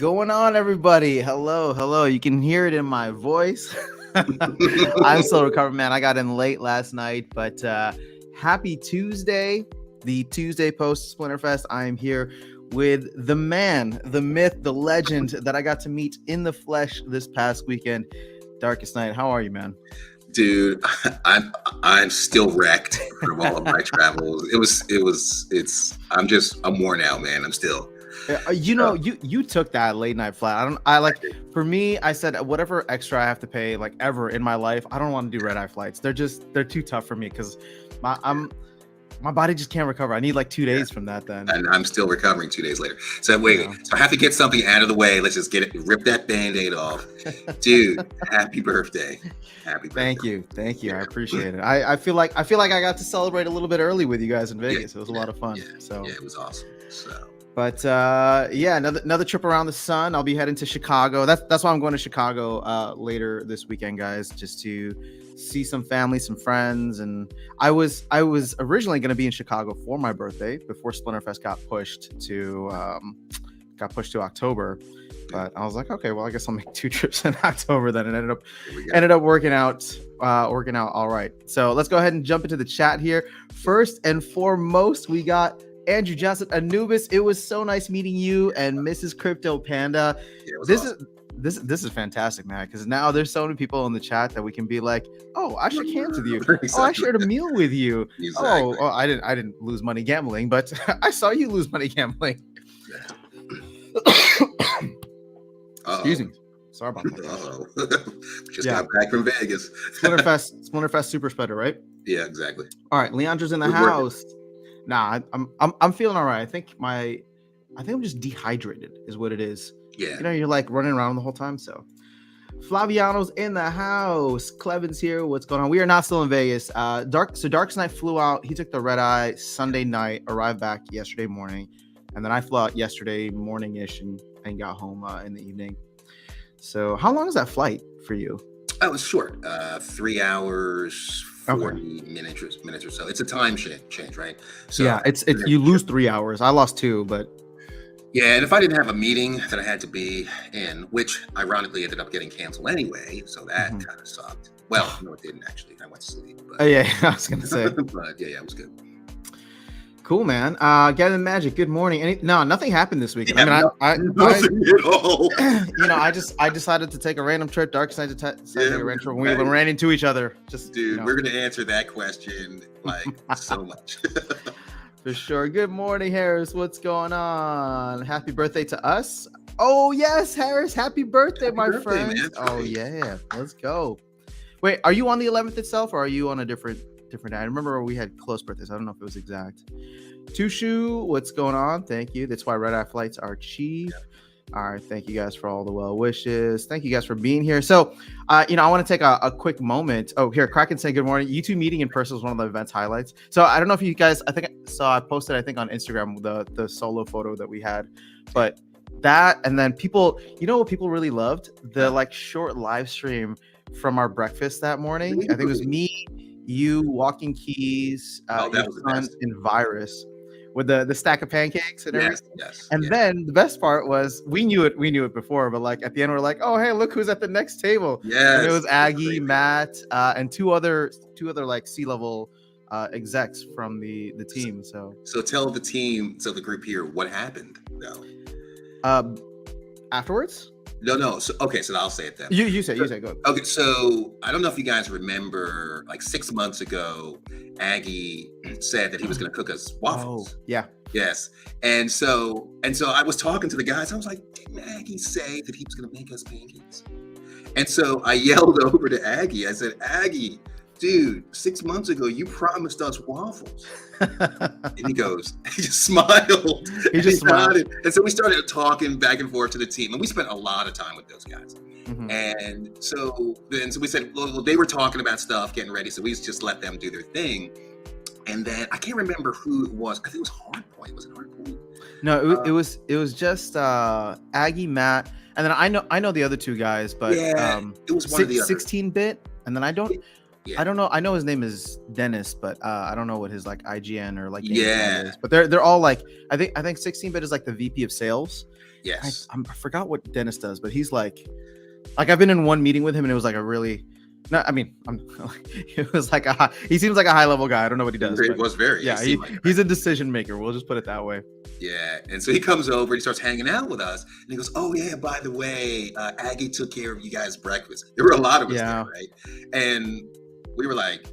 going on, everybody? Hello. You can hear it in my voice. I'm still recovering, man. I got in late last night, but happy Tuesday, the Tuesday post-Splinterfest. I am here with the man, the myth, the legend that I got to meet in the flesh this past weekend, Darkestnyte. How are you, man? Dude, I'm still wrecked from all of my travels. I'm worn out, man. I'm still. You took that late night flight. For me, I said whatever extra I have to pay like ever in my life, I don't want to do red eye flights. They're too tough for me because my body just can't recover. I need like 2 days from that then. And I'm still recovering 2 days later. So wait, so I have to get something out of the way. Let's just rip that Band-Aid off. Dude, happy birthday. Happy birthday. Thank you. I appreciate it. I feel like I got to celebrate a little bit early with you guys in Vegas. It was a lot of fun. Yeah, it was awesome. But another trip around the sun. I'll be heading to Chicago. That's why I'm going to Chicago later this weekend, guys, just to see some family, some friends. And I was originally going to be in Chicago for my birthday before Splinterfest got pushed to October. But I was like, okay, well, I guess I'll make 2 trips in October then. And ended up working out all right. So let's go ahead and jump into the chat here. First and foremost, we got Andrew Johnson, Anubis. It was so nice meeting you and Mrs. Crypto Panda. Yeah, this is fantastic, man, because now there's so many people in the chat that we can be like, oh, I shook hands with you. Exactly. Oh, I shared a meal with you. Exactly. Oh, I didn't lose money gambling, but I saw you lose money gambling. Excuse me. Sorry about that. Just got back from Vegas. Splinterfest super spreader, right? Yeah, exactly. All right, Leandra's in the house. Nah, I'm feeling all right. I think I'm just dehydrated is what it is. Yeah. You're like running around the whole time. So Flaviano's in the house. Clevin's here. What's going on? We are not still in Vegas. Darkestnyte flew out. He took the red eye Sunday night, arrived back yesterday morning, and then I flew out yesterday morning-ish and got home in the evening. So how long is that flight for you? That was short. 3 hours, 40 minutes or so. It's a time change, right? So yeah, it's you lose 3 hours. I lost 2, but yeah, and if I didn't have a meeting that I had to be in, which ironically ended up getting canceled anyway, so that kind of sucked. Well, no, it didn't actually. I went to sleep. But, yeah, I was gonna say. But yeah, it was good. Cool, man. Gavin Magic, good morning. Nothing happened this weekend. Yeah, nothing at all. I decided to take a random trip. Darkestnyte to take a random trip. We ran into each other. We're gonna answer that question like so much. For sure. Good morning, Harris. What's going on? Happy birthday to us. Oh yes, Harris. Happy birthday, my friend. Man. Oh yeah, let's go. Wait, are you on the 11th itself, or are you on a different day? I remember we had close birthdays. I don't know if it was exact. Tushu, what's going on? Thank you. That's why red eye flights are cheap. All right, thank you guys for all the well wishes. Thank you guys for being here. So, I want to take a quick moment. Oh, here, Kraken saying good morning. You two meeting in person was one of the event's highlights. So I don't know if you guys, I posted on Instagram the solo photo that we had, but that, and then people, what people really loved? The like short live stream from our breakfast that morning. I think it was me, you, Walking Keys, your son, and Virus. With the stack of pancakes and everything. Yes. And then the best part was we knew it before, but like at the end we're like, oh hey, look who's at the next table. Yes. And it was Aggie, Matt, and two other like C-level execs from the team. So tell the team, the group here, what happened though. Afterwards? No. So I'll say it then. You say go. Okay, so I don't know if you guys remember, like 6 months ago, Aggie said that he was going to cook us waffles. Oh, yeah. Yes, and so I was talking to the guys. I was like, didn't Aggie say that he was going to make us pancakes? And so I yelled over to Aggie. I said, Aggie, dude, 6 months ago you promised us waffles. And he just smiled. He just smiled. And so we started talking back and forth to the team, and we spent a lot of time with those guys. And so we said, well, they were talking about stuff, getting ready, so we just let them do their thing. And then I can't remember who it was. I think it was Hardpoint. Was it Hardpoint? No, it was just Aggie, Matt, and then I know the other two guys, but it was one of the other 16-bit, and then I don't know. I know his name is Dennis, but I don't know what his like IGN or like is. But they're all like I think 16-bit is like the VP of sales. Yes. I forgot what Dennis does, but he's like I've been in one meeting with him, and it was like a really, no, I mean, it was like he seems like a high level guy. I don't know what he does. It But was very. yeah, It seemed like, he's a decision maker. We'll just put it that way. yeah. And so he comes over, he starts hanging out with us, and he goes, "Oh yeah, by the way, Aggie took care of you guys' breakfast." There were a lot of us Yeah. there, right? And we were like,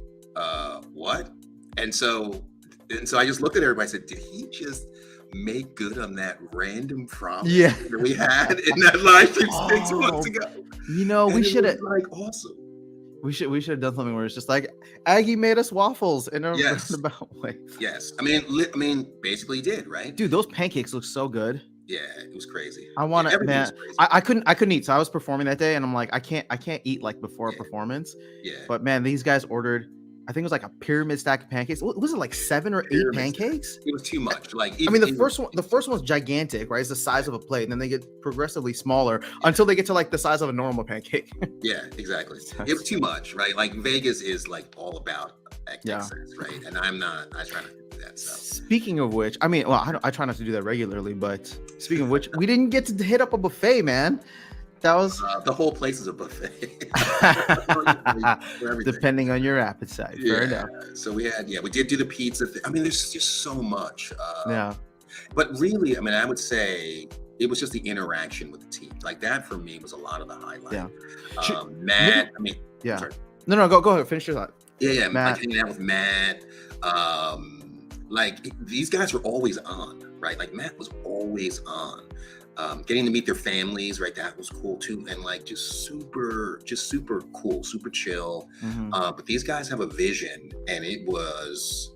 what? And so I just looked at everybody and said, "Did he just make good on that random promise Yeah. that we had in that live stream 6 months Oh, ago?" You know, And we it should was have like awesome. we should have done something where it's just like Aggie made us waffles in a Yes. roundabout way. Yes. I mean, basically he did, right? Dude, those pancakes look so good. Yeah, it was crazy. I want to, Everything man. was crazy. I couldn't eat, so I was performing that day, and I'm like, I can't eat like before a Yeah. performance. Yeah. But man, these guys ordered, I think it was like a pyramid stack of pancakes. Was it like 7 or 8 Pyramid stack. pancakes? It was too much. Like, I mean, the first one's gigantic, right? It's the size of a plate, and then they get progressively smaller until they get to like the size of a normal pancake. Yeah, exactly. It was too much, right? Like Vegas is like all about excess, right? And I try not to do that. So Speaking of which, I mean, well, I try not to do that regularly, but speaking of which, we didn't get to hit up a buffet, man. That was the whole place is a buffet. For everything. depending on your appetite. Fair enough. So we did do the pizza thing. I mean, there's just so much. Yeah. But really, I mean, I would say it was just the interaction with the team. Like that for me was a lot of the highlight. Yeah. Matt, I mean, Yeah. sorry. No, go ahead. Finish your thought. Yeah, Matt. like hanging out with Matt. Like these guys were always on, right? Like Matt was always on. Getting to meet their families, right? That was cool too, and like just super cool, super chill. Mhm. But these guys have a vision, and it was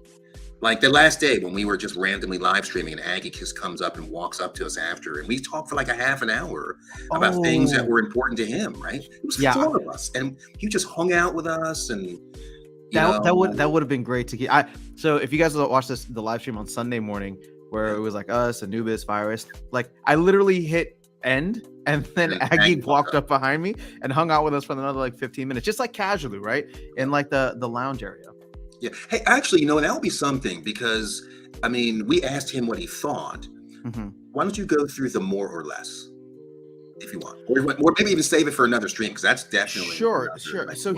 like the last day when we were just randomly live streaming, and Aggie just comes up and walks up to us after, and we talked for like a half an hour about things that were important to him, right? It was 4 of us, and he just hung out with us, and that would have been great to get. So if you guys watch the live stream on Sunday morning, where it was like us, Anubis, Virus, like I literally hit end, and then Aggie walked up behind me and hung out with us for another like 15 minutes, just like casually, right? In like the lounge area. Yeah. Hey, actually, that would be something, because I mean, we asked him what he thought. Mm-hmm. Why don't you go through the more or less, if you want, or maybe even save it for another stream, because that's definitely sure. Like, So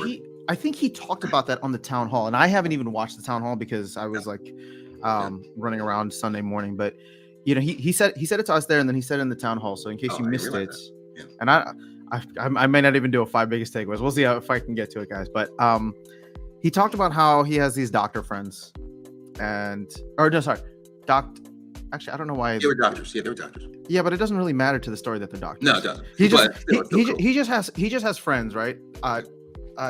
I think he talked about that on the town hall, and I haven't even watched the town hall because I was like running around Sunday morning. But he said it to us there, and then he said it in the town hall. So in case you missed it, and I may not even do a 5 biggest takeaways. We'll see if I can get to it, guys. But he talked about how he has these doctor friends, Actually, I don't know why they were doctors. Yeah, they were doctors. Yeah, but it doesn't really matter to the story that they're doctors. No, it doesn't. He just has friends, right?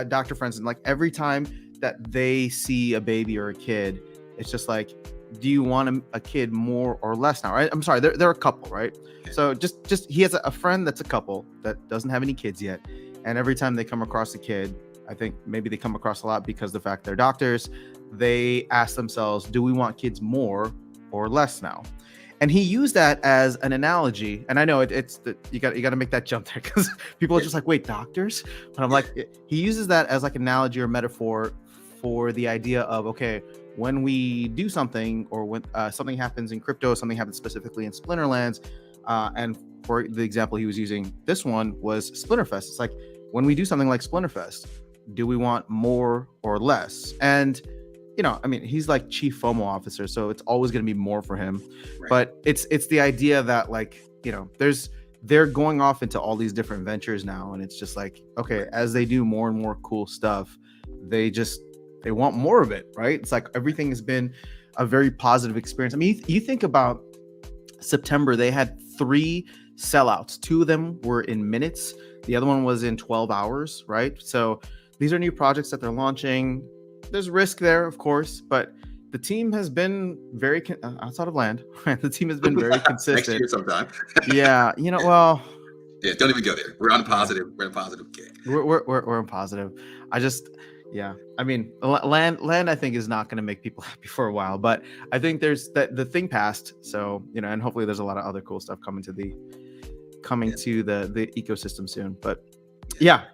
Doctor friends, and like every time that they see a baby or a kid, it's just like, do you want a kid more or less now, right? I'm sorry, they're a couple, right? Okay. So just he has a friend that's a couple that doesn't have any kids yet, and every time they come across a kid, I think maybe they come across a lot because the fact they're doctors, they ask themselves, do we want kids more or less now? And he used that as an analogy, and I know it's you got to make that jump there because people are just like, wait, doctors? But I'm like, he uses that as like an analogy or metaphor for the idea of, okay, when we do something, or when something happens in crypto, something happens specifically in Splinterlands, and for the example he was using, this one was Splinterfest. It's like, when we do something like Splinterfest, do we want more or less? And I mean, he's like chief FOMO officer, so it's always going to be more for him. Right. But it's the idea that, like, they're going off into all these different ventures now, and it's just like, okay, as they do more and more cool stuff, they want more of it, right? It's like everything has been a very positive experience. I mean, you think about September, they had 3 sellouts. 2 of them were in minutes. The other one was in 12 hours, right? So these are new projects that they're launching. There's risk there, of course, but the team has been very outside of land. The team has been very consistent. Next year sometime. Yeah, well. Yeah, don't even go there. We're on a positive. We're on a positive kick. We're on positive. I mean, land I think is not going to make people happy for a while, but I think there's the thing passed. So and hopefully there's a lot of other cool stuff coming to the ecosystem soon. But yeah,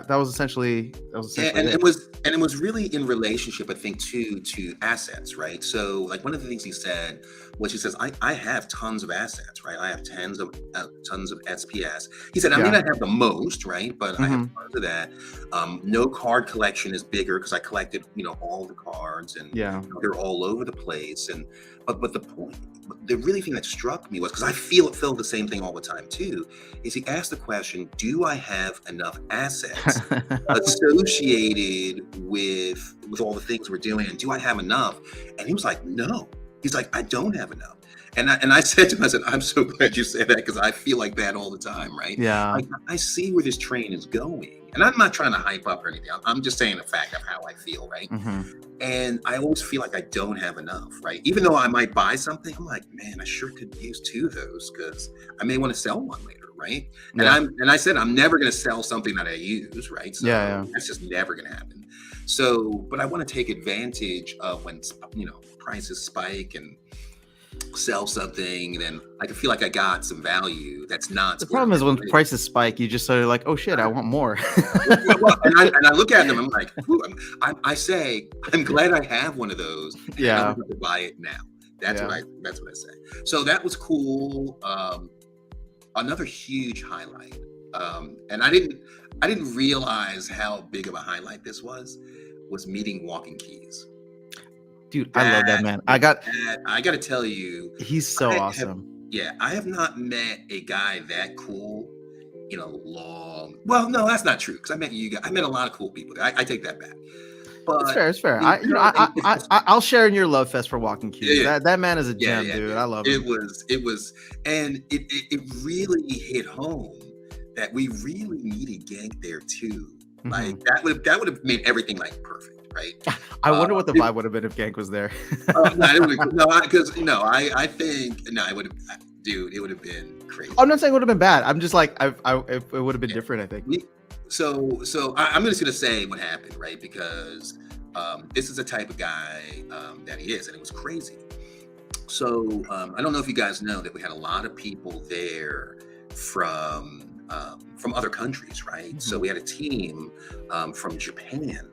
that was essentially And it. it was really in relationship, I think, to assets, right? So like one of the things he said was he says, I have tons of assets, right? I have tons of SPS. He said I may Yeah. not have the most, right? But I have Hmm. tons of that. No card collection is bigger because I collected, all the cards, and Yeah. they're all over the place. And but the really thing that struck me was, because I feel the same thing all the time too, is he asked the question, do I have enough assets associated with all the things we're doing, and do I have enough? And he was like, no. He's like, I don't have enough. And I said to him, I said, I'm so glad you said that, because I feel like that all the time, right? Yeah. I see where this train is going, and I'm not trying to hype up or anything. I'm just saying the fact of how I feel, right? Hmm. And I always feel like I don't have enough, right? Even though I might buy something, I'm like, man, I sure could use two of those, because I may want to sell one later, right? Yeah. And I said I'm never going to sell something that I use, right? So Yeah. that's just never going to happen. So, but I want to take advantage of when prices spike and sell something, then I can feel like I got some value that's not. The problem is when prices spike, you just sort of like, oh shit, I want more. Well, and I look at them, I'm like, ooh, I say, I'm glad I have one of those. And Yeah. I'm going to buy it now. That's what I say. So that was cool. Another huge highlight, and I didn't realize how big of a highlight this was meeting Walking Keys. Dude, I love that man. I got to tell you, he's so awesome. I have not met a guy that cool in a long. Well, no, that's not true, because I met you guys. I met a lot of cool people. I take that back. But It's fair. I'll share in your love fest for Walking Keys. Yeah. That man is a gem, dude. I love him. It was, and it really hit home that we really needed Gank there too. Mhm. Like that would have made everything like perfect. Right. I wonder what the vibe would have been if Gank was there. I think it would have, dude. It would have been crazy. I'm not saying it would have been bad. I'm just like, it would have been different, I think. So I'm just gonna say what happened, right? Because this is the type of guy that he is, and it was crazy. So I don't know if you guys know that we had a lot of people there from other countries, right? Mm-hmm. So we had a team from Japan.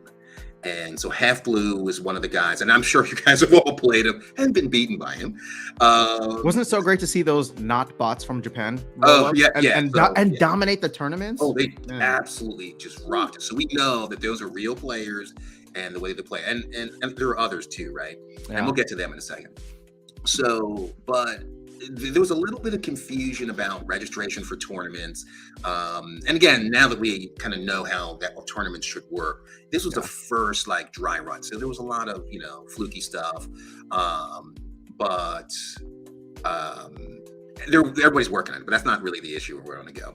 And so Half Blue was one of the guys, and I'm sure you guys have all played him and been beaten by him. Wasn't it so great to see those not bots from Japan? And dominate the tournaments? Oh, they absolutely just rocked it. So we know that those are real players, and the way they play, and there are others too, right? Yeah. And we'll get to them in a second. So, but there was a little bit of confusion about registration for tournaments. And again, now that we kind of know how that tournaments should work, this was the first like dry run. So there was a lot of, fluky stuff. But everybody's working on it, but that's not really the issue where we're going to go.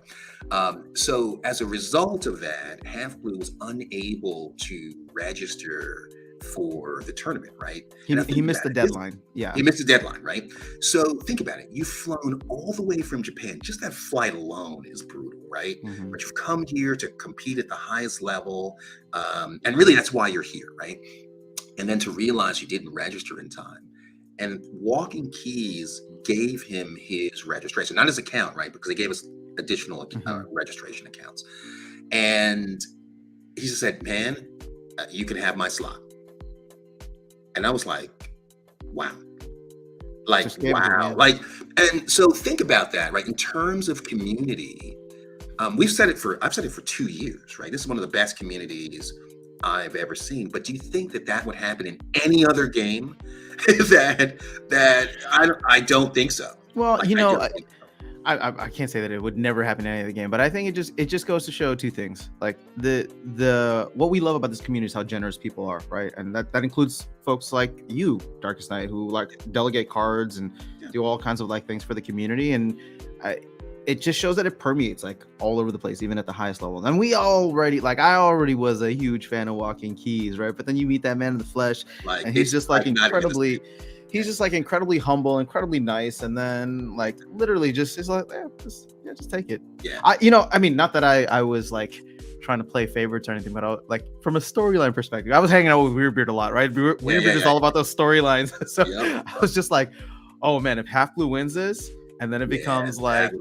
So as a result of that, Half Blue was unable to register for the tournament, right? He missed the deadline. He missed the deadline, right? So think about it. You've flown all the way from Japan. Just that flight alone is brutal, right? Mm-hmm. But you've come here to compete at the highest level. And really that's why you're here, right? And then to realize you didn't register in time. And Walking Keys gave him his registration, not his account, right? Because they gave us additional registration accounts. And he just said, man, you can have my slot. And I was like, wow. And so think about that, right? In terms of community, I've said it for 2 years, right? This is one of the best communities I've ever seen. But do you think that would happen in any other game? I don't think so. Well, I can't say that it would never happen in any other game, but I think it just goes to show two things. Like the what we love about this community is how generous people are, right? And that includes folks like you, Darkestnyte, who like delegate cards and do all kinds of like things for the community. And it just shows that it permeates like all over the place, even at the highest level. And I already was a huge fan of Walking Keys, right? But then you meet that man in the flesh, and he's just like incredibly. He's just like incredibly humble, incredibly nice, and then like literally just is like, just take it. Yeah. Not that I was like trying to play favorites or anything, but like from a storyline perspective, I was hanging out with Weirdbeard a lot, right? Weirdbeard is all about those storylines. So I was just like, oh man, if Half Blue wins this, and then it Yeah, becomes that like,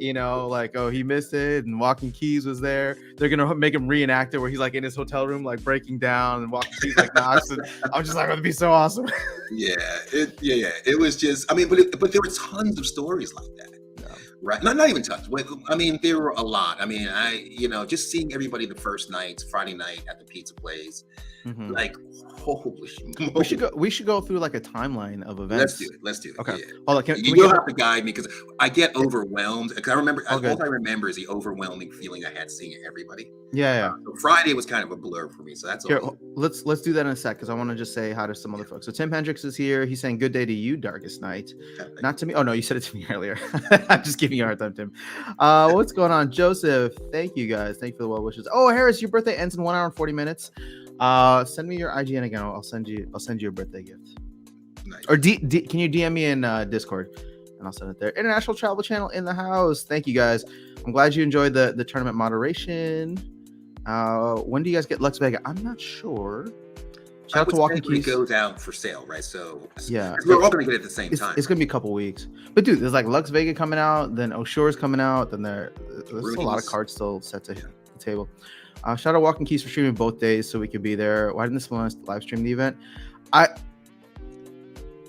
like, oh, he missed it, and Walking Keys was there. They're gonna make him reenact it where he's like in his hotel room, like breaking down, and Walking Keys like knocks. And I'm just like, that'd be so awesome. yeah. It was just, I mean, but there were tons of stories like that. Yeah. Right. Not even tons. I mean, there were a lot. I mean, just seeing everybody the first night, Friday night at the pizza place, Mhm. like, holy We should go. We should go through like a timeline of events. Let's do it. Okay. Yeah. Hold on. Can we You'll get- have to guide me because I get overwhelmed. Because I remember, All good. all I remember is the overwhelming feeling I had seeing everybody. Yeah. So Friday was kind of a blur for me. So that's Here, all. let's do that in a sec because I want to just say hi to some other folks. So Tim Hendricks is here. He's saying good day to you, Darkestnyte. Not to me. Oh no, you said it to me earlier. I'm just giving you a hard time, Tim. What's going on, Joseph? Thank you guys. Thank you for the well wishes. Oh, Harris, your birthday ends in 1 hour and 40 minutes. Send me your IGN again. I'll send you a birthday gift. Nice. Or can you DM me in Discord, and I'll send it there. International Travel Channel in the house. Thank you guys. I'm glad you enjoyed the tournament moderation. When do you guys get Lux Vega? I'm not sure. Shout out to Walking Keys. It goes out for sale, right? So yeah, we're all gonna get it at the same time. It's gonna be a couple weeks. But dude, there's like Lux Vega coming out, then Oshore's coming out, then there's a lot of cards still set to the table. Shout out Walking Keys for streaming both days so we could be there. Why didn't this one live stream the event?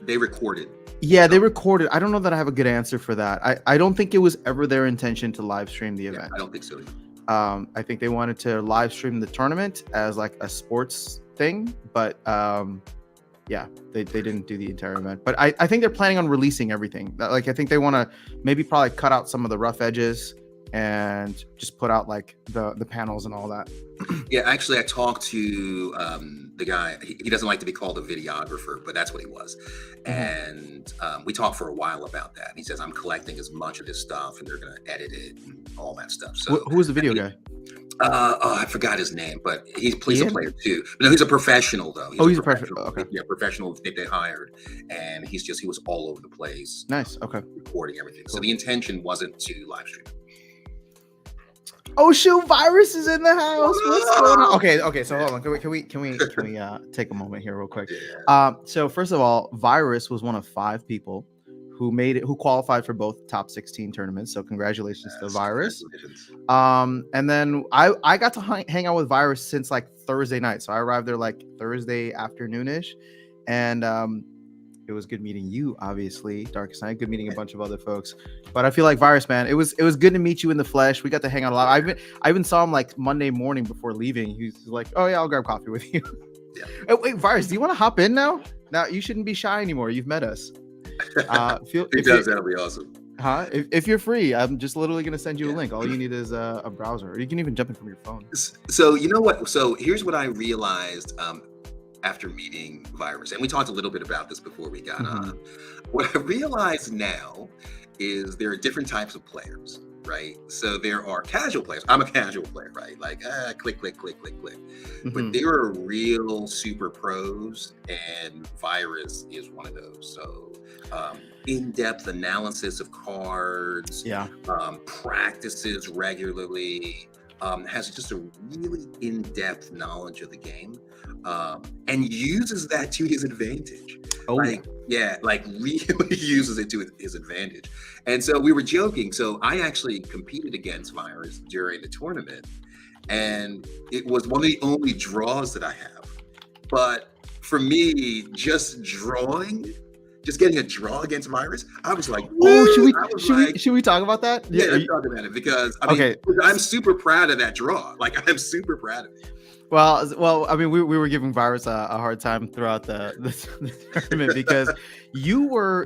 They recorded. Yeah, they recorded. I don't know that I have a good answer for that. I don't think it was ever their intention to live stream the event. I don't think so either. I think they wanted to live stream the tournament as like a sports thing, but yeah, they didn't do the entire event. But I think they're planning on releasing everything. Like I think they want to maybe probably cut out some of the rough edges and just put out like the panels and all that. Yeah, actually, I talked to the guy. He doesn't like to be called a videographer, but that's what he was. And we talked for a while about that. And he says, I'm collecting as much of this stuff and they're going to edit it and all that stuff. So who was the video guy? I forgot his name, but he's a player too. No, he's a professional though. He's a professional. Okay. Yeah, professional that they hired. And he was all over the place. Nice. Okay. Recording everything. Cool. So the intention wasn't to live stream. Oh shoot, Virus is in the house. What's going on? Okay, so hold on. Can we take a moment here real quick? So first of all, Virus was one of 5 people who qualified for both top 16 tournaments. So congratulations to Virus. And then I got to hang out with Virus since like Thursday night. So I arrived there like Thursday afternoonish, and it was good meeting you, obviously, Darkestnyte. Good meeting a bunch of other folks. But I feel like Virus, man, it was good to meet you in the flesh. We got to hang out a lot. I even saw him like Monday morning before leaving. He was like, "Oh yeah, I'll grab coffee with you." Yeah. Hey, wait, Virus, do you want to hop in now? Now you shouldn't be shy anymore. You've met us. That'll be awesome. Huh? If you're free, I'm just literally gonna send you a link. All you need is a browser, or you can even jump in from your phone. So you know what? So here's what I realized. After meeting Virus, and we talked a little bit about this before we got on. What I realize now is there are different types of players, right? So there are casual players. I'm a casual player, right? Like click. But there are real super pros, and Virus is one of those. So in-depth analysis of cards, practices regularly, has just a really in-depth knowledge of the game. And uses that to his advantage. Really uses it to his advantage. And so we were joking. So I actually competed against Virus during the tournament, and it was one of the only draws that I have. But for me, just getting a draw against Virus, I was like, should we talk about that? Yeah, let's talk about it because I'm super proud of that draw. Like I'm super proud of it. Well, I mean, we were giving Virus a hard time throughout the tournament because you were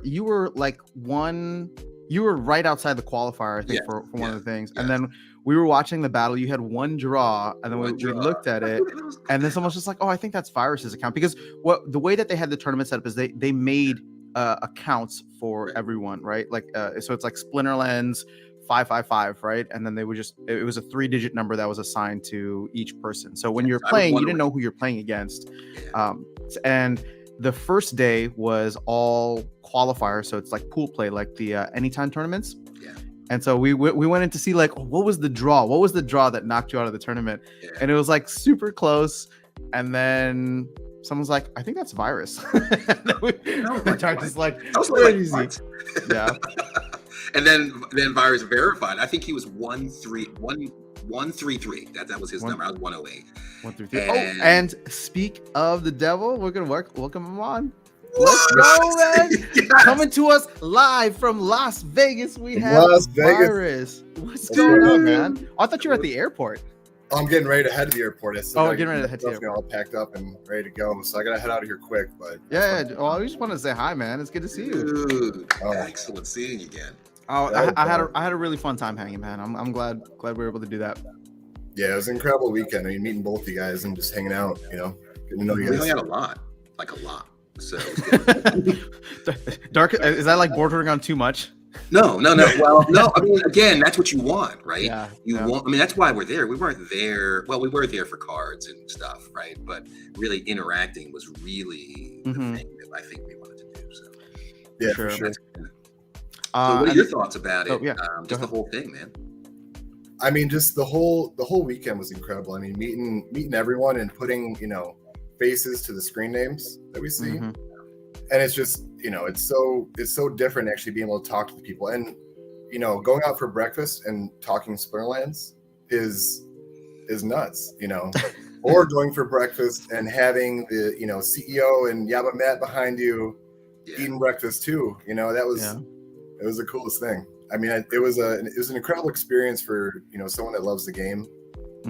like you were right outside the qualifier, I think, for one of the things. And then we were watching the battle. You had one draw, and then we looked at it, and then someone's just like, "Oh, I think that's Virus's account," because the way that they had the tournament set up is they made accounts for everyone, right? Like so it's like Splinterlands 555, right? And then it was a 3-digit number that was assigned to each person. So when you're playing, you didn't know who you're playing against. And the first day was all qualifiers, so it's like pool play, like the anytime tournaments. And so we went in to see like, what was the draw that knocked you out of the tournament? And it was like super close, and then someone's like, I think that's Virus. Just like crazy. Yeah. And then Virus verified. I think he was 133. That was his number. I was 108. 133. And speak of the devil, we're gonna welcome him on. Let's What? go, man. Yes. Coming to us live from Las Vegas, we have Las Vegas. Virus. What's going on, man? Oh, I thought you were at the airport. I'm getting ready to head to the airport. Getting ready to head to the airport. All packed up and ready to go. So I gotta head out of here quick. But Yeah, well, I just want to say hi, man. It's good to see you. Dude, excellent seeing you again. Oh, I had a really fun time hanging, man. I'm glad we were able to do that. Yeah, it was an incredible weekend. I mean, meeting both you guys and just hanging out. Getting to know you We guys. hung out a lot. So Dark, is that like bordering on too much? no. Well, no. I mean, again, that's what you want, right? Yeah. Want. I mean, that's why we're there. We weren't there. Well, we were there for cards and stuff, right? But really, interacting was really the thing that I think we wanted to do. So Yeah, Sure. for sure. so, what are your thoughts about it? yeah. Just the whole thing, man. I mean, just the whole weekend was incredible. I mean, meeting everyone and putting faces to the screen names that we see, and it's just it's so different actually being able to talk to the people, and going out for breakfast and talking Splinterlands is nuts, or going for breakfast and having the CEO and Yabba Matt behind you eating breakfast too. That was it was the coolest thing. I mean, it was an incredible experience for someone that loves the game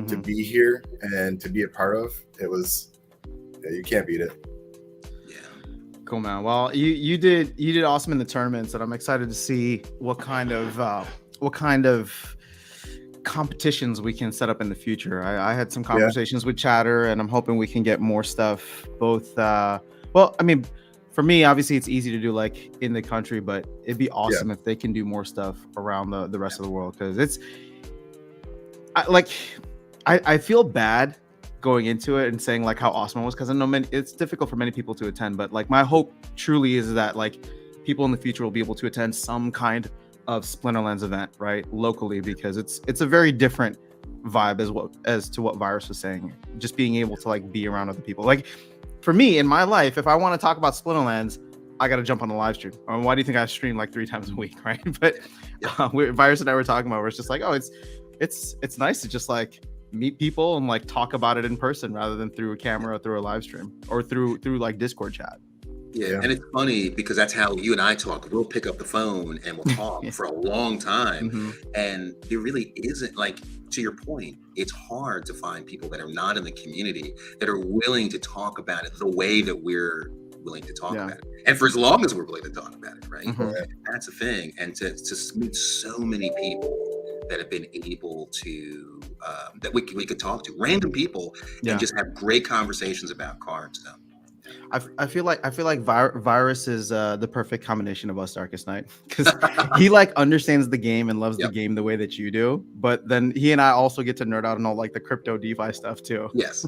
to be here and to be a part of. It was you can't beat it. Yeah. Cool, man. Well, you did awesome in the tournaments, and I'm excited to see what kind of competitions we can set up in the future. I had some conversations with Chatter, and I'm hoping we can get more stuff. Both, well, I mean, for me, obviously, it's easy to do like in the country, but it'd be awesome if they can do more stuff around the rest of the world, because I feel bad going into it and saying like how awesome it was, because I know it's difficult for many people to attend, but like my hope truly is that like people in the future will be able to attend some kind of Splinterlands event, right, locally, because it's a very different vibe as to what Virus was saying. Just being able to like be around other people. Like for me in my life, if I want to talk about Splinterlands, I got to jump on the live stream. I mean, why do you think I stream like 3 times a week, right? But Virus and I were talking about, where it's just like, oh, it's nice to just like meet people and like talk about it in person rather than through a camera or through a live stream or through like Discord chat. Yeah, and it's funny because that's how you and I talk. We'll pick up the phone and we'll talk for a long time. And there really isn't, like, to your point, it's hard to find people that are not in the community that are willing to talk about it the way that we're willing to talk about it. And for as long as we're willing to talk about it, right? That's the thing. And to meet so many people that have been able to, that we could talk to, random people, and just have great conversations about cards though. I feel like Virus is the perfect combination of us, Darkestnyte, because he like understands the game and loves the game the way that you do, but then he and I also get to nerd out on all like the crypto DeFi stuff too. Yes.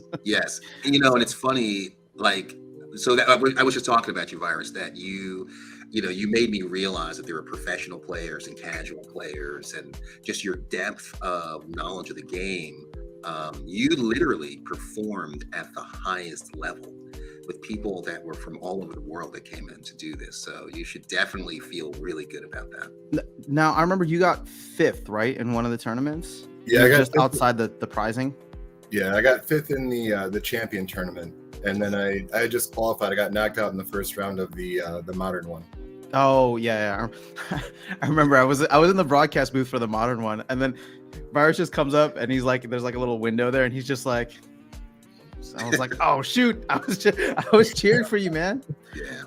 And it's funny, like, so that I was just talking about you, Virus, that you made me realize that there are professional players and casual players, and just your depth of knowledge of the game. You literally performed at the highest level with people that were from all over the world that came in to do this. So you should definitely feel really good about that. Now, I remember you got 5th, right, in one of the tournaments? Yeah, I got just 5th. outside the prizing. Yeah, I got 5th in the champion tournament, and then I just qualified. I got knocked out in the first round of the modern one. Oh yeah. I remember I was in the broadcast booth for the modern one, and then Virus just comes up and he's like, there's like a little window there, and he's just like, I was like, oh shoot, I was cheering for you, man. Yeah.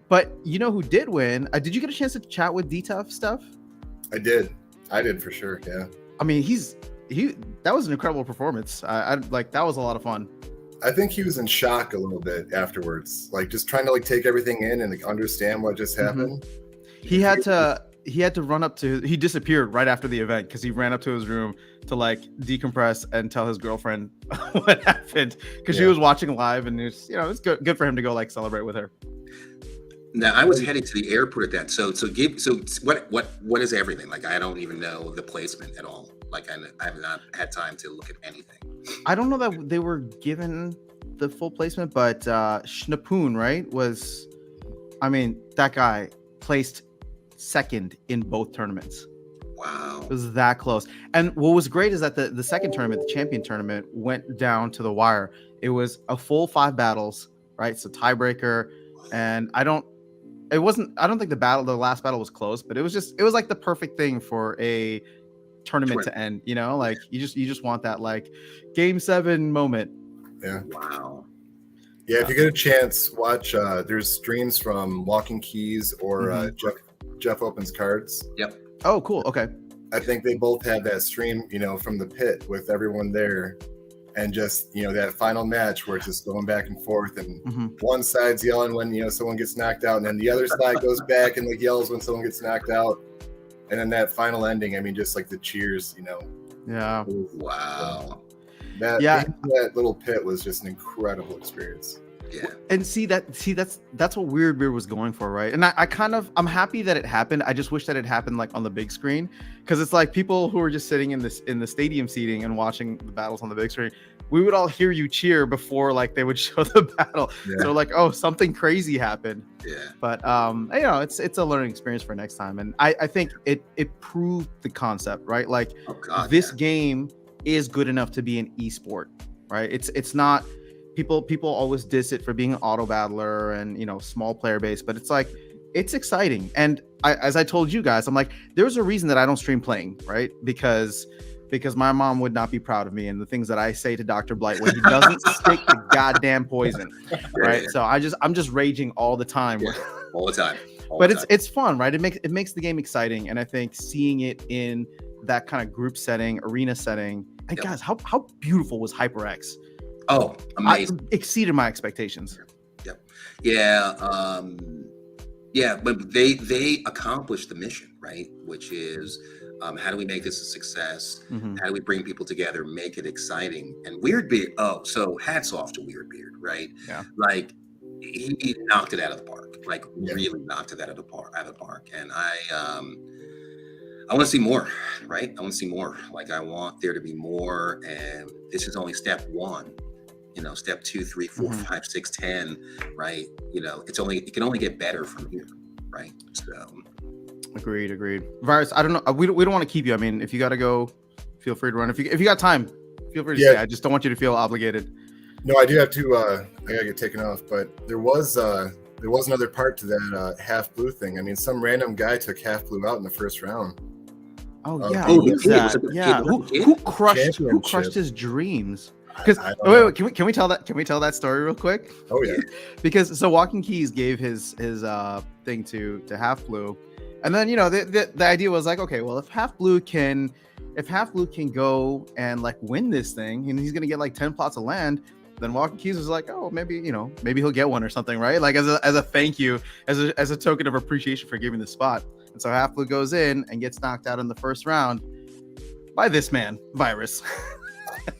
But you know who did win? Did you get a chance to chat with D-Tough stuff? I did for sure. Yeah. I mean, that was an incredible performance. I like, that was a lot of fun. I think he was in shock a little bit afterwards, like just trying to like take everything in and like understand what just happened. He had to run up to, he disappeared right after the event because he ran up to his room to like decompress and tell his girlfriend what happened, because she was watching live, and it's good for him to go like celebrate with her. Now I was headed to the airport at that. So what is everything? Like, I don't even know the placement at all. Like, I have not had time to look at anything. I don't know that they were given the full placement, but Schnapoon, right, was, I mean, that guy placed second in both tournaments. Wow. It was that close. And what was great is that the second tournament, the champion tournament, went down to the wire. It was a full 5 battles, right? So tiebreaker, and I don't think the last battle was close, but it was like the perfect thing for a tournament to end, you know? Like you just want that like game 7 moment. Yeah. Wow. Yeah, if you get a chance, watch there's streams from Walking Keys or Jeff Opens Cards. Yep. Oh, cool. Okay. I think they both had that stream, from the pit with everyone there, and just that final match where it's just going back and forth, and one side's yelling when someone gets knocked out, and then the other side goes back and like yells when someone gets knocked out, and then that final ending. I mean, just like the cheers, Yeah. Wow. That little pit was just an incredible experience. Yeah. And that's what Weird Beard was going for, right? And I'm happy that it happened. I just wish that it happened like on the big screen, because it's like people who are just sitting in the stadium seating and watching the battles on the big screen, we would all hear you cheer before like they would show the battle. Yeah. So like, oh, something crazy happened. Yeah. But it's a learning experience for next time, and I think it proved the concept, right? Like this game is good enough to be an esport, right? It's not. People always diss it for being an auto battler and small player base, but it's like it's exciting. And as I told you guys, I'm like, there's a reason that I don't stream playing, right? Because my mom would not be proud of me and the things that I say to Dr. Blight when he doesn't stick the goddamn poison, right? So I'm just raging all the time. All the time. But it's fun, right? It makes the game exciting, and I think seeing it in that kind of group setting, arena setting, and guys, how beautiful was HyperX? Oh, amazing. Exceeded my expectations. Yep. Yeah. But they accomplished the mission, right? Which is how do we make this a success? How do we bring people together, make it exciting? And Weird Beard, so hats off to Weird Beard, right? Yeah. Like he knocked it out of the park. Like really knocked it out of the park. And I want to see more, right? I want to see more. Like I want there to be more, and this is only step 1. Step 2, 3, 4, 5, 6, 10, right? It can only get better from here, right? So agreed. Virus, I don't know. We don't want to keep you. I mean, if you got to go, feel free to run. If you got time, feel free to stay. I just don't want you to feel obligated. No, I do have to. I gotta get taken off. But there was another part to that half blue thing. I mean, some random guy took half blue out in the first round. Oh yeah, who who crushed his dreams? Because wait, can we tell that story real quick? Oh yeah. Because so Walking Keys gave his thing to Half Blue, and then the idea was like, okay, well if Half Blue can go and like win this thing, and he's gonna get like 10 plots of land, then Walking Keys was like, oh maybe he'll get one or something, right? Like as a thank you, as a token of appreciation for giving the spot. And so Half Blue goes in and gets knocked out in the first round by this man, Virus.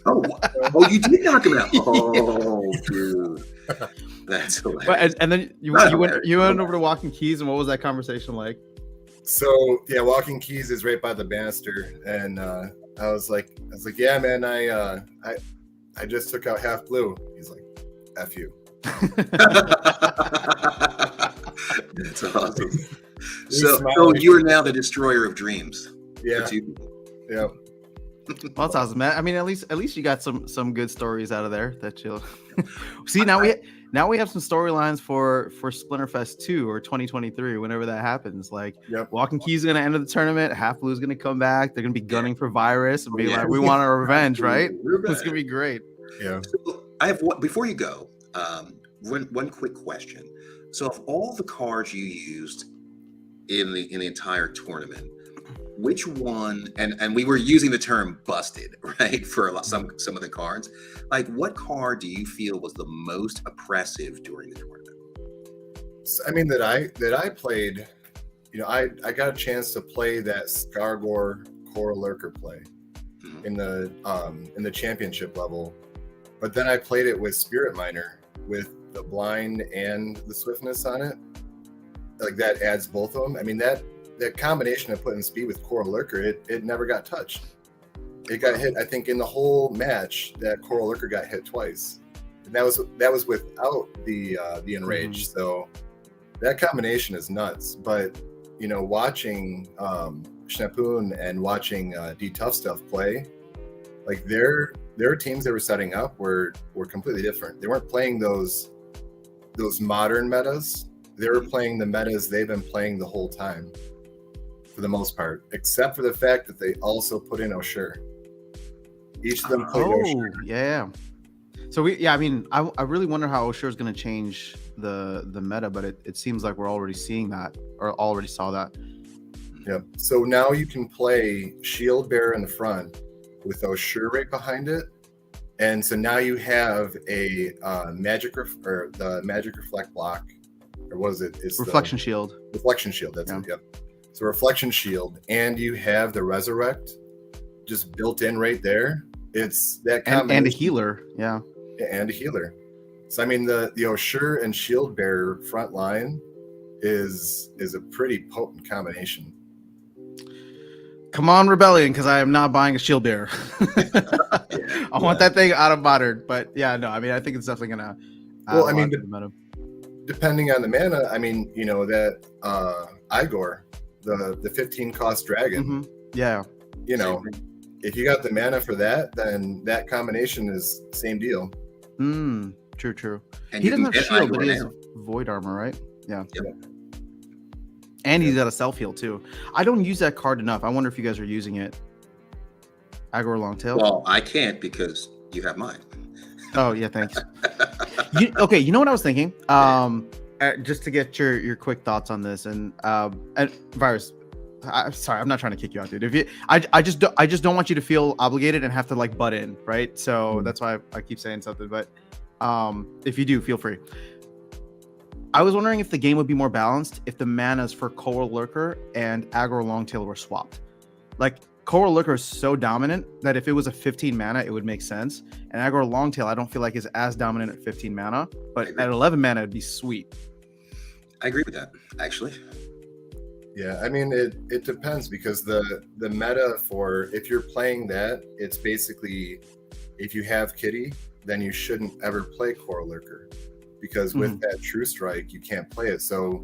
Oh, you did knock him out. Oh, dude, that's hilarious. But and then you went over to Walking Keys, and what was that conversation like? So yeah, Walking Keys is right by the banister, and I was like, yeah, man, I just took out Half Blue. He's like, F you. That's awesome. So you are now the destroyer of dreams. Yeah. Yeah. Well, that's awesome, man. I mean, at least you got some good stories out of there that you'll see. Now we have some storylines for Splinterfest 2 or 2023, whenever that happens. Like, Walking Keys is gonna enter the tournament. Half Blue is gonna come back. They're gonna be gunning for Virus and be like, we want our revenge, right? It's gonna be great. Yeah. So I have one before you go. One quick question. So, of all the cards you used in the entire tournament, which one, and we were using the term busted, right, for some of the cards, like what card do you feel was the most oppressive during the tournament? I mean, that I played, I got a chance to play that Skargor Coral Lurker play in the championship level, but then I played it with Spirit Miner with the blind and the swiftness on it. Like that adds both of them. I mean, that combination of putting speed with Coral Lurker, it never got touched. It got hit, I think, in the whole match. That Coral Lurker got hit twice, and that was without the enrage. So that combination is nuts. But watching Schnapoon and watching D Tough Stuff play, like their teams they were setting up were completely different. They weren't playing those modern metas. They were playing the metas they've been playing the whole time, for the most part, except for the fact that they also put in Oshur. Each of them played Oshur. Yeah. So I really wonder how Oshur is going to change the meta, but it seems like we're already seeing that, or already saw that. Yeah. So now you can play Shield Bearer in the front with Oshur right behind it, and so now you have a magic reflect block, or what is it? It's Reflection Shield. Reflection Shield. That's it. Yep. So Reflection Shield, and you have the Resurrect just built in right there. It's that combination. And a healer. Yeah. And a healer. So I mean the Oshur and Shield Bearer front line is a pretty potent combination. Come on, Rebellion, because I am not buying a Shield Bearer. I want that thing out of modern, but yeah, no, I mean I think it's definitely gonna. Well, I mean, depending on the mana, I mean, that Igor, the 15 cost dragon. Mm-hmm. Yeah. If you got the mana for that, then that combination is same deal. True. And he doesn't have shield, Igor but he has now. void armor, right? Yeah. Yep. And he's got a self heal too. I don't use that card enough. I wonder if you guys are using it. Agor Longtail. Well, I can't because you have mine. Oh yeah, thanks. You know what I was thinking? Just to get your quick thoughts on this, and Virus. Sorry, I'm not trying to kick you out, dude. I just don't want you to feel obligated and have to like butt in, right? So that's why I keep saying something. But if you do, feel free. I was wondering if the game would be more balanced if the manas for Coral Lurker and Agor Longtail were swapped. Like Coral Lurker is so dominant that if it was a 15 mana, it would make sense. And Agor Longtail, I don't feel like is as dominant at 15 mana, but at 11 mana, it'd be sweet. I agree with that, actually. Yeah, I mean it depends, because the meta for if you're playing that, it's basically if you have Kitty, then you shouldn't ever play Coral Lurker, because with that True Strike you can't play it. So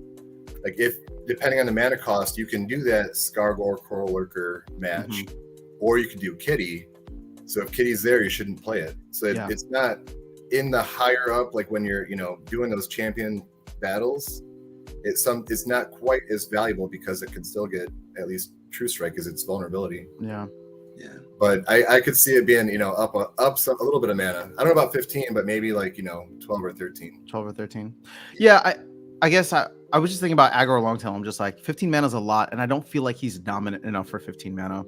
like if depending on the mana cost, you can do that Skargor Coral Lurker match, or you can do Kitty. So if Kitty's there, you shouldn't play it. So it's not in the higher up, like when you're doing those champion battles. It's not quite as valuable because it can still get at least True Strike as its vulnerability. Yeah. But I could see it being up a little bit of mana. I don't know about 15, but maybe like 12 or 13. 12 or 13. Yeah, I guess I was just thinking about Agor Longtail. I'm just like 15 mana is a lot, and I don't feel like he's dominant enough for 15 mana.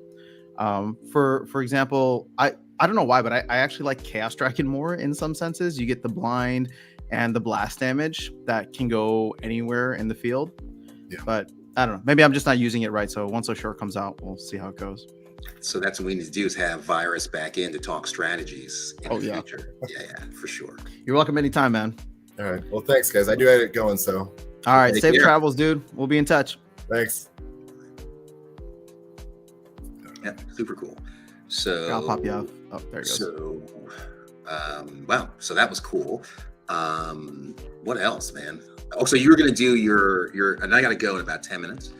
For example, I don't know why, but I actually like Chaos Dragon more in some senses. You get the blind and the blast damage that can go anywhere in the field. Yeah. But I don't know. Maybe I'm just not using it right. So once Oshur comes out, we'll see how it goes. So that's what we need to do, is have Virus back in to talk strategies in the future. Yeah, for sure. You're welcome anytime, man. All right. Well, thanks, guys. I do have it going, so. All right. Safe travels, dude. We'll be in touch. Thanks. Yeah, super cool. So I'll pop you off. Oh, there it goes. So, wow. So that was cool. What else, man? Oh, so you were gonna do your, and I gotta go in about 10 minutes.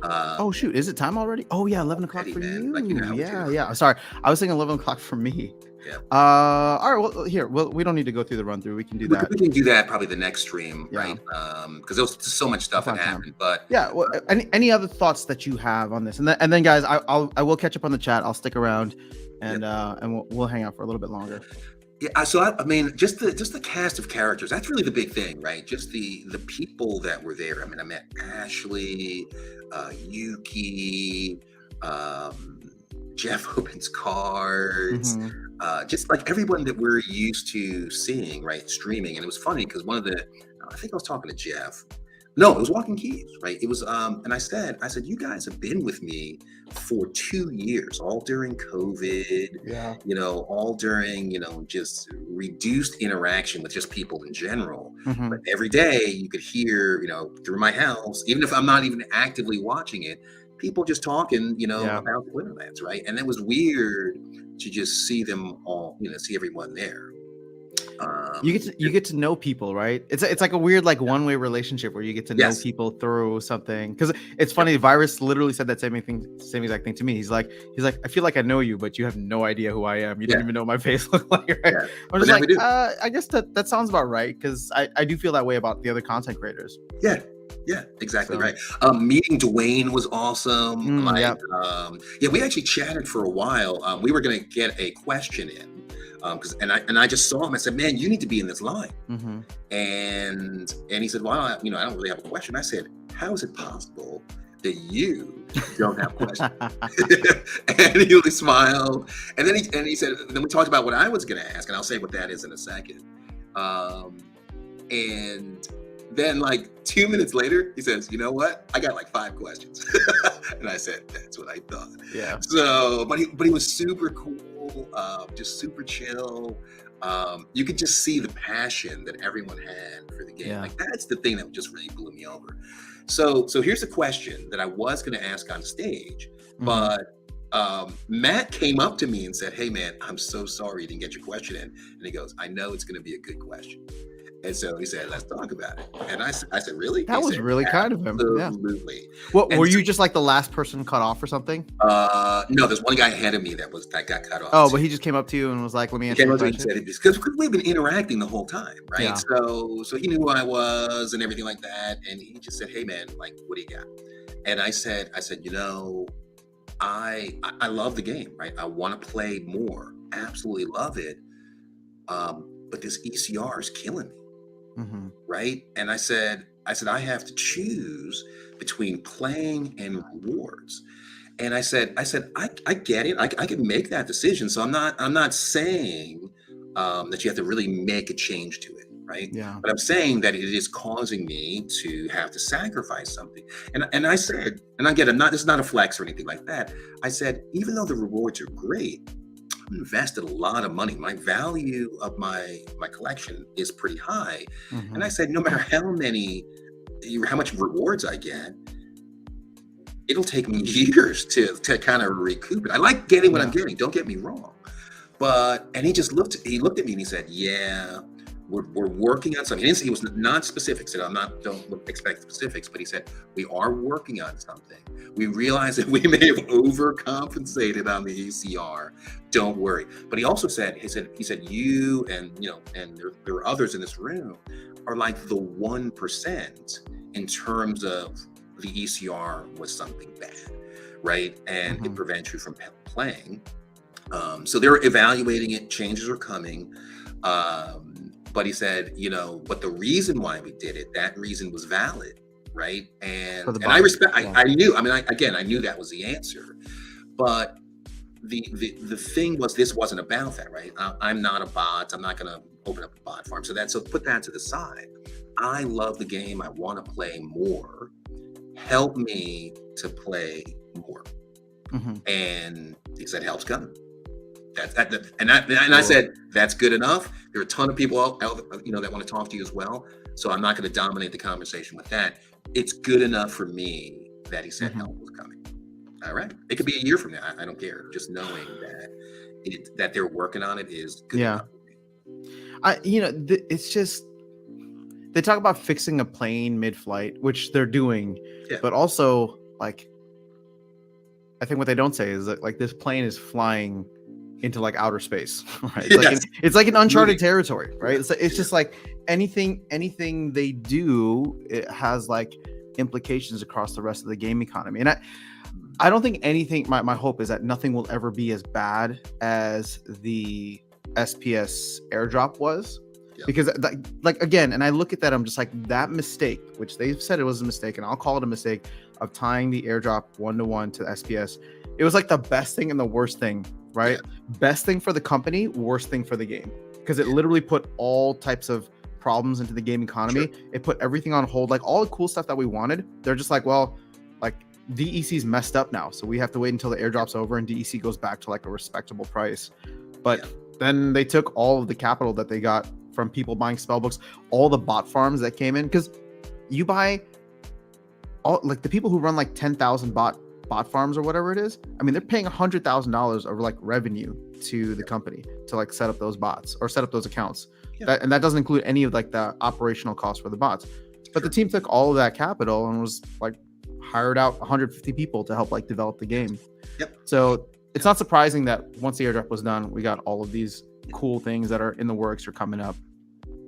Oh shoot, is it time already? Oh yeah, 11 o'clock for you. Like, yeah. Sorry, I was thinking 11 o'clock for me. Yeah. All right. Well, here. Well, we don't need to go through the run through. We can do that. We can do that probably the next stream, right? Because there was so much stuff that happened. But yeah. Well, any other thoughts that you have on this? And then guys, I will catch up on the chat. I'll stick around, and we'll hang out for a little bit longer. Yeah, so I mean, just the cast of characters, that's really the big thing, right? Just the people that were there. I mean, I met Ashley, Yuki, Jeff opens cards, just like everyone that we're used to seeing, right? Streaming. And it was funny because I think I was talking to Jeff. No, it was Walking Keys, right? It was, and I said, you guys have been with me for 2 years, all during COVID, all during, just reduced interaction with just people in general. But every day you could hear, through my house, even if I'm not even actively watching it, people just talking, about Splinterfest, right? And it was weird to just see them all, see everyone there. You get to know people, right? It's like a weird like one-way relationship where you get to know people through something. Because it's funny, Virus literally said that same exact thing to me. He's like, I feel like I know you, but you have no idea who I am. You don't even know what my face looks like. Right? Yeah. I'm just like, I guess that sounds about right, because I do feel that way about the other content creators. Yeah, exactly right. Meeting Dwayne was awesome. We actually chatted for a while. We were gonna get a question in. And I just saw him. I said, "Man, you need to be in this line." Mm-hmm. And he said, "Well, I don't really have a question." I said, "How is it possible that you don't have a question?" And he only smiled. And then he said, then we talked about what I was going to ask, and I'll say what that is in a second. And then like 2 minutes later, he says, "You know what? I got like 5 questions." And I said, "That's what I thought." Yeah. So, but he was super cool. Just super chill. You could just see the passion that everyone had for the game. Yeah. Like that's the thing that just really blew me over. So here's a question that I was going to ask on stage, but Matt came up to me and said, "Hey man, I'm so sorry you didn't get your question in." And he goes, "I know it's going to be a good question." And so he said, "Let's talk about it." And I said, "Really?" That was really kind of him. Absolutely. What were you just like the last person cut off or something? No, there's one guy ahead of me that got cut off. Oh, but he just came up to you and was like, "Let me answer your question." Because we've been interacting the whole time, right? Yeah. So he knew who I was and everything like that, and he just said, "Hey man, like, what do you got?" And I said, you know, I love the game, right? I want to play more, absolutely love it, but this ECR is killing me. Mm-hmm. Right? And I said, I have to choose between playing and rewards. And I said, I get it. I can make that decision. So I'm not saying that you have to really make a change to it, right? Yeah. But I'm saying that it is causing me to have to sacrifice something. And I said, and again, this is not a flex or anything like that. I said, even though the rewards are great, invested a lot of money. My value of my collection is pretty high. Mm-hmm. And I said, no matter how much rewards I get, it'll take me years to kind of recoup it. I like getting what I'm getting, don't get me wrong. And he looked at me and he said, "Yeah, we're working on something." He was not specific. Said, don't expect specifics, but he said, "We are working on something. We realize that we may have overcompensated on the ECR. Don't worry." But he also said, he said, "You and there are others in this room are like the 1% in terms of the ECR was something bad, right? And it prevents you from playing. So they're evaluating it. Changes are coming." But he said, but the reason why we did it, that reason was valid, right? And I respect. I knew. I mean, I knew that was the answer. But the thing was, this wasn't about that, right? I'm not a bot. I'm not going to open up a bot farm. So put that to the side. I love the game. I want to play more. Help me to play more. Mm-hmm. And he said, "Help's coming." And I said, "That's good enough." There are a ton of people out that want to talk to you as well. So I'm not going to dominate the conversation with that. It's good enough for me that he said help was coming. All right. It could be a year from now. I don't care. Just knowing that they're working on it is good enough for me. It's just, they talk about fixing a plane mid-flight, which they're doing, but also like, I think what they don't say is that like this plane is flying into like outer space, right? It's like an uncharted territory, right? It's just like anything they do, it has like implications across the rest of the game economy. And I don't think anything, my hope is that nothing will ever be as bad as the SPS airdrop was. Because like again, and I look at that, I'm just like, that mistake, which they've said it was a mistake, and I'll call it a mistake, of tying the airdrop 1-to-1 to SPS. It was like the best thing and the worst thing, right? Best thing for the company, worst thing for the game, because it literally put all types of problems into the game economy. It put everything on hold, like all the cool stuff that we wanted. They're just like, well, like DEC's messed up now, so we have to wait until the airdrop's over and DEC goes back to like a respectable price. But then they took all of the capital that they got from people buying spellbooks, all the bot farms that came in, because you buy all, like the people who run like 10,000 bot farms or whatever it is. I mean, they're paying $100,000 of like revenue to the company to like set up those bots or set up those accounts. Yeah. and that doesn't include any of like the operational costs for the bots. But the team took all of that capital and was like hired out 150 people to help like develop the game. Yep. So it's not surprising that once the airdrop was done, we got all of these cool things that are in the works or coming up.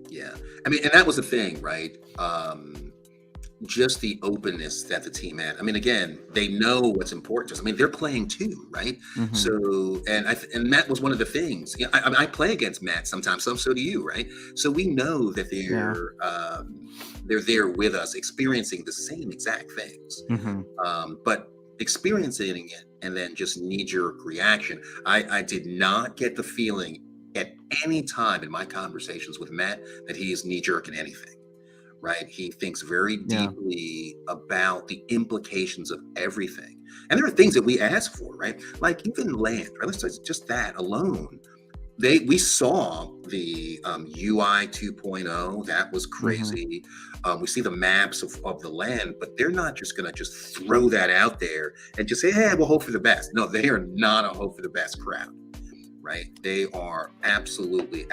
Yeah. I mean, and that was the thing, right? Just the openness that the team had. I mean, again, they know what's important to us. I mean, they're playing too, right? Mhm. So, and that was one of the things. You know, I play against Matt sometimes. So do you, right? So we know that they're there with us, experiencing the same exact things, but experiencing it and then just knee-jerk reaction. I did not get the feeling at any time in my conversations with Matt that he is knee-jerk in anything. Right, he thinks very deeply about the implications of everything, and there are things that we ask for, right? Like even land, right? Let's say just that alone. We saw the UI 2.0. That was crazy. We see the maps of the land, but they're not just going to just throw that out there and just say, "Hey, we'll hope for the best." No, they are not a hope for the best crowd. Right? They are absolutely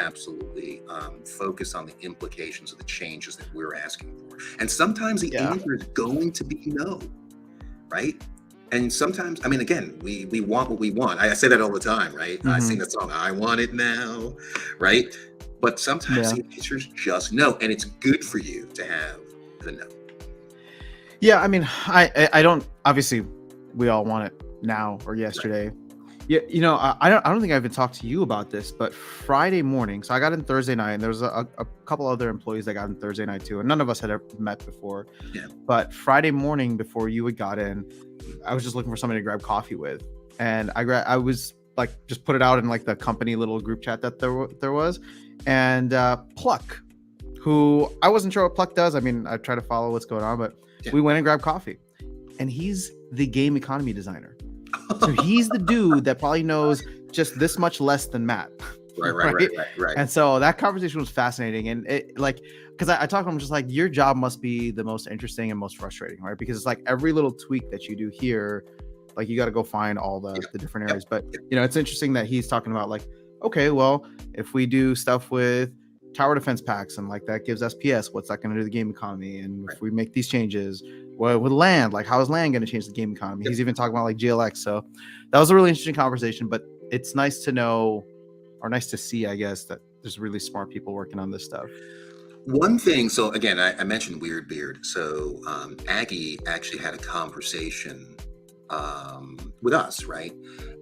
focused on the implications of the changes that we're asking for. And sometimes the answer is going to be no, right? And sometimes, I mean, again, we want what we want. I say that all the time, right? I sing that song, "I Want It Now," right? But sometimes the answer is just no. And it's good for you to have the no. Yeah, I mean, I don't, obviously, we all want it now or yesterday. Right. Yeah, you know, I don't think I even talked to you about this, but Friday morning, so I got in Thursday night, and there was a couple other employees that got in Thursday night too, and none of us had ever met before. Yeah. But Friday morning, before you had got in, I was just looking for somebody to grab coffee with, and I was like, just put it out in like the company little group chat that there was, and Pluck, who I wasn't sure what Pluck does. I mean, I try to follow what's going on, but we went and grabbed coffee, and he's the game economy designer. So he's the dude that probably knows just this much less than Matt. Right. And so that conversation was fascinating. And it like, because I talked to him just like, your job must be the most interesting and most frustrating, right? Because it's like every little tweak that you do here, like you got to go find all the different areas. But, you know, it's interesting that he's talking about like, okay, well, if we do stuff with tower defense packs and like that gives SPS, what's that going to do to the game economy? And if we make these changes, well, with land, like how is land going to change the game economy? He's even talking about like GLX. So that was a really interesting conversation, but it's nice to know, or nice to see, I guess, that there's really smart people working on this stuff. One thing, so again, I mentioned Weird Beard. So Aggie actually had a conversation with us, right?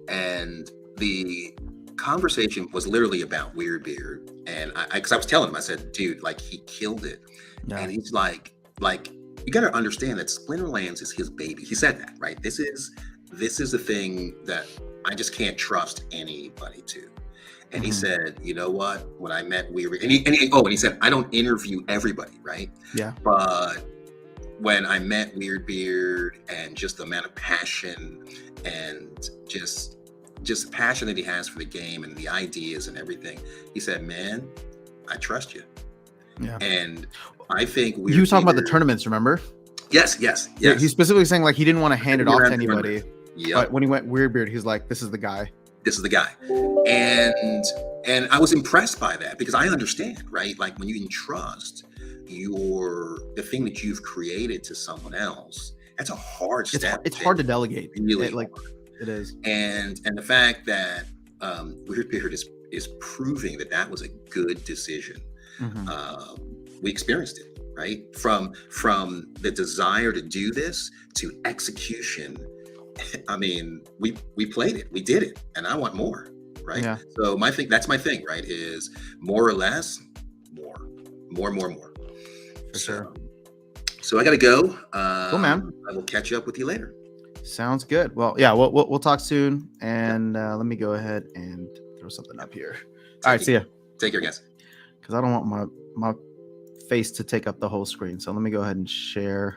And the conversation was literally about Weird Beard. And because I was telling him, I said, dude, like he killed it. Yeah. And he's like, you got to understand that Splinterlands is his baby. He said that, right? This is the thing that I just can't trust anybody to. And he said, you know what? When I met Weird, and he said, I don't interview everybody, right? Yeah. But when I met Weird Beard and just the amount of passion and just the passion that he has for the game and the ideas and everything, he said, man, I trust you. Yeah. And I think you were talking about the tournaments, remember? Yes. Yeah, he's specifically saying like he didn't want to hand it off to anybody. Yep. But when he went Weird Beard, he's like, this is the guy. And I was impressed by that because I understand, right? Like when you entrust the thing that you've created to someone else, that's a hard step. It's hard to delegate. Really it is. And the fact that Weird Beard is proving that was a good decision. We experienced it, right? From the desire to do this to execution. I mean, we played it, we did it, and I want more, right? Yeah. So that's my thing, right? Is more or less, more. For sure. So I gotta go. Cool, man. I will catch up with you later. Sounds good. Well, yeah, we'll talk soon, and let me go ahead and throw something up here. All right, see ya. Take care, guys. Because I don't want my face to take up the whole screen. So let me go ahead and share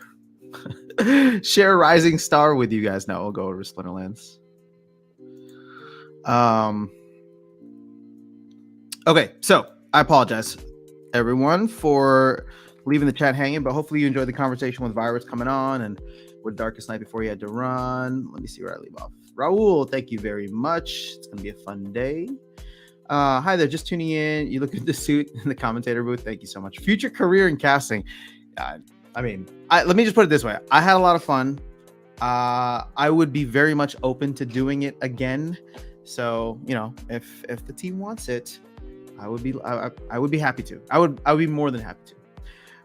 Rising Star with you guys now. We'll go over Splinterlands. Okay, so I apologize, everyone, for leaving the chat hanging, but hopefully you enjoyed the conversation with Virus coming on and with Darkestnyte before he had to run. Let me see where I leave off. Raul, thank you very much. It's going to be a fun day. Hi there, just tuning in. You look at the suit in the commentator booth. Thank you so much. Future career in casting. Let me just put it this way. I had a lot of fun. I would be very much open to doing it again. So, if the team wants it, I would be happy to. I would be more than happy to.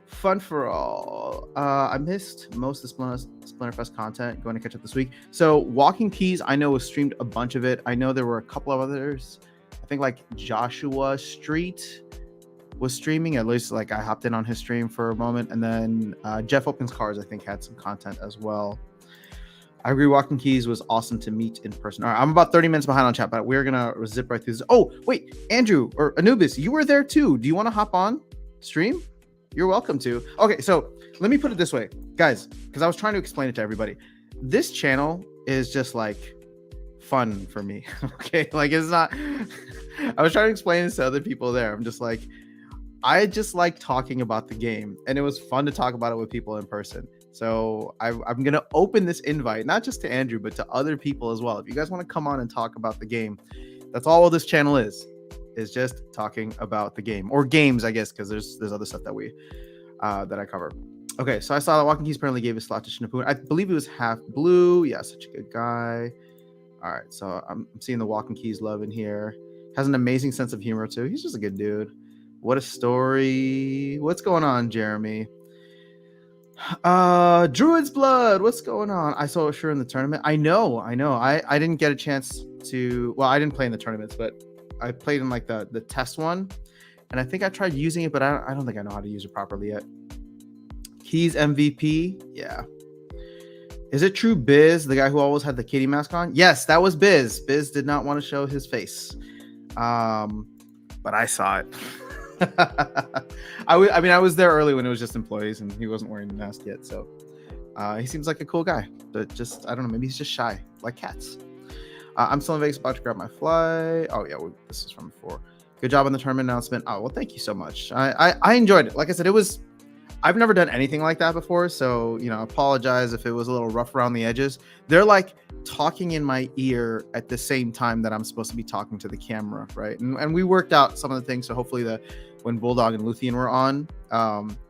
Fun for all. I missed most of the Splinterfest content. Going to catch up this week. So Walking Keys, I know was streamed a bunch of it. I know there were a couple of others. I think like Joshua Street was streaming. At least like I hopped in on his stream for a moment, and then Jeff Opens Cars I think had some content as well. I agree. Walking Keys was awesome to meet in person. All right, I'm about 30 minutes behind on chat, but we're gonna zip right through this. Oh, wait, Andrew or Anubis, you were there too. Do you want to hop on stream? You're welcome to. Okay, so let me put it this way, guys, because I was trying to explain it to everybody. This channel is just like fun for me. Okay, like it's not. I was trying to explain this to other people there. I'm just like, I just like talking about the game, and it was fun to talk about it with people in person. So I'm gonna open this invite, not just to Andrew, but to other people as well. If you guys want to come on and talk about the game, that's all this channel is just talking about the game, or games, I guess, because there's other stuff that I cover. Okay, so I saw that Walking Keys apparently gave a slot to Shinapun. I believe he was half blue. Yeah, such a good guy. All right, so I'm seeing the Walking Keys love in here. Has an amazing sense of humor too. He's just a good dude. What a story. What's going on, Jeremy? Druid's Blood, what's going on? I saw Sure in the tournament. I know. I didn't get a chance to. Well, I didn't play in the tournaments, but I played in like the test one, and I think I tried using it, but I don't think I know how to use it properly yet. Keys MVP, yeah. Is it true Biz, the guy who always had the kitty mask on? Yes, that was Biz. Biz did not want to show his face, but I saw it. I was there early when it was just employees, and he wasn't wearing the mask yet. So he seems like a cool guy, but just I don't know. Maybe he's just shy, like cats. I'm still in Vegas, about to grab my flight. Oh yeah, this is from before. Good job on the tournament announcement. Oh well, thank you so much. I enjoyed it. Like I said, I've never done anything like that before, so apologize if it was a little rough around the edges. They're like talking in my ear at the same time that I'm supposed to be talking to the camera, right? And we worked out some of the things, so hopefully when Bulldog and Luthien were on,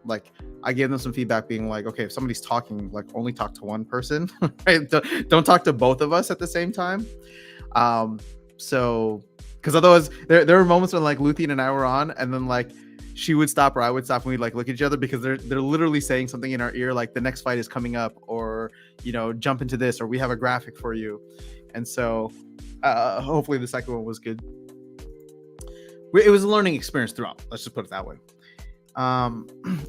like I gave them some feedback being like, okay, if somebody's talking, like only talk to one person, right? Don't talk to both of us at the same time. So because otherwise there were moments when like Luthien and I were on, and then like she would stop or I would stop, and we'd like look at each other because they're literally saying something in our ear, like the next fight is coming up, or jump into this, or we have a graphic for you. And so hopefully the second one was good. It was a learning experience throughout. Let's just put it that way.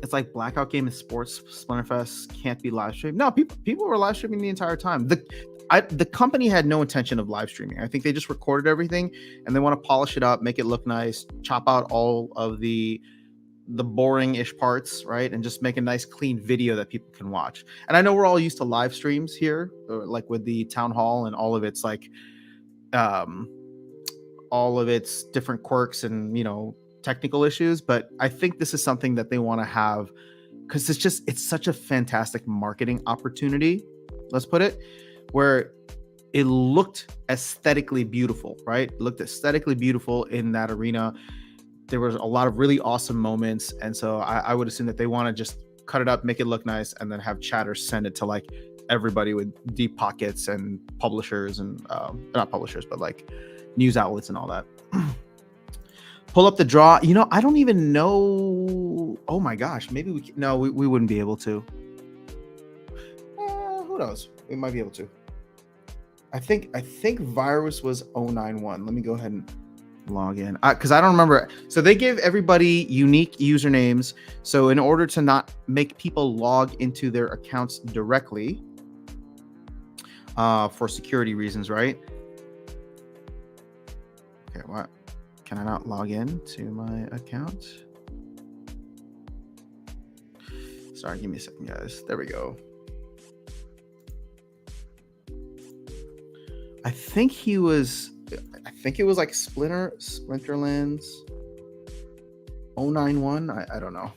It's like Blackout Game of Sports Splinterfest can't be live streamed. No, people were live streaming the entire time. The company had no intention of live streaming. I think they just recorded everything, and they want to polish it up, make it look nice, chop out all of the boring-ish parts, right, and just make a nice, clean video that people can watch. And I know we're all used to live streams here, like with the town hall and all of its like, all of its different quirks and technical issues. But I think this is something that they want to have because it's such a fantastic marketing opportunity. Let's put it. Where it looked aesthetically beautiful, right? It looked aesthetically beautiful in that arena. There was a lot of really awesome moments. And so I would assume that they want to just cut it up, make it look nice, and then have chatter send it to like everybody with deep pockets and publishers and not publishers, but like news outlets and all that. Pull up the draw. I don't even know. Oh my gosh. Maybe we wouldn't be able to. Who knows? We might be able to. I think virus was 091. Let me go ahead and log in because I don't remember. So they give everybody unique usernames. So in order to not make people log into their accounts directly for security reasons, right? Okay, what? Can I not log in to my account? Sorry, give me a second, guys. There we go. I think it was like Splinterlands 091. I don't know.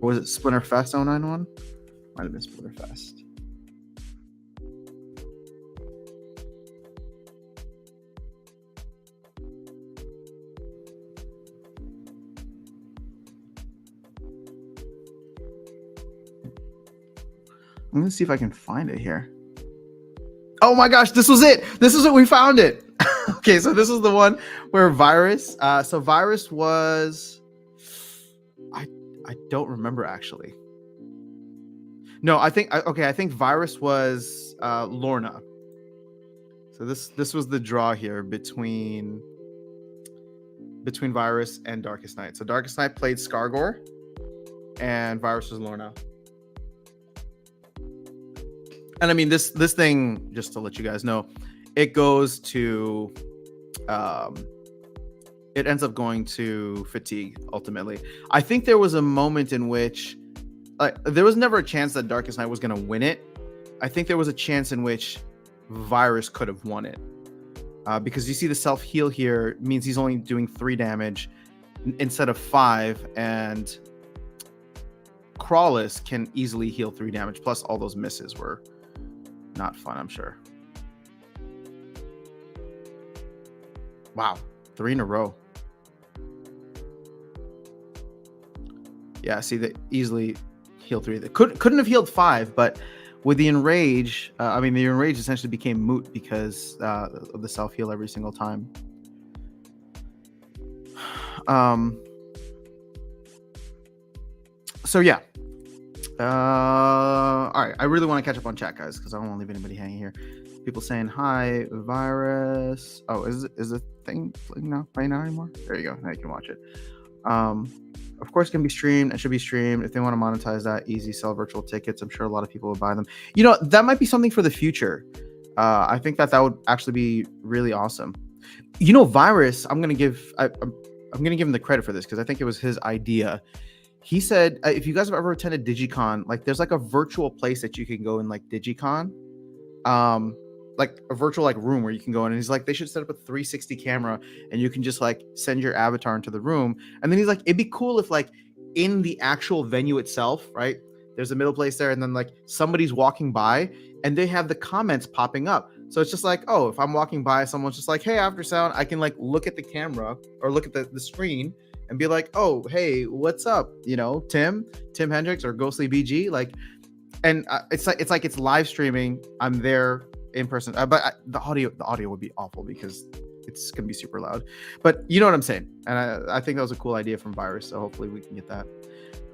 Or was it Splinterfest 091? Might have been Splinterfest. I'm gonna see if I can find it here. Oh my gosh, this was it. This is it. We found it. Okay, so this is the one where Virus. So Virus was. I don't remember actually. No, I think Virus was Lorna. So this was the draw here between Virus and Darkestnyte. So Darkestnyte played Skargor, and Virus was Lorna. And I mean this thing, just to let you guys know, it goes to it ends up going to Fatigue ultimately. I think there was a moment in which there was never a chance that Darkestnyte was going to win it. I think there was a chance in which Virus could have won it. Because you see the self-heal here means he's only doing 3 damage instead of 5, and Crawlus can easily heal 3 damage, plus all those misses were not fun, I'm sure. Wow, 3 in a row. Yeah, see, they easily heal 3. They couldn't have healed 5, but with the Enrage, the Enrage essentially became moot because of the self-heal every single time. So yeah. All right, I really want to catch up on chat, guys, because I don't want to leave anybody hanging here. People saying hi, Virus. Oh, is the thing not playing now anymore? There you go. Now you can watch it. Of course, it can be streamed. It should be streamed. If they want to monetize that, easy, sell virtual tickets. I'm sure a lot of people will buy them. You know, that might be something for the future. I think that would actually be really awesome. You know, Virus, I'm gonna give him the credit for this because I think it was his idea. He said, if you guys have ever attended DigiCon, like there's like a virtual place that you can go in, like DigiCon, like a virtual like room where you can go in, and he's like, they should set up a 360 camera and you can just like send your avatar into the room. And then he's like, it'd be cool if like in the actual venue itself, right, there's a middle place there, and then like somebody's walking by and they have the comments popping up. So it's just like, oh, if I'm walking by, someone's just like, hey, After Sound, I can like look at the camera or look at the screen and be like, oh, hey, what's up? You know, Tim Hendricks or Ghostly BG, like, and it's like it's live streaming. I'm there in person, but the audio would be awful because it's gonna be super loud. But you know what I'm saying, and I think that was a cool idea from Virus. So hopefully we can get that.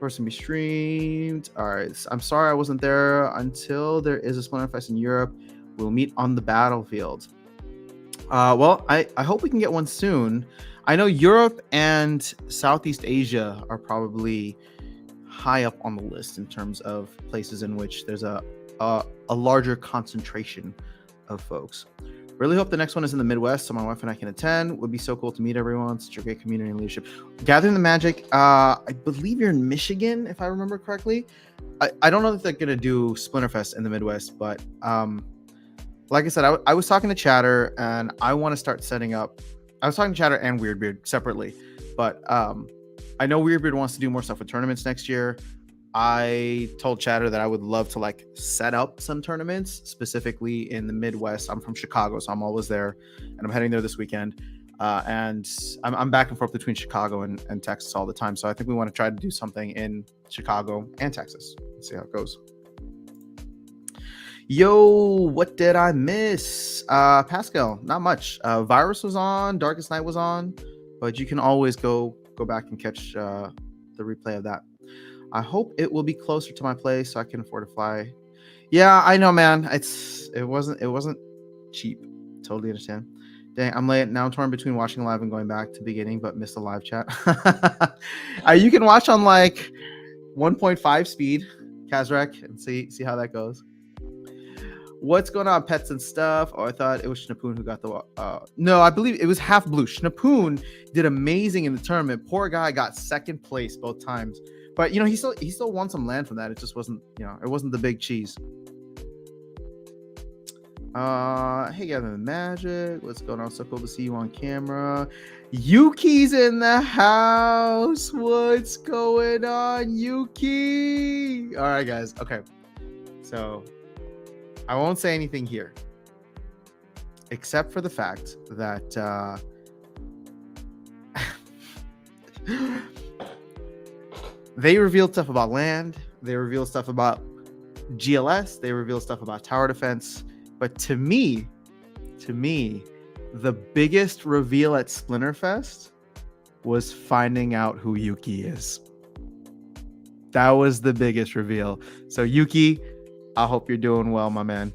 Person be streamed. All right, I'm sorry I wasn't there. Until there is a Splinterfest in Europe, we'll meet on the battlefield. Well, I hope we can get one soon. I know Europe and Southeast Asia are probably high up on the list in terms of places in which there's a larger concentration of folks. Really hope the next one is in the Midwest so my wife and I can attend. Would be so cool to meet everyone. Such a great community and leadership. Gathering the Magic, I believe you're in Michigan, if I remember correctly. I don't know if they're going to do Splinterfest in the Midwest, but like I said, I was talking to Chatter, and I want to start setting up. I was talking to Chatter and Weirdbeard separately, but I know Weirdbeard wants to do more stuff with tournaments next year. I told Chatter that I would love to like set up some tournaments specifically in the Midwest. I'm from Chicago, so I'm always there, and I'm heading there this weekend. And I'm back and forth between Chicago and Texas all the time. So I think we want to try to do something in Chicago and Texas. Let's see how it goes. Yo, what did I miss? Pascal, not much. Virus was on, Darkestnyte was on, but you can always go back and catch the replay of that. I hope it will be closer to my place so I can afford to fly. Yeah, I know, man. It wasn't cheap. Totally understand. Dang, I'm late. Now I'm torn between watching live and going back to beginning, but missed the live chat. You can watch on like 1.5 speed, Kazrak, and see how that goes. What's going on, pets and stuff? Oh, I thought it was Schnapoon who got the... no, I believe it was Half Blue. Schnapoon did amazing in the tournament. Poor guy got second place both times. But, you know, he still won some land from that. It just wasn't, you know, it wasn't the big cheese. Hey, Gathering the Magic. What's going on? So cool to see you on camera. Yuki's in the house. What's going on, Yuki? All right, guys. Okay. So... I won't say anything here, except for the fact that they revealed stuff about land. They revealed stuff about GLS, they reveal stuff about tower defense. But to me, the biggest reveal at Splinterfest was finding out who Yuki is. That was the biggest reveal. So Yuki, I hope you're doing well, my man.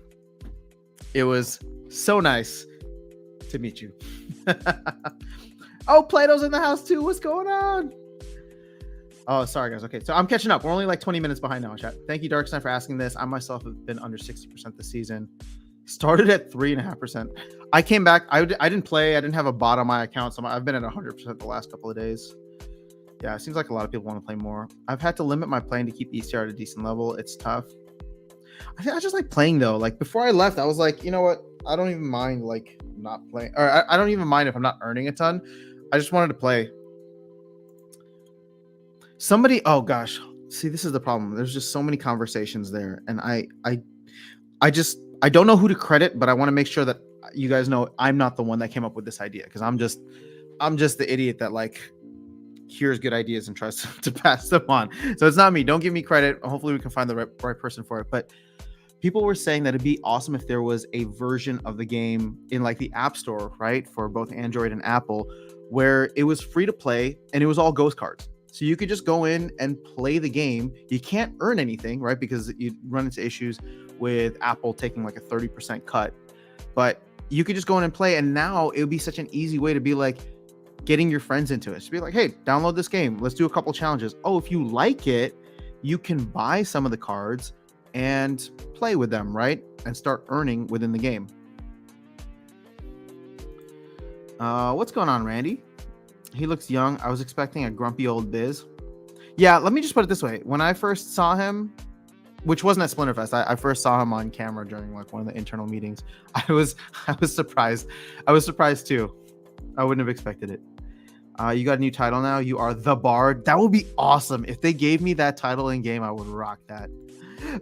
It was so nice to meet you. Oh, Plato's in the house too. What's going on? Oh, sorry guys. Okay, so I'm catching up. We're only like 20 minutes behind now, chat. Thank you, Darkestnyte, for asking this. I myself have been under 60% this season. Started at 3.5%. I came back. I didn't play. I didn't have a bot on my account, so I've been at 100% the last couple of days. Yeah, it seems like a lot of people want to play more. I've had to limit my playing to keep ECR at a decent level. It's tough. I just like playing though. Like before I left, I was like, you know what? I don't even mind like not playing, or I don't even mind if I'm not earning a ton. I just wanted to play. Somebody, oh gosh, see, this is the problem. There's just so many conversations there, and I don't know who to credit, but I want to make sure that you guys know I'm not the one that came up with this idea, because I'm just the idiot that like hears good ideas and tries to pass them on. So it's not me. Don't give me credit. Hopefully we can find the right person for it. But people were saying that it'd be awesome if there was a version of the game in like the App Store, right, for both Android and Apple, where it was free to play and it was all ghost cards. So you could just go in and play the game. You can't earn anything, right? Because you run into issues with Apple taking like a 30% cut. But you could just go in and play. And now it would be such an easy way to be like getting your friends into it. So be like, hey, download this game. Let's do a couple challenges. Oh, if you like it, you can buy some of the cards and play with them, right? And start earning within the game. What's going on, Randy? He looks young. I was expecting a grumpy old Biz. Yeah, let me just put it this way. When I first saw him, which wasn't at Splinterfest, I first saw him on camera during like one of the internal meetings. I was surprised. I was surprised too. I wouldn't have expected it. You got a new title now. You are the Bard. That would be awesome. If they gave me that title in game, I would rock that.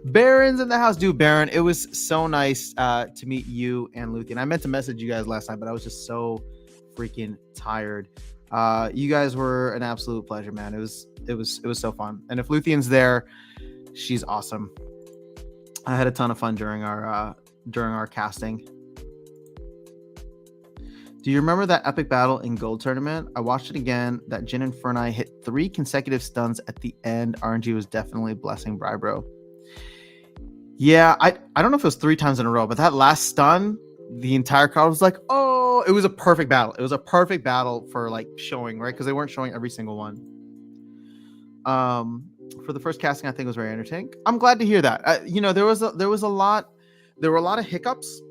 Baron's in the house. Dude, Baron, it was so nice to meet you and Luthien. I meant to message you guys last time, but I was just so freaking tired. You guys were an absolute pleasure, man. It was so fun. And if Luthien's there, she's awesome. I had a ton of fun during our casting. Do you remember that epic battle in Gold Tournament? I watched it again. That Jin and Ferni hit 3 consecutive stuns at the end. RNG was definitely blessing Brybro. Yeah, I don't know if it was 3 times in a row, but that last stun, the entire crowd was like, oh, it was a perfect battle. It was a perfect battle for like showing, right? Because they weren't showing every single one. For the first casting, I think it was very entertaining. I'm glad to hear that. There were a lot of hiccups.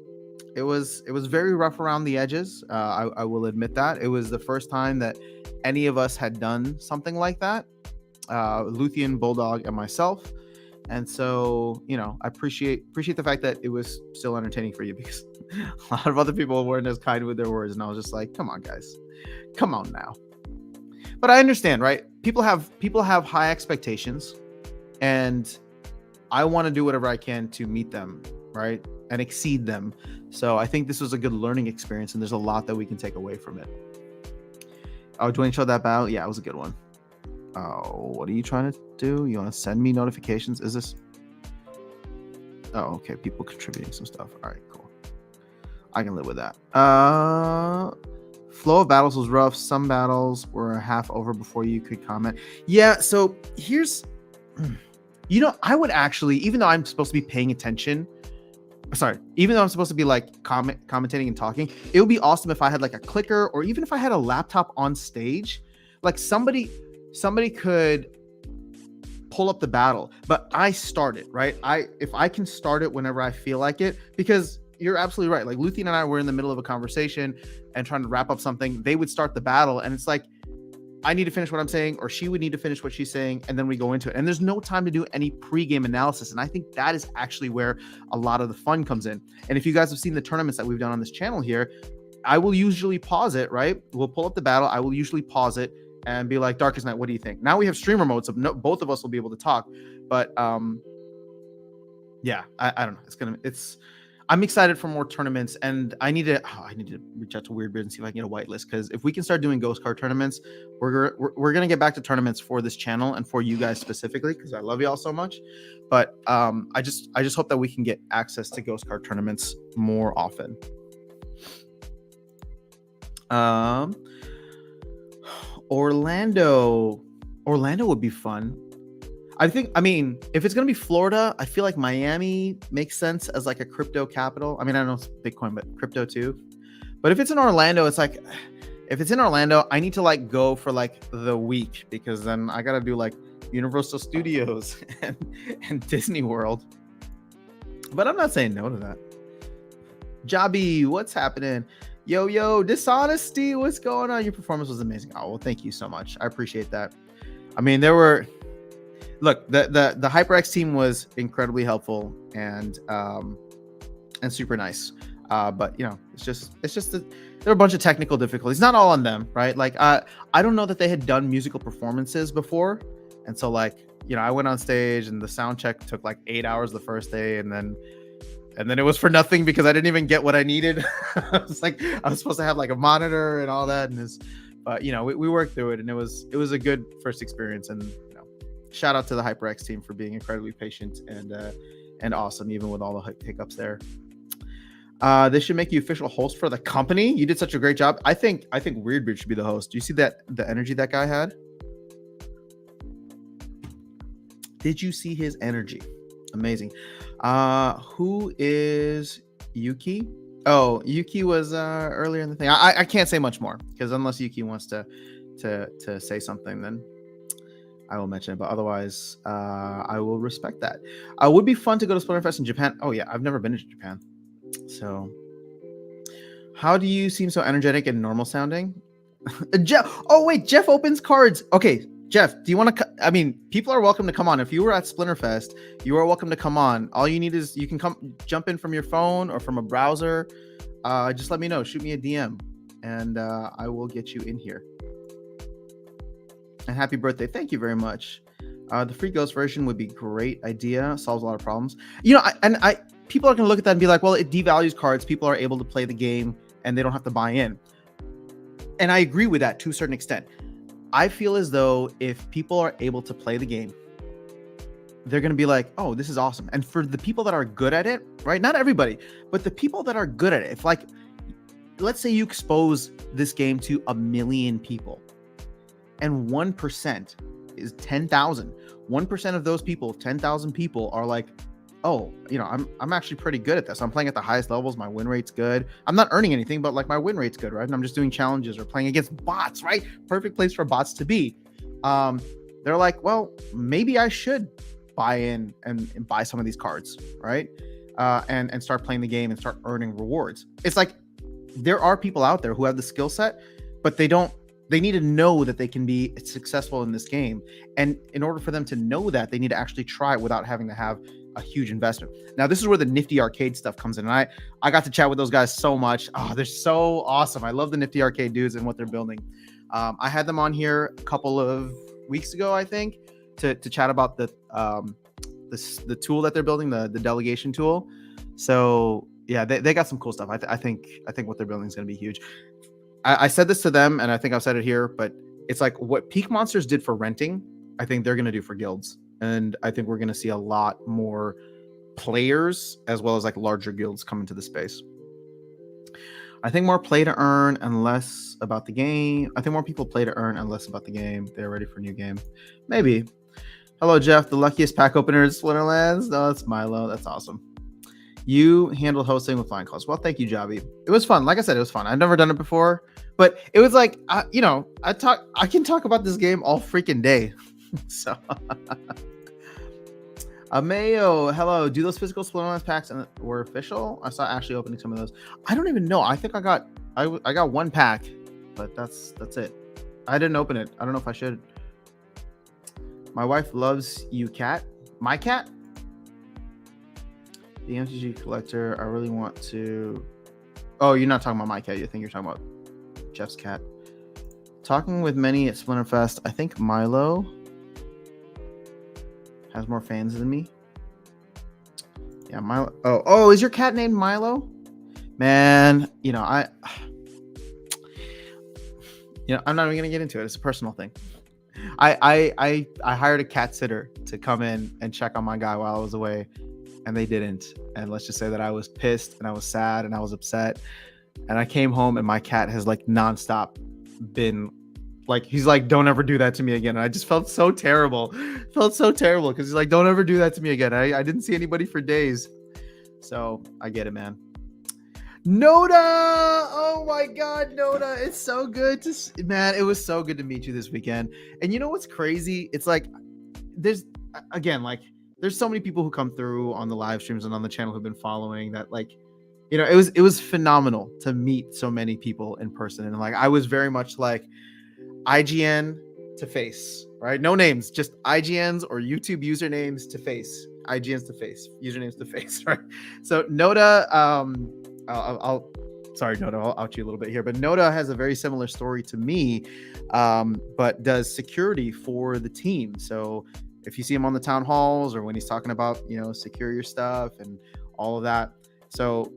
It was very rough around the edges. I will admit that. It was the first time that any of us had done something like that. Luthien, Bulldog, and myself. And so, I appreciate the fact that it was still entertaining for you, because a lot of other people weren't as kind with their words. And I was just like, come on, guys. Come on now. But I understand, right? People have high expectations, and I want to do whatever I can to meet them, right? And exceed them. So I think this was a good learning experience, and there's a lot that we can take away from it. Oh, Dwayne showed that battle? Yeah, it was a good one. Oh, what are you trying to do? You want to send me notifications? Is this... Oh, okay. People contributing some stuff. All right, cool. I can live with that. Flow of battles was rough. Some battles were half over before you could comment. Yeah, so here's... I would actually, even though I'm supposed to be paying attention... Sorry, even though I'm supposed to be like commentating and talking, it would be awesome if I had like a clicker, or even if I had a laptop on stage, like somebody could pull up the battle, but I start it, right? If I can start it whenever I feel like it, because you're absolutely right. Like Luthien and I were in the middle of a conversation and trying to wrap up something. They would start the battle, and it's like, I need to finish what I'm saying, or she would need to finish what she's saying, and then we go into it. And there's no time to do any pre-game analysis. And I think that is actually where a lot of the fun comes in. And if you guys have seen the tournaments that we've done on this channel here, I will usually pause it, right? We'll pull up the battle. I will usually pause it and be like, Darkestnyte, what do you think? Now we have streamer mode, so both of us will be able to talk. But yeah, I don't know. I'm excited for more tournaments, and I need to reach out to Weirdbeard and see if I can get a whitelist, because if we can start doing ghost card tournaments, we're gonna get back to tournaments for this channel and for you guys specifically, because I love you all so much. But I just hope that we can get access to ghost card tournaments more often. Orlando would be fun. I mean, if it's gonna be Florida, I feel like Miami makes sense as like a crypto capital. I mean, I don't know if it's Bitcoin, but crypto too. But if it's in Orlando, it's like, if it's in Orlando, I need to like go for like the week, because then I gotta do like Universal Studios and Disney World. But I'm not saying no to that. Jobby, what's happening? Yo, Dishonesty, what's going on? Your performance was amazing. Oh, well, thank you so much. I appreciate that. I mean, the HyperX team was incredibly helpful and super nice. But you know, it's just there are a bunch of technical difficulties. Not all on them, right? Like I don't know that they had done musical performances before, and so like, you know, I went on stage and the sound check took like 8 hours the first day, and then it was for nothing because I didn't even get what I needed. I was supposed to have like a monitor and all that, but you know, we worked through it, and it was a good first experience. And you know, shout out to the HyperX team for being incredibly patient and awesome, even with all the hiccups there. They should make you official host for the company. You did such a great job. I think Weirdbeard should be the host. Do you see the energy that guy had? Did you see his energy? Amazing. Who is Yuki? Oh, Yuki was earlier in the thing. I can't say much more, because unless Yuki wants to say something, then I will mention it. But otherwise, I will respect that. It would be fun to go to Splinterfest in Japan. Oh yeah, I've never been to Japan. So, how do you seem so energetic and normal sounding? Jeff. Oh wait, Jeff opens cards. Okay, Jeff, do you want to? I mean, people are welcome to come on. If you were at Splinterfest, you are welcome to come on. All you need is you can jump in from your phone or from a browser. Just let me know. Shoot me a DM, and I will get you in here. And happy birthday! Thank you very much. The free ghost version would be a great idea. Solves a lot of problems. You know, people are going to look at that and be like, well, it devalues cards. People are able to play the game and they don't have to buy in. And I agree with that to a certain extent. I feel as though if people are able to play the game, they're going to be like, oh, this is awesome. And for the people that are good at it, right? Not everybody, but the people that are good at it, if like, let's say you expose this game to 1 million people and 1% is 10,000. 1% of those people, 10,000 people, are like, oh, you know, I'm actually pretty good at this. I'm playing at the highest levels. My win rate's good. I'm not earning anything, but like my win rate's good, right? And I'm just doing challenges or playing against bots, right? Perfect place for bots to be. They're like, well, maybe I should buy in and buy some of these cards, right? And start playing the game and start earning rewards. It's like there are people out there who have the skill set, but they need to know that they can be successful in this game. And in order for them to know that, they need to actually try it without having to have a huge investment. Now, this is where the Nifty Arcade stuff comes in. And I got to chat with those guys so much. Oh, they're so awesome. I love the Nifty Arcade dudes and what they're building. I had them on here a couple of weeks ago, I think, to chat about the tool that they're building, the delegation tool. So yeah, they got some cool stuff. I think what they're building is going to be huge. I said this to them, and I think I've said it here, but it's like what Peak Monsters did for renting, I think they're going to do for guilds. And I think we're going to see a lot more players as well as like larger guilds come into the space. I think more play to earn and less about the game. I think more people play to earn and less about the game. They're ready for a new game. Maybe. Hello, Jeff, the luckiest pack opener in Splinterlands. No, that's Milo. That's awesome. You handled hosting with flying colors. Well, thank you, Javi. It was fun. Like I said, it was fun. I've never done it before, but it was like, I can talk about this game all freaking day. So, Amayo, hello. Do those physical Splinterlands packs were official? I saw Ashley opening some of those. I don't even know. I think I got one pack, but that's it. I didn't open it. I don't know if I should. My wife loves you, cat. My cat? The MTG collector. I really want to. Oh, you're not talking about my cat. You think you're talking about Jeff's cat. Talking with many at Splinterfest. I think Milo has more fans than me. Yeah, Milo. Oh, is your cat named Milo? Man, I'm not even gonna get into it. It's a personal thing. I hired a cat sitter to come in and check on my guy while I was away, and they didn't. And let's just say that I was pissed and I was sad and I was upset. And I came home and my cat has like nonstop been like, he's like, don't ever do that to me again. And I just felt so terrible. Because he's like, don't ever do that to me again. I didn't see anybody for days. So I get it, man. Noda, oh my God, Noda, it's so good man. It was so good to meet you this weekend. And you know what's crazy? It's like there's so many people who come through on the live streams and on the channel who've been following that, like, it was phenomenal to meet so many people in person. And like I was very much like IGN to face, right? No names, just IGNs or YouTube usernames to face. IGNs to face, usernames to face, right? So Noda, sorry, Noda, I'll out you a little bit here, but Noda has a very similar story to me, but does security for the team. So if you see him on the town halls or when he's talking about, secure your stuff and all of that. So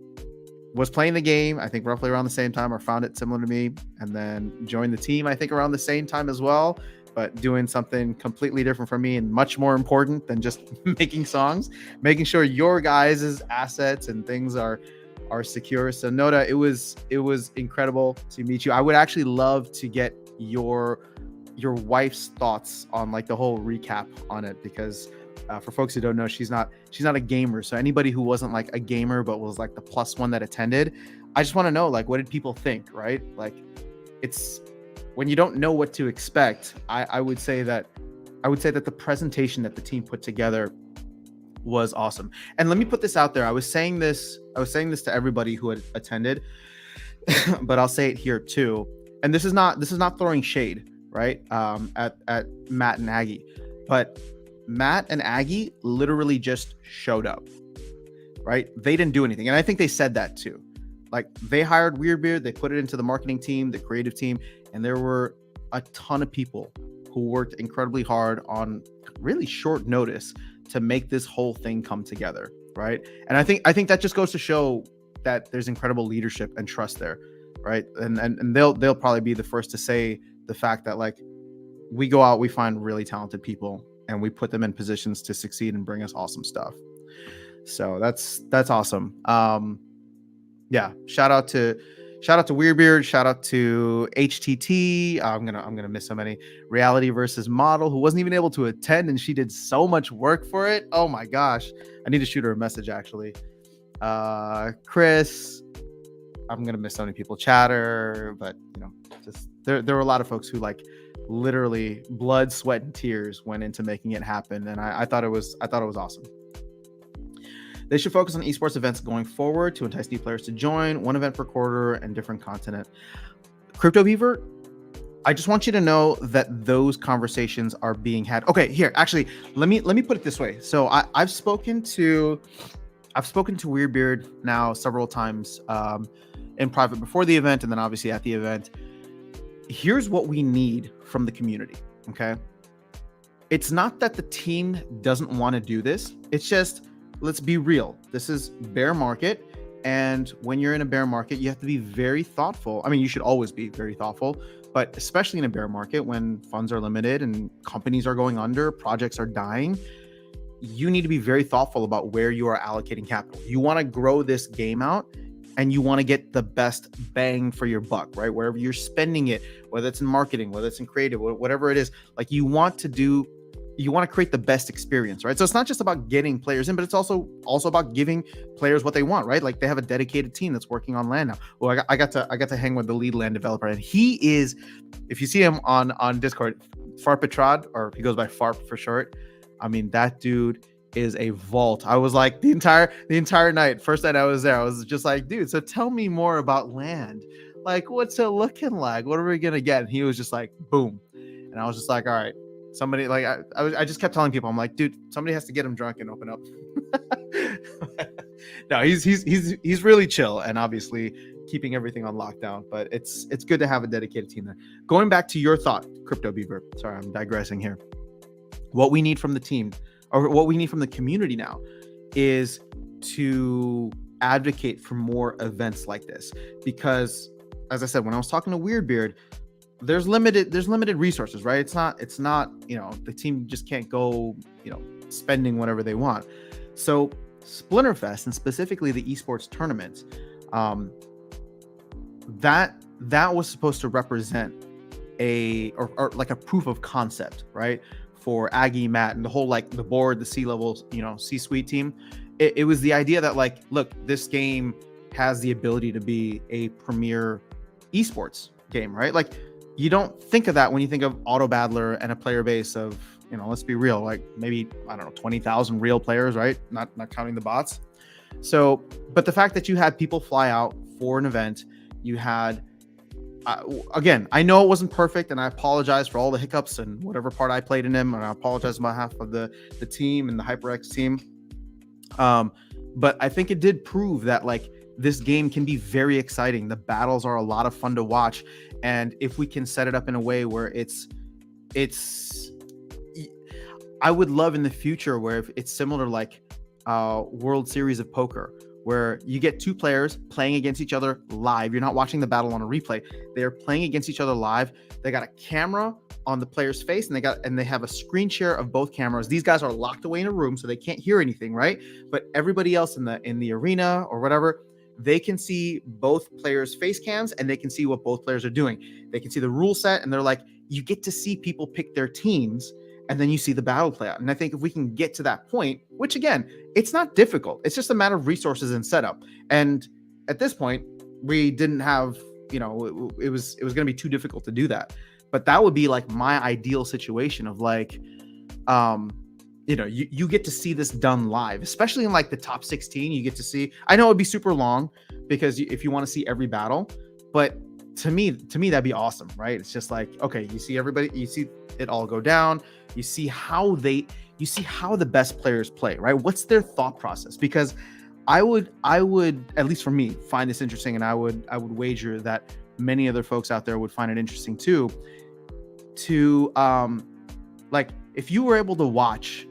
was playing the game, I think roughly around the same time, or found it similar to me, and then joined the team, I think around the same time as well, but doing something completely different from me and much more important than just making songs, making sure your guys' assets and things are secure. So Noda, it was incredible to meet you. I would actually love to get your wife's thoughts on like the whole recap on it, because for folks who don't know, she's not a gamer. So anybody who wasn't like a gamer but was like the plus one that attended, I just want to know, like, what did people think, right? Like, it's when you don't know what to expect. I would say that the presentation that the team put together was awesome. And let me put this out there. I was saying this to everybody who had attended, but I'll say it here too. And this is not throwing shade, right? At Matt and Aggie, but Matt and Aggie literally just showed up, right? They didn't do anything. And I think they said that too. Like, they hired Weirdbeard, they put it into the marketing team, the creative team, and there were a ton of people who worked incredibly hard on really short notice to make this whole thing come together, right? And I think that just goes to show that there's incredible leadership and trust there, right? And they'll probably be the first to say the fact that, like, we go out, we find really talented people, and we put them in positions to succeed and bring us awesome stuff. So that's awesome. Yeah, shout out to Weirdbeard, shout out to HTT. I'm gonna miss so many. Reality versus Model, who wasn't even able to attend, and she did so much work for it. Oh my gosh, I need to shoot her a message actually. Chris, I'm gonna miss so many people. Chatter, but just there were a lot of folks who, like, literally blood, sweat, and tears went into making it happen, and I thought it was awesome. They should focus on esports events going forward to entice new players to join, one event per quarter and different continent. Crypto Beaver, I just want you to know that those conversations are being had. Okay, here, actually, let me put it this way. So I've spoken to Weirdbeard now several times in private before the event, and then obviously at the event. Here's what we need from the community, okay? It's not that the team doesn't want to do this. It's just, let's be real. This is bear market. And when you're in a bear market, you have to be very thoughtful. I mean, you should always be very thoughtful, but especially in a bear market when funds are limited and companies are going under, projects are dying, you need to be very thoughtful about where you are allocating capital. You want to grow this game out, and you want to get the best bang for your buck, right? Wherever you're spending it, whether it's in marketing, whether it's in creative, whatever it is, like, you want to create the best experience, right? So it's not just about getting players in, but it's also about giving players what they want, right? Like, they have a dedicated team that's working on land now. Well, I got to hang with the lead land developer, and he is, if you see him on Discord, Farpetrad, or he goes by Farp for short. I mean, that dude is a vault. I was like, the entire night, first night I was there, I was just like, dude, so tell me more about land. Like, what's it looking like? What are we gonna get? And he was just like, boom. And I was just like, all right, somebody, like, I just kept telling people, I'm like, dude, somebody has to get him drunk and open up. No, he's really chill, and obviously keeping everything on lockdown, but it's good to have a dedicated team there. Going back to your thought, Crypto Beaver, sorry, I'm digressing here. What we need from the team, or what we need from the community now, is to advocate for more events like this, because as I said, when I was talking to Weirdbeard, there's limited resources, right? It's not the team just can't go spending whatever they want. So Splinterfest, and specifically the esports tournament, that was supposed to represent or like a proof of concept, right, for Aggie, Matt, and the whole like the board, the C-level, C-suite team. It was the idea that like, look, this game has the ability to be a premier esports game, right? Like, you don't think of that when you think of Auto Battler and a player base of, let's be real, like maybe, I don't know, 20,000 real players, right? Not counting the bots. So, but the fact that you had people fly out for an event, you had, again, I know it wasn't perfect, and I apologize for all the hiccups and whatever part I played in them, and I apologize on behalf of the team and the HyperX team. But I think it did prove that like this game can be very exciting. The battles are a lot of fun to watch, and if we can set it up in a way where it's I would love in the future where if it's similar like World Series of Poker, where you get two players playing against each other live. You're not watching the battle on a replay. They're playing against each other live. They got a camera on the player's face, and they have a screen share of both cameras. These guys are locked away in a room, so they can't hear anything, right? But everybody else in the arena or whatever, they can see both players' face cams, and they can see what both players are doing. They can see the rule set, and they're like, you get to see people pick their teams, and then you see the battle play out. And I think if we can get to that point, which again, it's not difficult. It's just a matter of resources and setup. And at this point, we didn't have, it was going to be too difficult to do that. But that would be like my ideal situation of like, you get to see this done live, especially in like the top 16. You get to see, I know it'd be super long because if you want to see every battle, but to me, that'd be awesome, right? It's just like, okay, you see everybody, you see it all go down. You see how the best players play, right? What's their thought process? Because I would, at least for me, find this interesting, and I would wager that many other folks out there would find it interesting too. To like, if you were able to watch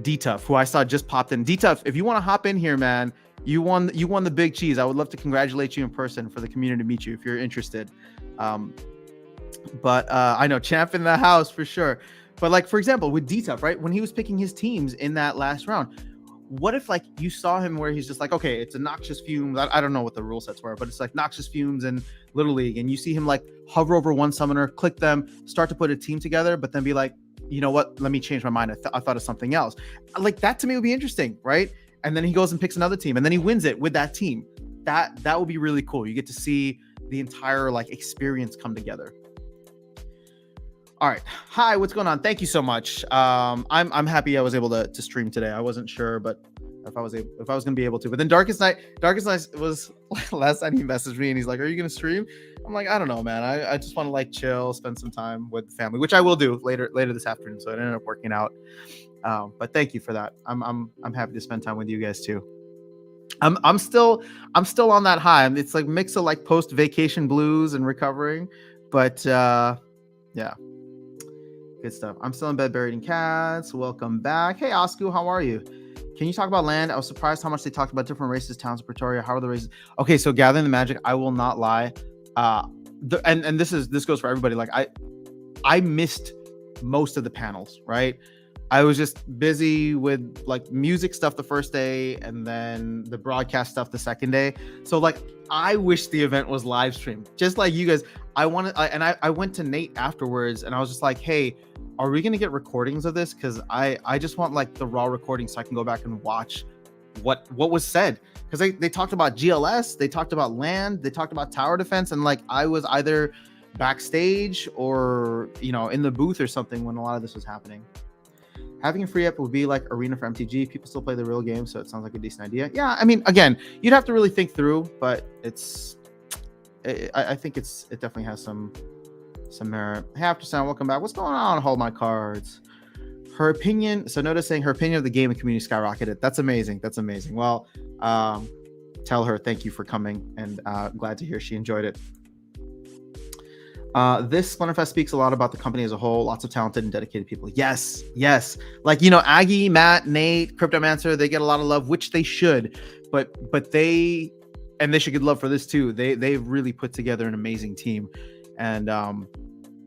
D-Tuff, who I saw just popped in. D-Tuff, if you want to hop in here, man, you won the big cheese. I would love to congratulate you in person for the community to meet you if you're interested. But I know Champ in the house for sure. But like, for example, with D-Tuff, right? When he was picking his teams in that last round, what if like you saw him where he's just like, okay, it's a Noxious Fumes. I don't know what the rule sets were, but it's like Noxious Fumes in Little League. And you see him like hover over one summoner, click them, start to put a team together, but then be like, you know what? Let me change my mind. I thought of something else. Like that to me would be interesting, right? And then he goes and picks another team, and then he wins it with that team. That would be really cool. You get to see the entire like experience come together. All right. Hi, what's going on? Thank you so much. I'm happy I was able to stream today. I wasn't sure, but if I was going to be able to. But then Darkestnyte was last night he messaged me and he's like, "Are you going to stream?" I'm like, "I don't know, man. I just want to like chill, spend some time with the family," which I will do later this afternoon. So it ended up working out. But thank you for that. I'm happy to spend time with you guys too. I'm still on that high. It's like mix of like post vacation blues and recovering, but yeah. Good stuff. I'm still in bed buried in cats. Welcome back. Hey, Osku, how are you? Can you talk about land? I was surprised how much they talked about different races, towns of Pretoria. How are the races? Okay, so Gathering the Magic, I will not lie. And this goes for everybody. Like I missed most of the panels, right? I was just busy with like music stuff the first day and then the broadcast stuff the second day. So like I wish the event was live streamed, just like you guys. I went to Nate afterwards and I was just like, hey, are we gonna get recordings of this? Because I just want like the raw recording so I can go back and watch what was said. Because they talked about GLS, they talked about land, they talked about tower defense, and like I was either backstage or in the booth or something when a lot of this was happening. Having a free app would be like Arena for MTG. People still play the real game, so it sounds like a decent idea. Yeah, I mean, again, you'd have to really think through, but I think it definitely has some merit. Hey, After Sound, welcome back. What's going on? Hold my cards. Her opinion. So notice saying her opinion of the game and community skyrocketed. That's amazing. That's amazing. Well, tell her thank you for coming, and glad to hear she enjoyed it. This Splinterfest speaks a lot about the company as a whole. Lots of talented and dedicated people. Yes. Like, you know, Aggie, Matt, Nate, Cryptomancer, they get a lot of love, which they should. But they should get love for this too. They've really put together an amazing team, and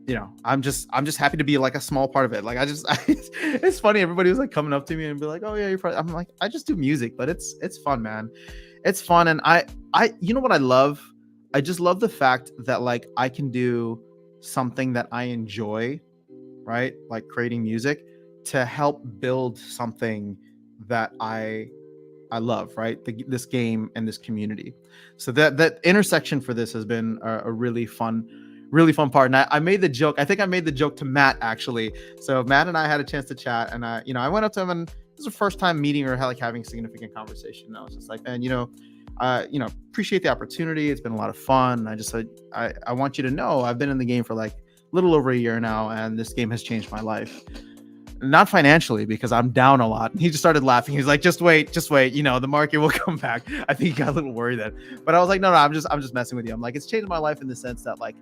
you know, I'm just happy to be like a small part of it. Like it's funny. Everybody was like coming up to me and be like, "Oh yeah, you're probably." I'm like, I just do music, but it's fun, man. It's fun, and I you know what I love? I just love the fact that like I can do something that I enjoy, right? Like creating music to help build something that I love, right? This game and this community. So that intersection for this has been a really fun part. And I made the joke. I think I made the joke to Matt actually. So Matt and I had a chance to chat, and I went up to him, and this was the first time meeting or like having a significant conversation. And I was just like, man, appreciate the opportunity. It's been a lot of fun. I just said, I want you to know I've been in the game for like a little over a year now, and this game has changed my life. Not financially, because I'm down a lot. He just started laughing. He's like, just wait. You know, the market will come back. I think he got a little worried then. But I was like, no, I'm just messing with you. I'm like, it's changed my life in the sense that like,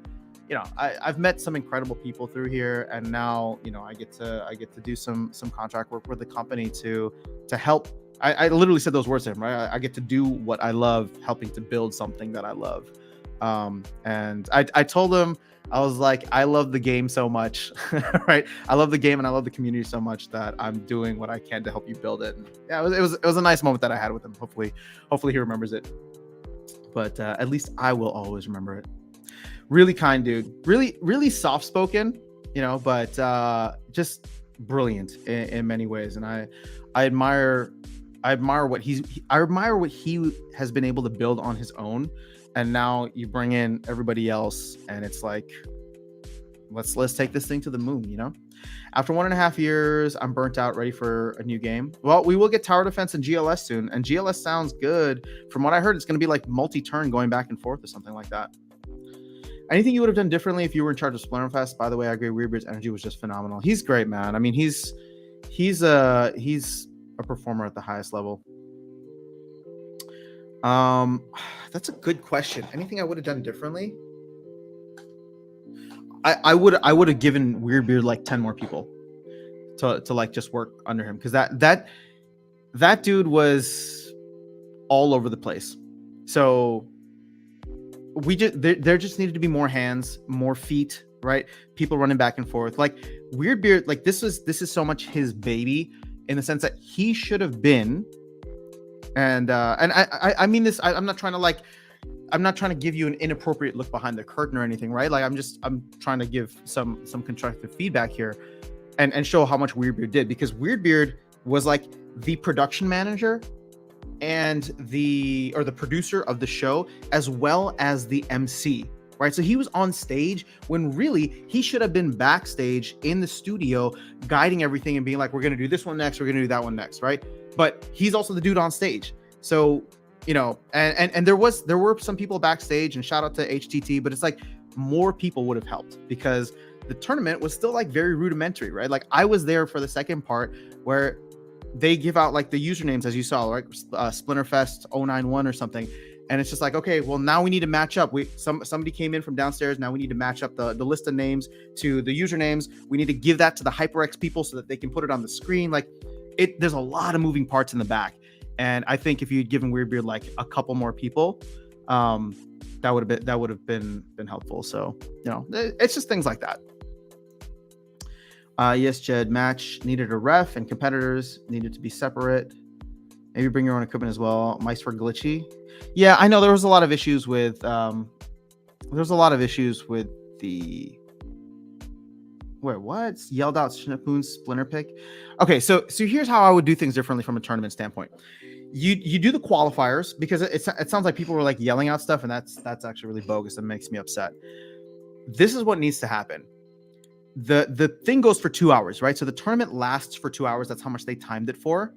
you know, I've met some incredible people through here, and now, you know, I get to do some contract work with the company to help. I literally said those words to him, right? I get to do what I love, helping to build something that I love. And I told him, I was like, I love the game so much, right? I love the game and I love the community so much that I'm doing what I can to help you build it. And yeah, it was a nice moment that I had with him. Hopefully he remembers it. But at least I will always remember it. Really kind dude, really soft spoken, you know, but just brilliant in many ways. And I admire what he has been able to build on his own. And now you bring in everybody else, and it's like, let's take this thing to the moon, you know? After 1.5 years, I'm burnt out, ready for a new game. Well, we will get Tower Defense and GLS soon, and GLS sounds good. From what I heard, it's going to be like multi-turn going back and forth or something like that. Anything you would have done differently if you were in charge of Splinterfest? By the way, I agree. Weirdbeard's energy was just phenomenal. He's great, man. I mean, he's a performer at the highest level. That's a good question. Anything I would have done differently? I would have given Weirdbeard like 10 more people to like just work under him, because that dude was all over the place. So there just needed to be more hands, more feet, right? People running back and forth. Like Weirdbeard, like this is so much his baby, in the sense that he should have been. And I mean this. I'm not trying to give you an inappropriate look behind the curtain or anything, right? Like I'm trying to give some constructive feedback here, and show how much Weirdbeard did, because Weirdbeard was like the production manager and the producer of the show, as well as the MC, right? So he was on stage when really he should have been backstage in the studio, guiding everything and being like, we're gonna do this one next, we're gonna do that one next, right? But he's also the dude on stage. So, you know, and there were some people backstage, and shout out to HTT, but it's like more people would have helped, because the tournament was still like very rudimentary, right? Like I was there for the second part where they give out like the usernames, as you saw, right? Splinterfest 091 or something. And it's just like, okay, well, now we need to match up. Somebody came in from downstairs. Now we need to match up the list of names to the usernames. We need to give that to the HyperX people so that they can put it on the screen. Like there's a lot of moving parts in the back. And I think if you'd given Weirdbeard like a couple more people, that would have been helpful. So, you know, it's just things like that. Yes, Jed, match needed a ref, and competitors needed to be separate. Maybe bring your own equipment as well. Mice were glitchy. Yeah, I know there was a lot of issues with the yelled out Schnapoon's Splinter pick. Okay, so here's how I would do things differently from a tournament standpoint. You do the qualifiers, because it sounds like people were like yelling out stuff, and that's actually really bogus and makes me upset. This is what needs to happen. The thing goes for 2 hours, right? So the tournament lasts for 2 hours. That's how much they timed it for.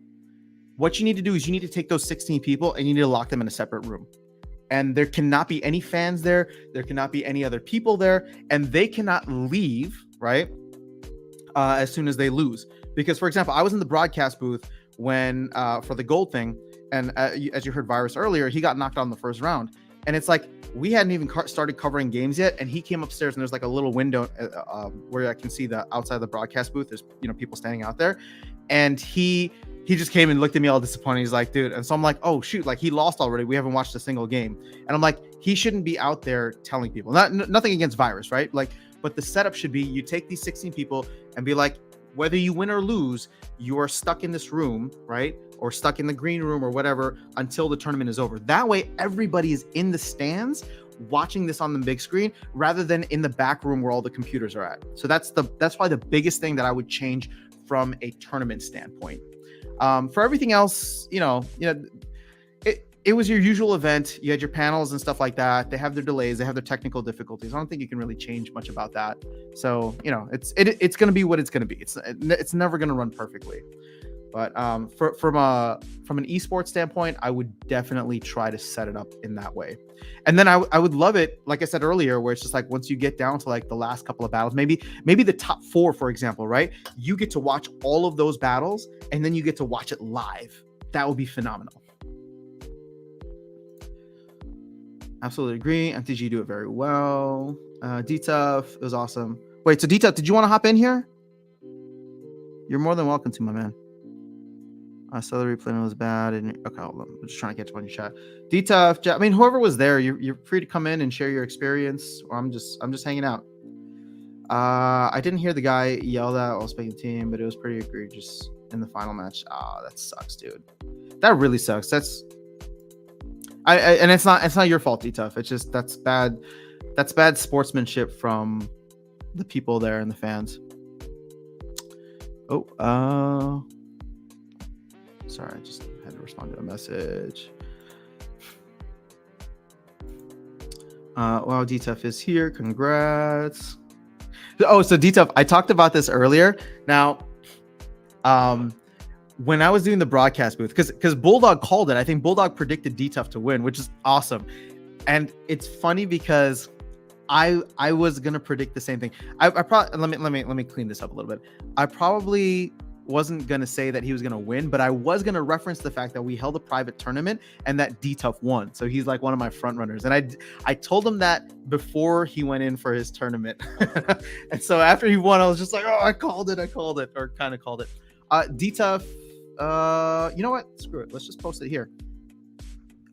What you need to do is you need to take those 16 people and you need to lock them in a separate room. And there cannot be any fans there. There cannot be any other people there. And they cannot leave, right? As soon as they lose. Because, for example, I was in the broadcast booth when for the gold thing. And as you heard Virus earlier, he got knocked out in the first round. And it's like, we hadn't even started covering games yet, and he came upstairs, and there's like a little window where I can see the outside of the broadcast booth. There's, you know, people standing out there, and he just came and looked at me all disappointed. He's like, dude. And so I'm like, oh shoot, like he lost already. We haven't watched a single game. And I'm like, he shouldn't be out there telling people. Nothing against virus, right? Like, but the setup should be, you take these 16 people and be like, whether you win or lose, you are stuck in this room, right? Or stuck in the green room or whatever until the tournament is over. That way, everybody is in the stands watching this on the big screen rather than in the back room where all the computers are at. So that's probably the biggest thing that I would change from a tournament standpoint. For everything else, you know, it was your usual event. You had your panels and stuff like that. They have their delays. They have their technical difficulties. I don't think you can really change much about that. So, you know, it's going to be what it's going to be. It's never going to run perfectly. But from an esports standpoint, I would definitely try to set it up in that way. And then I would love it, like I said earlier, where it's just like once you get down to like the last couple of battles, maybe the top 4, for example, right? You get to watch all of those battles, and then you get to watch it live. That would be phenomenal. Absolutely agree. MTG do it very well. D-Tough, it was awesome. Wait, so D-Tough, did you want to hop in here? You're more than welcome to, my man. I saw the replay was bad. And okay, hold on. I'm just trying to catch up on your chat. D-Tough, I mean, whoever was there, you're free to come in and share your experience. Or I'm just hanging out. I didn't hear the guy yell that while speaking the team, but it was pretty egregious in the final match. That sucks, dude. That really sucks. And it's not your fault, D-Tough. It's just that's bad sportsmanship from the people there and the fans. Sorry, I just had to respond to a message. Wow, D-Tough is here. Congrats. Oh, so D-Tough, I talked about this earlier. Now, when I was doing the broadcast booth, because Bulldog called it, I think Bulldog predicted D-Tough to win, which is awesome. And it's funny because I was gonna predict the same thing. I probably let me clean this up a little bit. I probably wasn't gonna say that he was gonna win, but I was gonna reference the fact that we held a private tournament and that D-Tough won. So he's like one of my front runners. And I told him that before he went in for his tournament. And so after he won, I was just like, oh, I called it, or kind of called it. D-Tough, you know what? Screw it. Let's just post it here.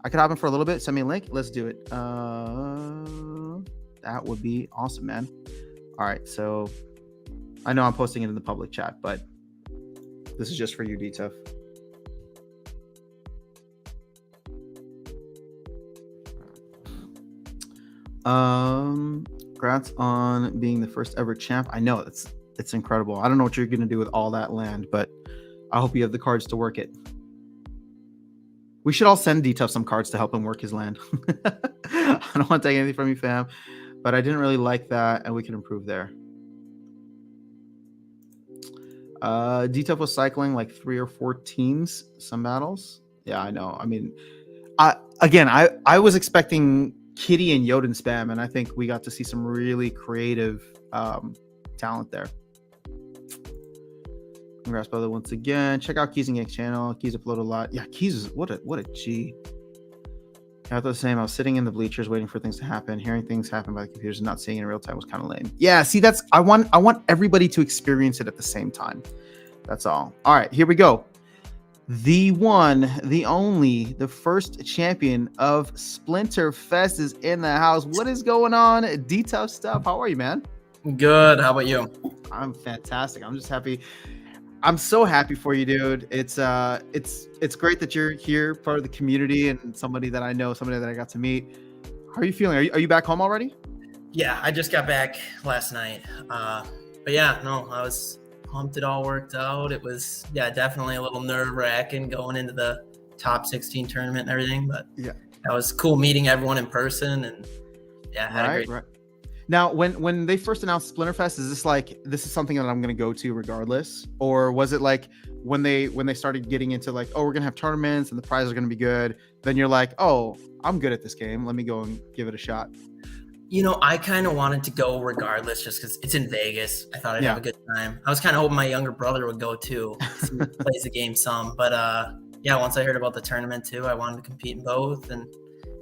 I could hop in for a little bit. Send me a link. Let's do it. That would be awesome, man. All right. So I know I'm posting it in the public chat, but this is just for you, D-Tough. Congrats on being the first ever champ. I know it's incredible. I don't know what you're gonna do with all that land, but I hope you have the cards to work it. We should all send D-Tough some cards to help him work his land. I don't want to take anything from you, fam, but I didn't really like that, and we can improve there. D-Tough was cycling like 3 or 4 teams, some battles. Yeah, I know. I mean, I was expecting Kitty and Yoden spam, and I think we got to see some really creative talent there. Congrats, brother, once again. Check out Keys and Gank's channel. Keys upload a lot. Yeah, Keys is what a G. I thought the same. I was sitting in the bleachers waiting for things to happen. Hearing things happen by the computers and not seeing it in real time was kind of lame. Yeah, see, I want everybody to experience it at the same time. That's all. All right, here we go. The one, the only, the first champion of Splinterfest is in the house. What is going on? D-Tough stuff. How are you, man? Good. How about you? I'm fantastic. I'm just happy. I'm so happy for you, dude. It's great that you're here, part of the community, and somebody that I know, somebody that I got to meet. How are you feeling? Are you back home already? Yeah, I just got back last night. But yeah, no, I was pumped. It all worked out. It was, yeah, definitely a little nerve-wracking going into the top 16 tournament and everything. But yeah, that was cool meeting everyone in person, and yeah, had a great. Right. Now, when they first announced Splinterfest, is this like, this is something that I'm going to go to regardless? Or was it like when they started getting into like, oh, we're going to have tournaments and the prizes are going to be good, then you're like, oh, I'm good at this game. Let me go and give it a shot. You know, I kind of wanted to go regardless just because it's in Vegas. I thought I'd have a good time. I was kind of hoping my younger brother would go too. He plays the game some. But yeah, once I heard about the tournament too, I wanted to compete in both and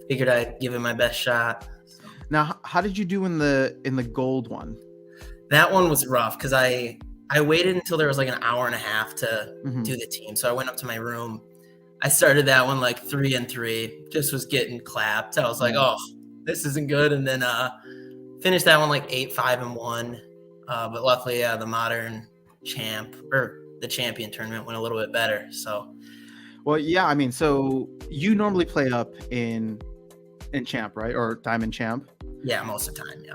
figured I'd give it my best shot. So. Now, how did you do in the gold one? That one was rough because I waited until there was like an hour and a half to Mhm. do the team. So I went up to my room. I started that one like 3-3, just was getting clapped. I was like, oh, this isn't good. And then finished that one like 8-5-1. But luckily, the modern champ or the champion tournament went a little bit better. So, well, yeah, I mean, so you normally play up in champ, right? Or diamond champ? yeah, most of the time, yeah.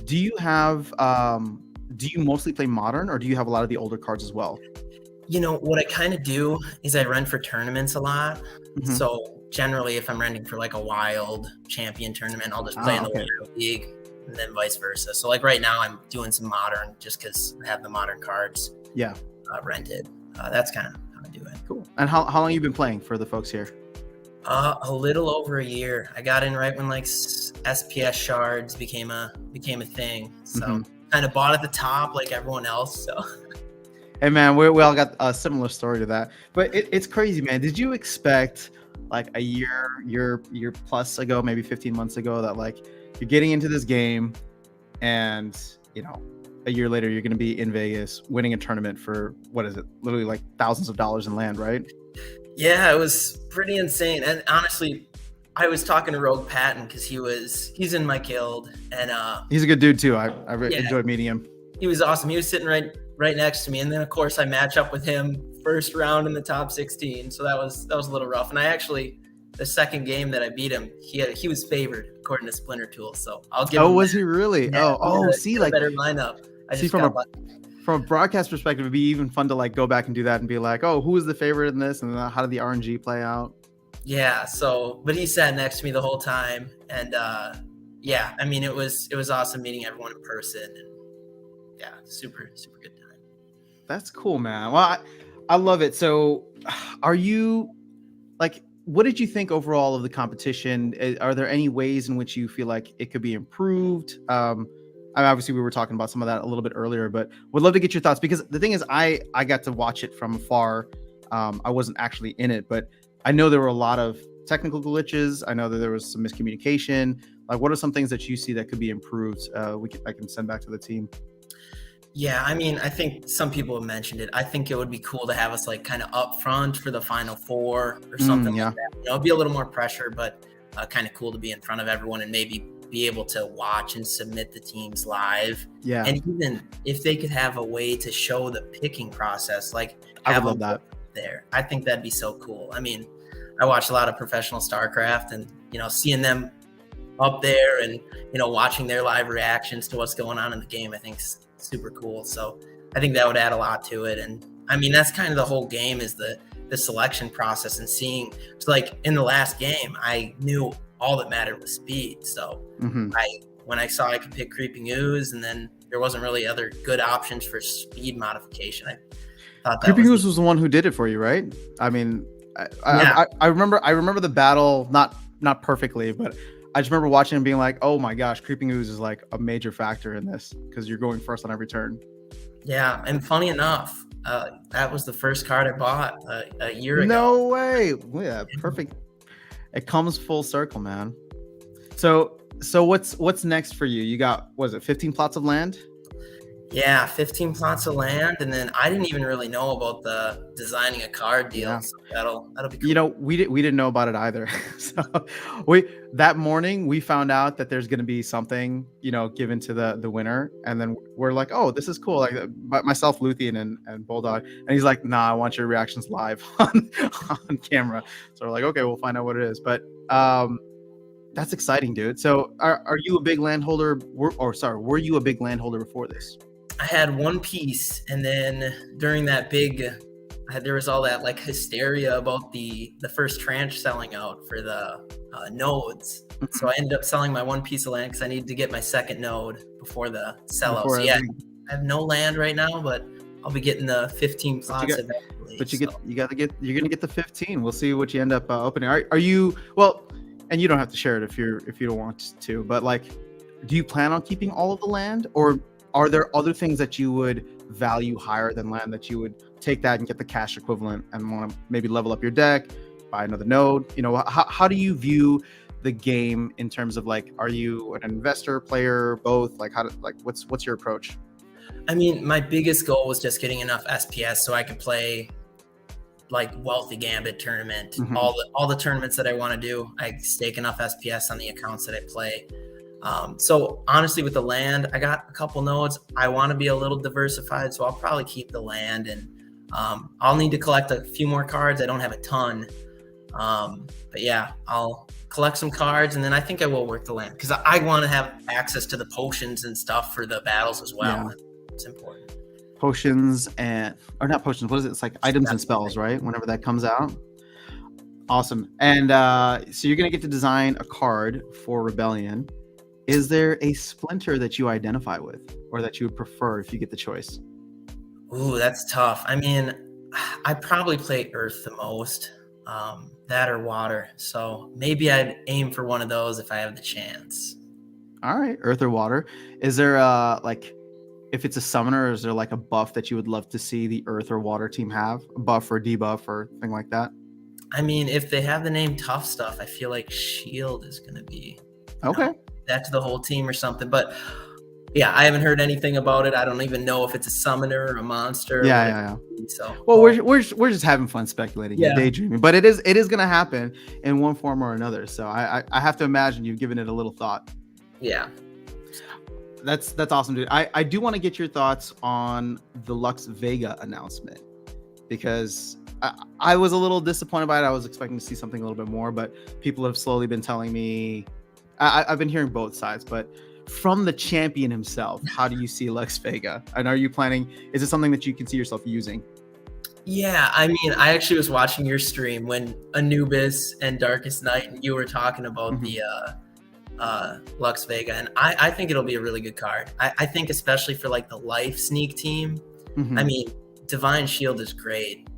Do you have do you mostly play modern, or do you have a lot of the older cards as well? You know, what I kind of do is I rent for tournaments a lot. Mhm. So generally, if I'm renting for like a wild champion tournament, I'll just play in the okay. wild league, and then vice versa. So like right now, I'm doing some modern just because I have the modern cards Yeah. rented. That's kind of how I do it. Cool. And how long you been playing for the folks here? A little over a year. I got in right when like SPS shards became a thing. So Mhm. kind of bought at the top like everyone else. So Hey man, we all got a similar story to that, but it's crazy, man. Did you expect like a year plus ago, maybe 15 months ago, that like you're getting into this game, and you know, a year later you're going to be in Vegas winning a tournament for what is it? Literally like thousands of dollars in land, right? yeah, it was pretty insane. And honestly, I was talking to Rogue Patton because he's in my guild, and He's a good dude too. I Yeah. enjoyed meeting him. he was awesome. He was sitting right next to me, and then of course I match up with him first round in the top 16. So that was a little rough. And I actually, the second game that I beat him, he was favored according to Splinter Tool. So I'll give him. Oh, was he really? Yeah, See, a like better lineup. I see just from got a lucky. from a broadcast perspective, it'd be even fun to like go back and do that and be like, oh, who was the favorite in this, and then how did the RNG play out? Yeah. So, but he sat next to me the whole time, and yeah, I mean, it was awesome meeting everyone in person, and yeah, super good time. That's cool, man. Well, I love it. So, are you like, what did you think overall of the competition? Are there any ways in which you feel like it could be improved? I mean, obviously, we were talking about some of that a little bit earlier, but would love to get your thoughts, because the thing is, I got to watch it from afar. I wasn't actually in it, but I know there were a lot of technical glitches. I know that there was some miscommunication. Like, what are some things that you see that could be improved? I can send back to the team. Yeah, I mean, I think some people have mentioned it. I think it would be cool to have us like kind of up front for the Final Four or something yeah. like that. You know, it'd be a little more pressure, but kind of cool to be in front of everyone and maybe be able to watch and submit the teams live. Yeah. And even if they could have a way to show the picking process, like I would have love them that. there. I think that'd be so cool. I mean, I watch a lot of professional StarCraft, and you know, seeing them up there and you know, watching their live reactions to what's going on in the game, I think is super cool. So I think that would add a lot to it. And I mean, that's kind of the whole game, is the selection process, and seeing, it's like in the last game, I knew all that mattered was speed. So when I saw I could pick Creeping Ooze, and then there wasn't really other good options for speed modification, I thought that Creeping Ooze was the one who did it for you, right? I mean, I remember the battle, not perfectly, but I just remember watching and being like, oh my gosh, Creeping Ooze is like a major factor in this, because you're going first on every turn. Yeah, and funny enough, that was the first card I bought a year ago. No way. Yeah, perfect. It comes full circle, man. So what's next for you? You got, was it 15 plots of land? Yeah, 15 plots of land, and then I didn't even really know about the designing a card deal. Yeah. So that'll be cool. You know, we didn't know about it either. So that morning we found out that there's going to be something, you know, given to the winner, and then we're like, oh, this is cool. Like myself, Luthien, and Bulldog, and he's like, nah, I want your reactions live on camera. So we're like, okay, we'll find out what it is. But that's exciting, dude. So are you a big landholder? Were you a big landholder before this? I had one piece, and then during that big, there was all that like hysteria about the first tranche selling out for the nodes. So I ended up selling my one piece of land because I needed to get my second node before the sellout. So yeah, I have no land right now, but I'll be getting the 15 plots eventually. But you're gonna get the 15. We'll see what you end up opening. Are you, well? And you don't have to share it if you don't want to. But like, do you plan on keeping all of the land, or are there other things that you would value higher than land, that you would take that and get the cash equivalent and want to maybe level up your deck, buy another node? You know, how do you view the game in terms of like, are you an investor, player, both? Like, what's your approach? I mean, my biggest goal was just getting enough SPS so I could play like Wealthy Gambit tournament, all the tournaments that I want to do. I stake enough SPS on the accounts that I play. So honestly, with the land, I got a couple nodes. I want to be a little diversified, so I'll probably keep the land, and I'll need to collect a few more cards. I don't have a ton, but yeah, I'll collect some cards, and then I think I will work the land because I want to have access to the potions and stuff for the battles as well. Yeah. It's important. Potions or not potions, what is it? It's like items and spells, right? Whenever that comes out. Awesome. And so you're going to get to design a card for Rebellion. Is there a splinter that you identify with or that you would prefer if you get the choice? Ooh, that's tough. I mean, I probably play Earth the most, that or Water. So maybe I'd aim for one of those if I have the chance. All right, Earth or Water. Is there like, if it's a summoner, is there like a buff that you would love to see the Earth or Water team have? A buff or debuff or thing like that? I mean, if they have the name Tough Stuff, I feel like Shield is going to be okay. That to the whole team or something. But yeah, I haven't heard anything about it. I don't even know if it's a summoner or a monster. Yeah. So well, we're just having fun speculating and daydreaming, but it is going to happen in one form or another. So I have to imagine you've given it a little thought. Yeah. That's awesome, dude. I do want to get your thoughts on the Lux Vega announcement because I was a little disappointed by it. I was expecting to see something a little bit more, but people have slowly been telling me, I've been hearing both sides, but from the champion himself, how do you see Lux Vega? And are you planning, is it something that you can see yourself using? Yeah, I mean, I actually was watching your stream when Anubis and Darkestnyte and you were talking about the Lux Vega, and I think it'll be a really good card. I think especially for like the life sneak team. I mean, Divine Shield is great,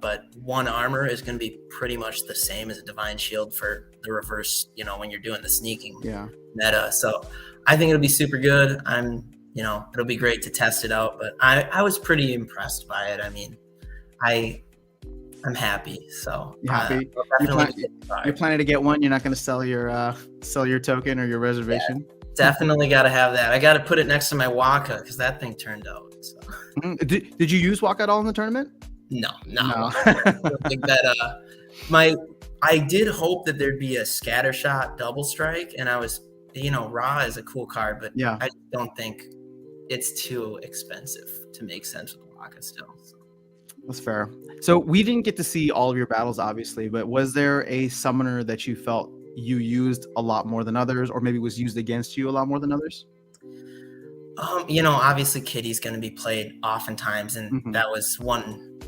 but one armor is going to be pretty much the same as a Divine Shield for the reverse, when you're doing the sneaking meta. So I think it'll be super good. It'll be great to test it out, but I was pretty impressed by it. I mean, I'm happy. So you happy? You're planning to get one. You're not going to sell your token or your reservation. Yeah, definitely got to have that. I got to put it next to my Waka because that thing turned out. So. Did you use Waka at all in the tournament? No. I don't think that I did hope that there'd be a scattershot double strike, and I was, Ra is a cool card, but I don't think it's too expensive to make sense with Waka still. So. That's fair. So we didn't get to see all of your battles, obviously, but was there a summoner that you felt you used a lot more than others, or maybe was used against you a lot more than others? Obviously Kitty's going to be played oftentimes, and that was one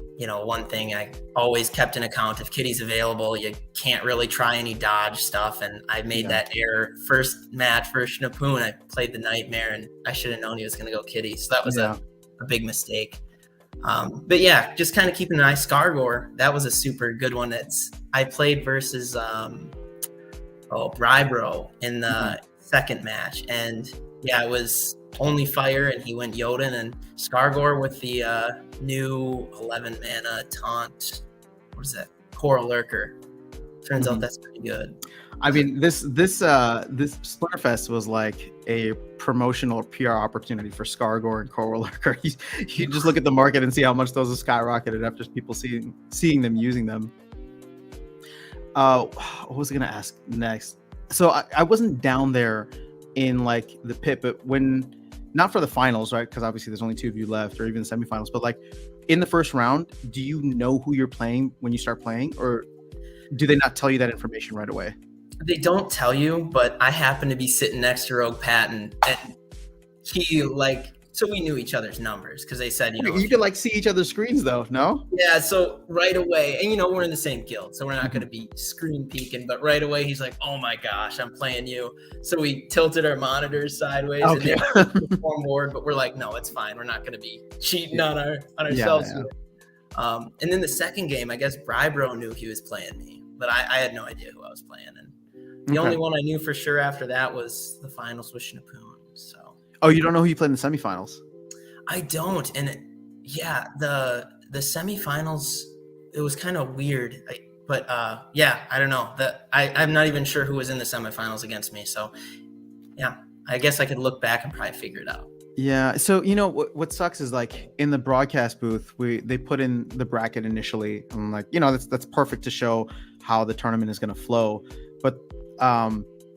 thing I always kept in account. If Kitty's available, you can't really try any dodge stuff, and I made that error. First match for Schnapoon, I played the Nightmare, and I should have known he was going to go Kitty, so that was a big mistake. But yeah, just kind of keeping an eye. Skargor, that was a super good one. I played versus Brybro in the second match, and it was only fire, and he went Jotun, and Skargor with the new 11 mana taunt. What is that? Coral Lurker. Turns out that's pretty good. I mean, this Splinterfest was like a promotional PR opportunity for Skargor and Coral Lurker. You just look at the market and see how much those have skyrocketed after people seeing them using them. What was I gonna ask next? So I wasn't down there in like the pit, but not for the finals, right? Because obviously there's only 2 of you left, or even the semifinals. But like in the first round, do you know who you're playing when you start playing, or do they not tell you that information right away? They don't tell you, but I happen to be sitting next to Rogue Patton, and he so we knew each other's numbers because they said, you could like see each other's screens though, no? Yeah, so right away, and we're in the same guild, so we're not going to be screen peeking, but right away he's like, oh my gosh, I'm playing you. So we tilted our monitors sideways and they perform board, but we're like, no, it's fine. We're not going to be cheating on ourselves. Yeah. And then the second game, I guess Brybro knew he was playing me, but I had no idea who I was playing. And the only one I knew for sure after that was the finals with Schnapoon. So. Oh, you don't know who you played in the semifinals? I don't. And the semifinals, it was kind of weird. But yeah, I don't know. I'm not even sure who was in the semifinals against me. So yeah, I guess I could look back and probably figure it out. Yeah. So what sucks is like in the broadcast booth, they put in the bracket initially, and like that's perfect to show how the tournament is going to flow. But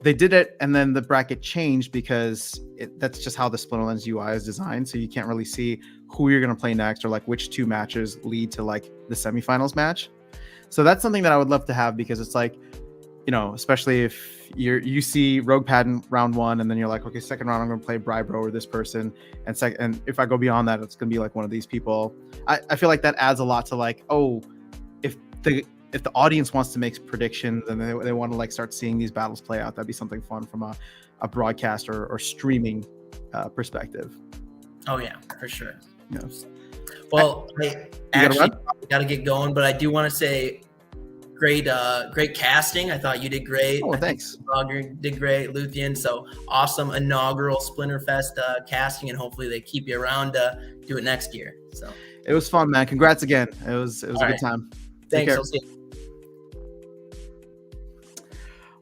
they did it, and then the bracket changed because that's just how the Splinterlands UI is designed. So you can't really see who you're going to play next, or like which two matches lead to like the semifinals match. So that's something that I would love to have, because it's like, especially if you see Rogue Patent round 1, and then you're like, okay, second round I'm going to play Brybro or this person, and if I go beyond that, it's going to be like one of these people. I feel like that adds a lot to like, oh, if the audience wants to make predictions and they want to like start seeing these battles play out, that'd be something fun from a broadcast or streaming perspective. Oh yeah, for sure. Yes. Well, I actually got to get going, but I do want to say great casting. I thought you did great. Oh, thanks. Roger did great, Luthien. So awesome inaugural Splinterfest casting, and hopefully they keep you around to do it next year. So it was fun, man. Congrats again. It was a good time. Thanks. I'll see you.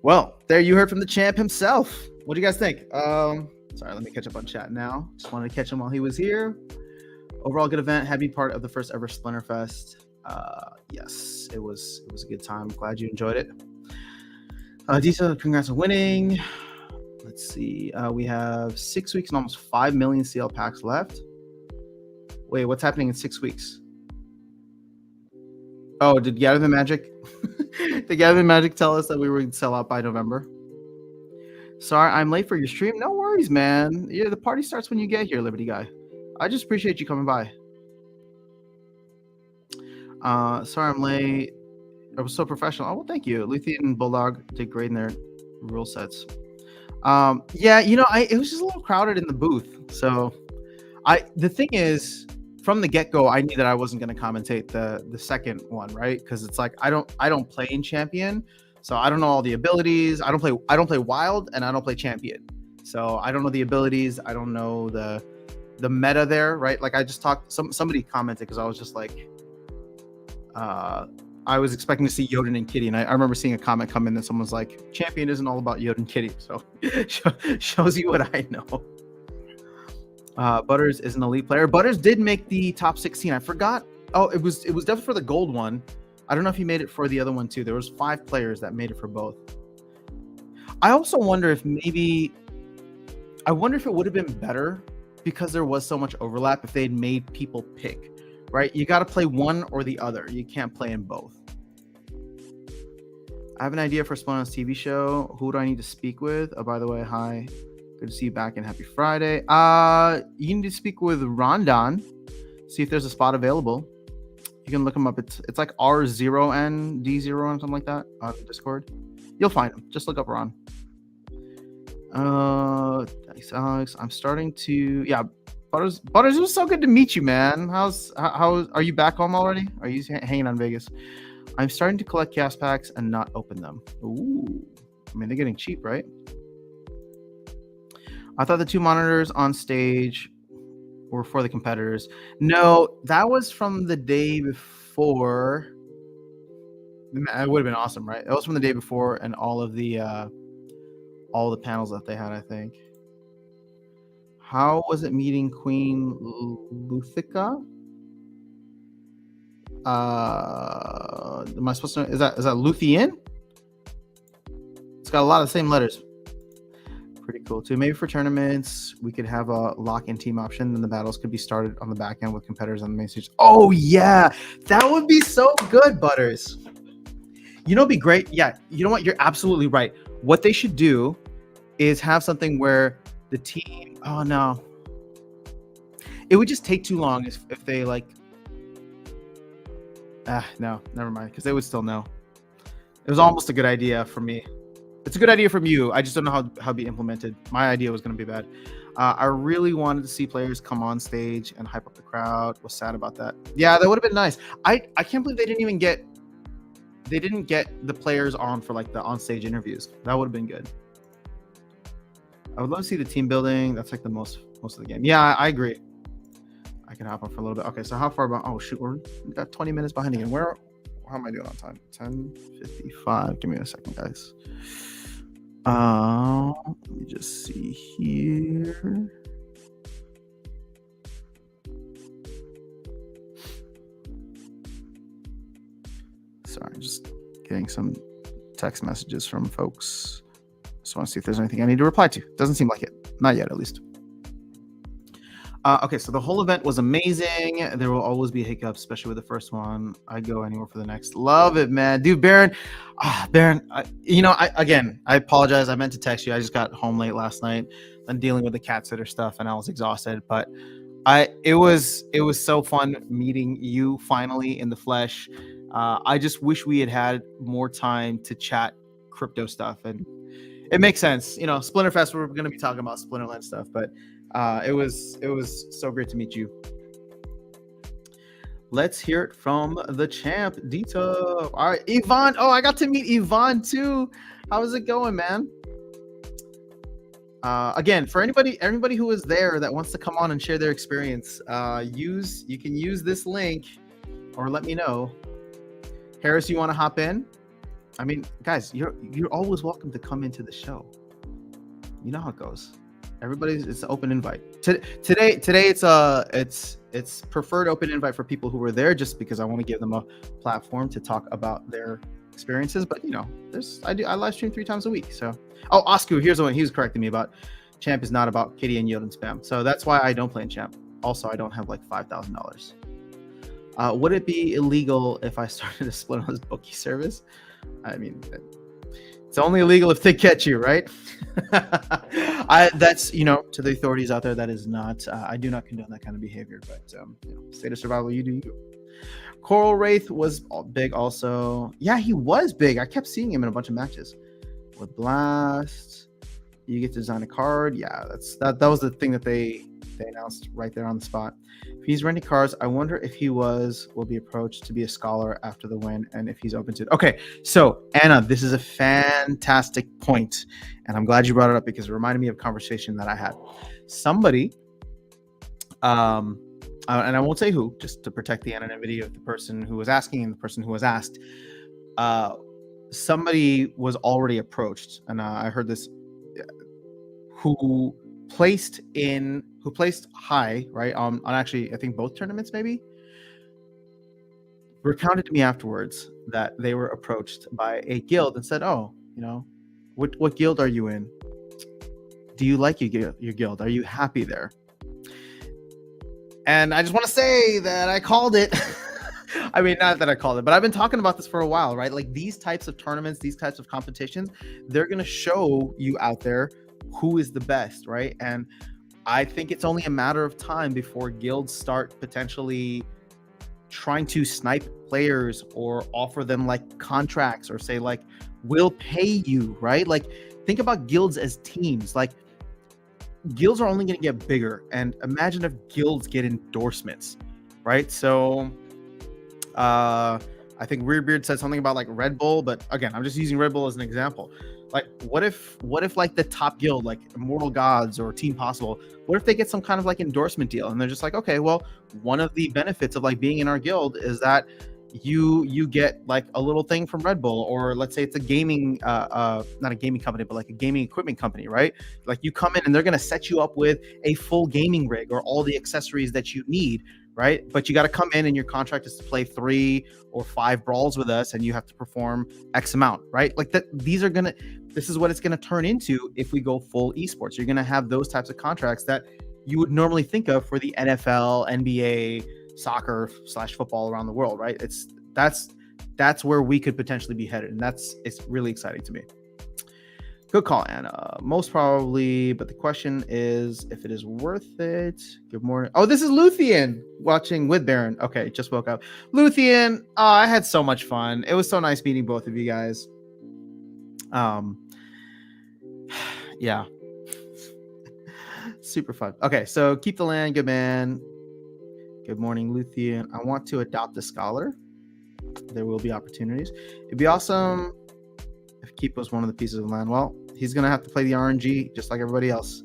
Well, there you heard from the champ himself. What do you guys think? Sorry, let me catch up on chat now. Just wanted to catch him while he was here. Overall good event. Happy part of the first ever Splinterfest. Yes, it was a good time. Glad you enjoyed it. Disa, congrats on winning. Let's see. We have 6 weeks and almost 5 million CL packs left. Wait, what's happening in 6 weeks? Oh, did Gather the Magic tell us that we were going to sell out by November? Sorry, I'm late for your stream. No worries, man. Yeah, the party starts when you get here, Liberty Guy. I just appreciate you coming by. Sorry I'm late. I was so professional. Oh, well, thank you. Luthien and Bulldog did great in their rule sets. Yeah, it was just a little crowded in the booth. So the thing is, from the get-go, I knew that I wasn't going to commentate the second one, right? Because it's like I don't play in Champion, so I don't know all the abilities. I don't play Wild, and I don't play Champion, so I don't know the abilities. I don't know the meta there, right? Like I just talked. Somebody commented because I was just like, I was expecting to see Yoden and Kitty, and I remember seeing a comment come in that someone's like, Champion isn't all about Yoden and Kitty, so shows you what I know. Butters is an elite player. Butters did make the top 16. I forgot. Oh, it was definitely for the gold one. I don't know if he made it for the other one too. There was 5 players that made it for both. I also wonder if it would have been better, because there was so much overlap, if they'd made people pick, right? You got to play one or the other. You can't play in both. I have an idea for Splinter's TV show. Who do I need to speak with? Oh, by the way, hi. Good to see you back and happy Friday. You need to speak with Rondon. See if there's a spot available. You can look him up. It's like R0N D0 or something like that on Discord. You'll find him. Just look up Ron. Thanks, Alex. I'm starting to Butters, it was so good to meet you, man. How are you back home already? Are you hanging on Vegas? I'm starting to collect gas packs and not open them. Ooh. I mean, they're getting cheap, right? I thought the 2 monitors on stage were for the competitors. No, that was from the day before. It would have been awesome, right? That was from the day before, and all the panels that they had, I think. How was it meeting Queen Luthica? Am I supposed to know? Is that Luthien? It's got a lot of the same letters. Pretty cool too. Maybe for tournaments, we could have a lock-in team option, and the battles could be started on the back end with competitors on the main stage. Oh yeah, that would be so good, Butters. It'd be great. Yeah, you know what? You're absolutely right. What they should do is have something where the team. Oh no, it would just take too long if they like. No, never mind, because they would still know. It was almost a good idea for me. It's a good idea from you. I just don't know how it'd be implemented. My idea was going to be bad. I really wanted to see players come on stage and hype up the crowd. Was sad about that. Yeah, that would have been nice. I can't believe they didn't get the players on for like the on-stage interviews. That would have been good. I would love to see the team building. That's like the most of the game. Yeah, I agree. I can hop on for a little bit. Okay, so how far about? Oh shoot, we got 20 minutes behind again. Where how am I doing on time? 10:55. Give me a second, guys. Let me just see here. Sorry, just getting some text messages from folks. Just want to see if there's anything I need to reply to. Doesn't seem like it. Not yet, at least. Okay, so the whole event was amazing. There will always be hiccups, especially with the first one. I go anywhere for the next. Love it, man. Dude, Baron, Baron, I apologize. I meant to text you. I just got home late last night and dealing with the cat sitter stuff, and I was exhausted. But it was so fun meeting you finally in the flesh. I just wish we had more time to chat crypto stuff, and it makes sense. Splinterfest, we're going to be talking about Splinterland stuff, but it was so great to meet you. Let's hear it from the champ, Dito. All right, Yvonne. Oh, I got to meet Yvonne too. How's it going, man? Again, for everybody who was there that wants to come on and share their experience, you can use this link or let me know. Harris, you want to hop in? I mean, guys, you're always welcome to come into the show. You know how it goes. It's an open invite. Today it's preferred open invite for people who were there, just because I want to give them a platform to talk about their experiences. But I live stream 3 times a week. So Oscar, here's the one he was correcting me about. Champ is not about kitty and yield and spam. So that's why I don't play in Champ. Also, I don't have like $5,000. Would it be illegal if I started a Splinterfest bookie service? I mean, it's only illegal if they catch you, right? That's to the authorities out there, that is not. I do not condone that kind of behavior. But state of survival, you do you. Coral Wraith was big, also. Yeah, he was big. I kept seeing him in a bunch of matches. With Blast, you get to design a card. Yeah, that was the thing that they announced right there on the spot. If he's renting cards, I wonder if he will be approached to be a scholar after the win, and if he's open to it. Okay, so Anna, this is a fantastic point, and I'm glad you brought it up because it reminded me of a conversation that I had. Somebody, and I won't say who, just to protect the anonymity of the person who was asking and the person who was asked. Somebody was already approached, and I heard this, who placed high, right, on actually I think both tournaments, maybe, recounted to me afterwards that they were approached by a guild and said, what guild are you in? Do you like your guild? Are you happy there? And I just want to say that I called it. I mean, not that I called it, but I've been talking about this for a while, right? Like, these types of tournaments, these types of competitions, they're going to show you out there who is the best, right? And I think it's only a matter of time before guilds start potentially trying to snipe players or offer them like contracts or say like, we'll pay you, right? Like, think about guilds as teams. Like, guilds are only going to get bigger, and imagine if guilds get endorsements, right? So I think Weirdbeard said something about like Red Bull, but again, I'm just using Red Bull as an example. Like, what if like the top guild, like Immortal Gods or Team Possible, what if they get some kind of like endorsement deal, and they're just like, okay, well, one of the benefits of like being in our guild is that you get like a little thing from Red Bull, or let's say it's a gaming not a gaming company, but like a gaming equipment company, right? Like, you come in and they're going to set you up with a full gaming rig or all the accessories that you need, right? But you got to come in and your contract is to play 3 or 5 brawls with us, and you have to perform X amount, right? Like that. This is what it's going to turn into if we go full esports. You're going to have those types of contracts that you would normally think of for the NFL, NBA, soccer / football around the world, right? That's where we could potentially be headed, and it's really exciting to me. Good call, Anna. Most probably, but the question is if it is worth it. Good morning. Oh, this is Luthien watching with Baron. Okay, just woke up. Luthien, I had so much fun. It was so nice meeting both of you guys. Yeah. Super fun. Okay, so keep the land, good man. Good morning, Luthien. I want to adopt a scholar. There will be opportunities. It'd be awesome if Keep was one of the pieces of land. Well, he's going to have to play the RNG just like everybody else.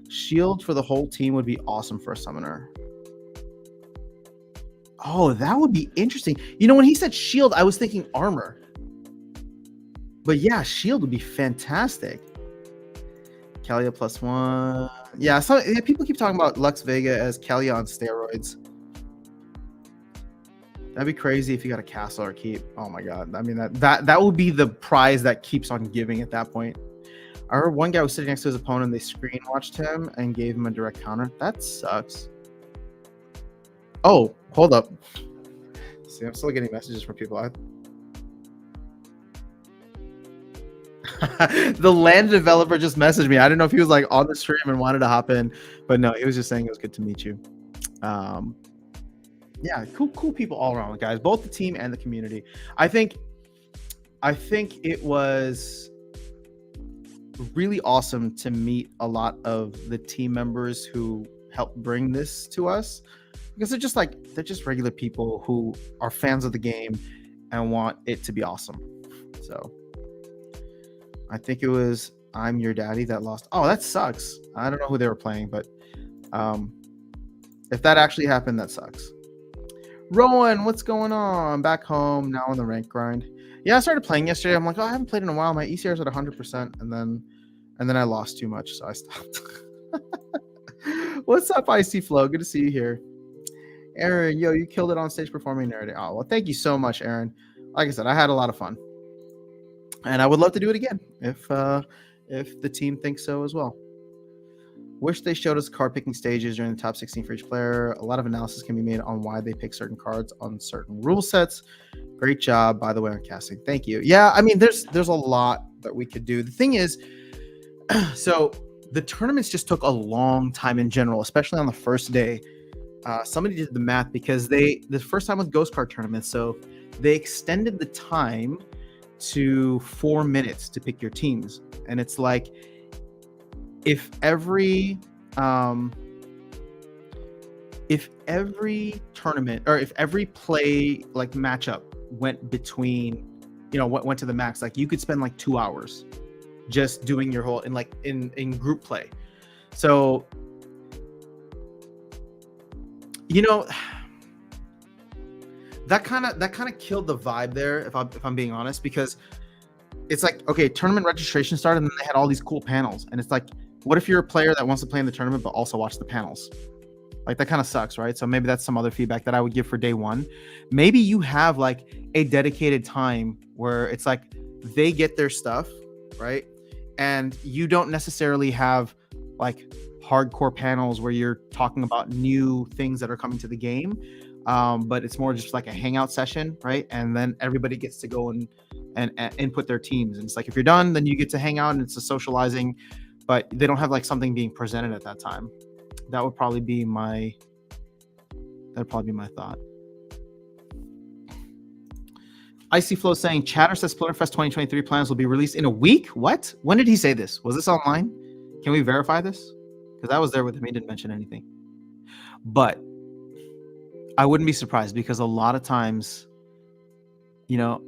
Shield for the whole team would be awesome for a summoner. Oh, that would be interesting. You know, when he said shield, I was thinking armor. But yeah, shield would be fantastic. Kalia +1. Yeah, people keep talking about Lux Vega as Kalia on steroids. That'd be crazy if you got a castle or keep. Oh my god. I mean, that would be the prize that keeps on giving at that point. I heard one guy was sitting next to his opponent, they screen watched him and gave him a direct counter. That sucks. Oh, hold up. See, I'm still getting messages from people. The land developer just messaged me. I didn't know if he was like on the stream and wanted to hop in, but no, he was just saying it was good to meet you. Yeah, cool people all around, guys, both the team and the community. I think it was really awesome to meet a lot of the team members who helped bring this to us, because they're just regular people who are fans of the game and want it to be awesome. So I think it was I'm Your Daddy that lost. Oh, that sucks. I don't know who they were playing, but if that actually happened, that sucks. Rowan, what's going on? Back home now on the rank grind. Yeah, I started playing yesterday. I'm like, oh, I haven't played in a while. My ECR is at 100%, and then I lost too much, so I stopped. What's up, Icy Flow? Good to see you here. Aaron, yo, you killed it on stage performing Nerdy. Oh, well, thank you so much, Aaron. Like I said, I had a lot of fun, and I would love to do it again if the team thinks so as well. Wish they showed us card picking stages during the top 16 for each player. A lot of analysis can be made on why they pick certain cards on certain rule sets. Great job, by the way, on casting. Thank you. Yeah, I mean, there's a lot that we could do. The thing is, so the tournaments just took a long time in general, especially on the first day. Somebody did the math because the first time was ghost card tournaments, so they extended the time to 4 minutes to pick your teams, and it's like, if every tournament, or if every play like matchup went between, went to the max, like you could spend like 2 hours just doing your whole in group play. So that kind of killed the vibe there, if I'm being honest, because it's like, okay, tournament registration started and then they had all these cool panels, and it's like, what if you're a player that wants to play in the tournament but also watch the panels? Like, that kind of sucks, right? So maybe that's some other feedback that I would give for day one. Maybe you have like a dedicated time where it's like they get their stuff, right? And you don't necessarily have like hardcore panels where you're talking about new things that are coming to the game. But it's more just like a hangout session, right? And then everybody gets to go and input their teams. And it's like, if you're done, then you get to hang out and it's a socializing, but they don't have like something being presented at that time. That would probably be my thought. Icy Flow saying, Chatter says Splinterfest 2023 plans will be released in a week. What? When did he say this? Was this online? Can we verify this? Because I was there with him. He didn't mention anything. But I wouldn't be surprised, because a lot of times, I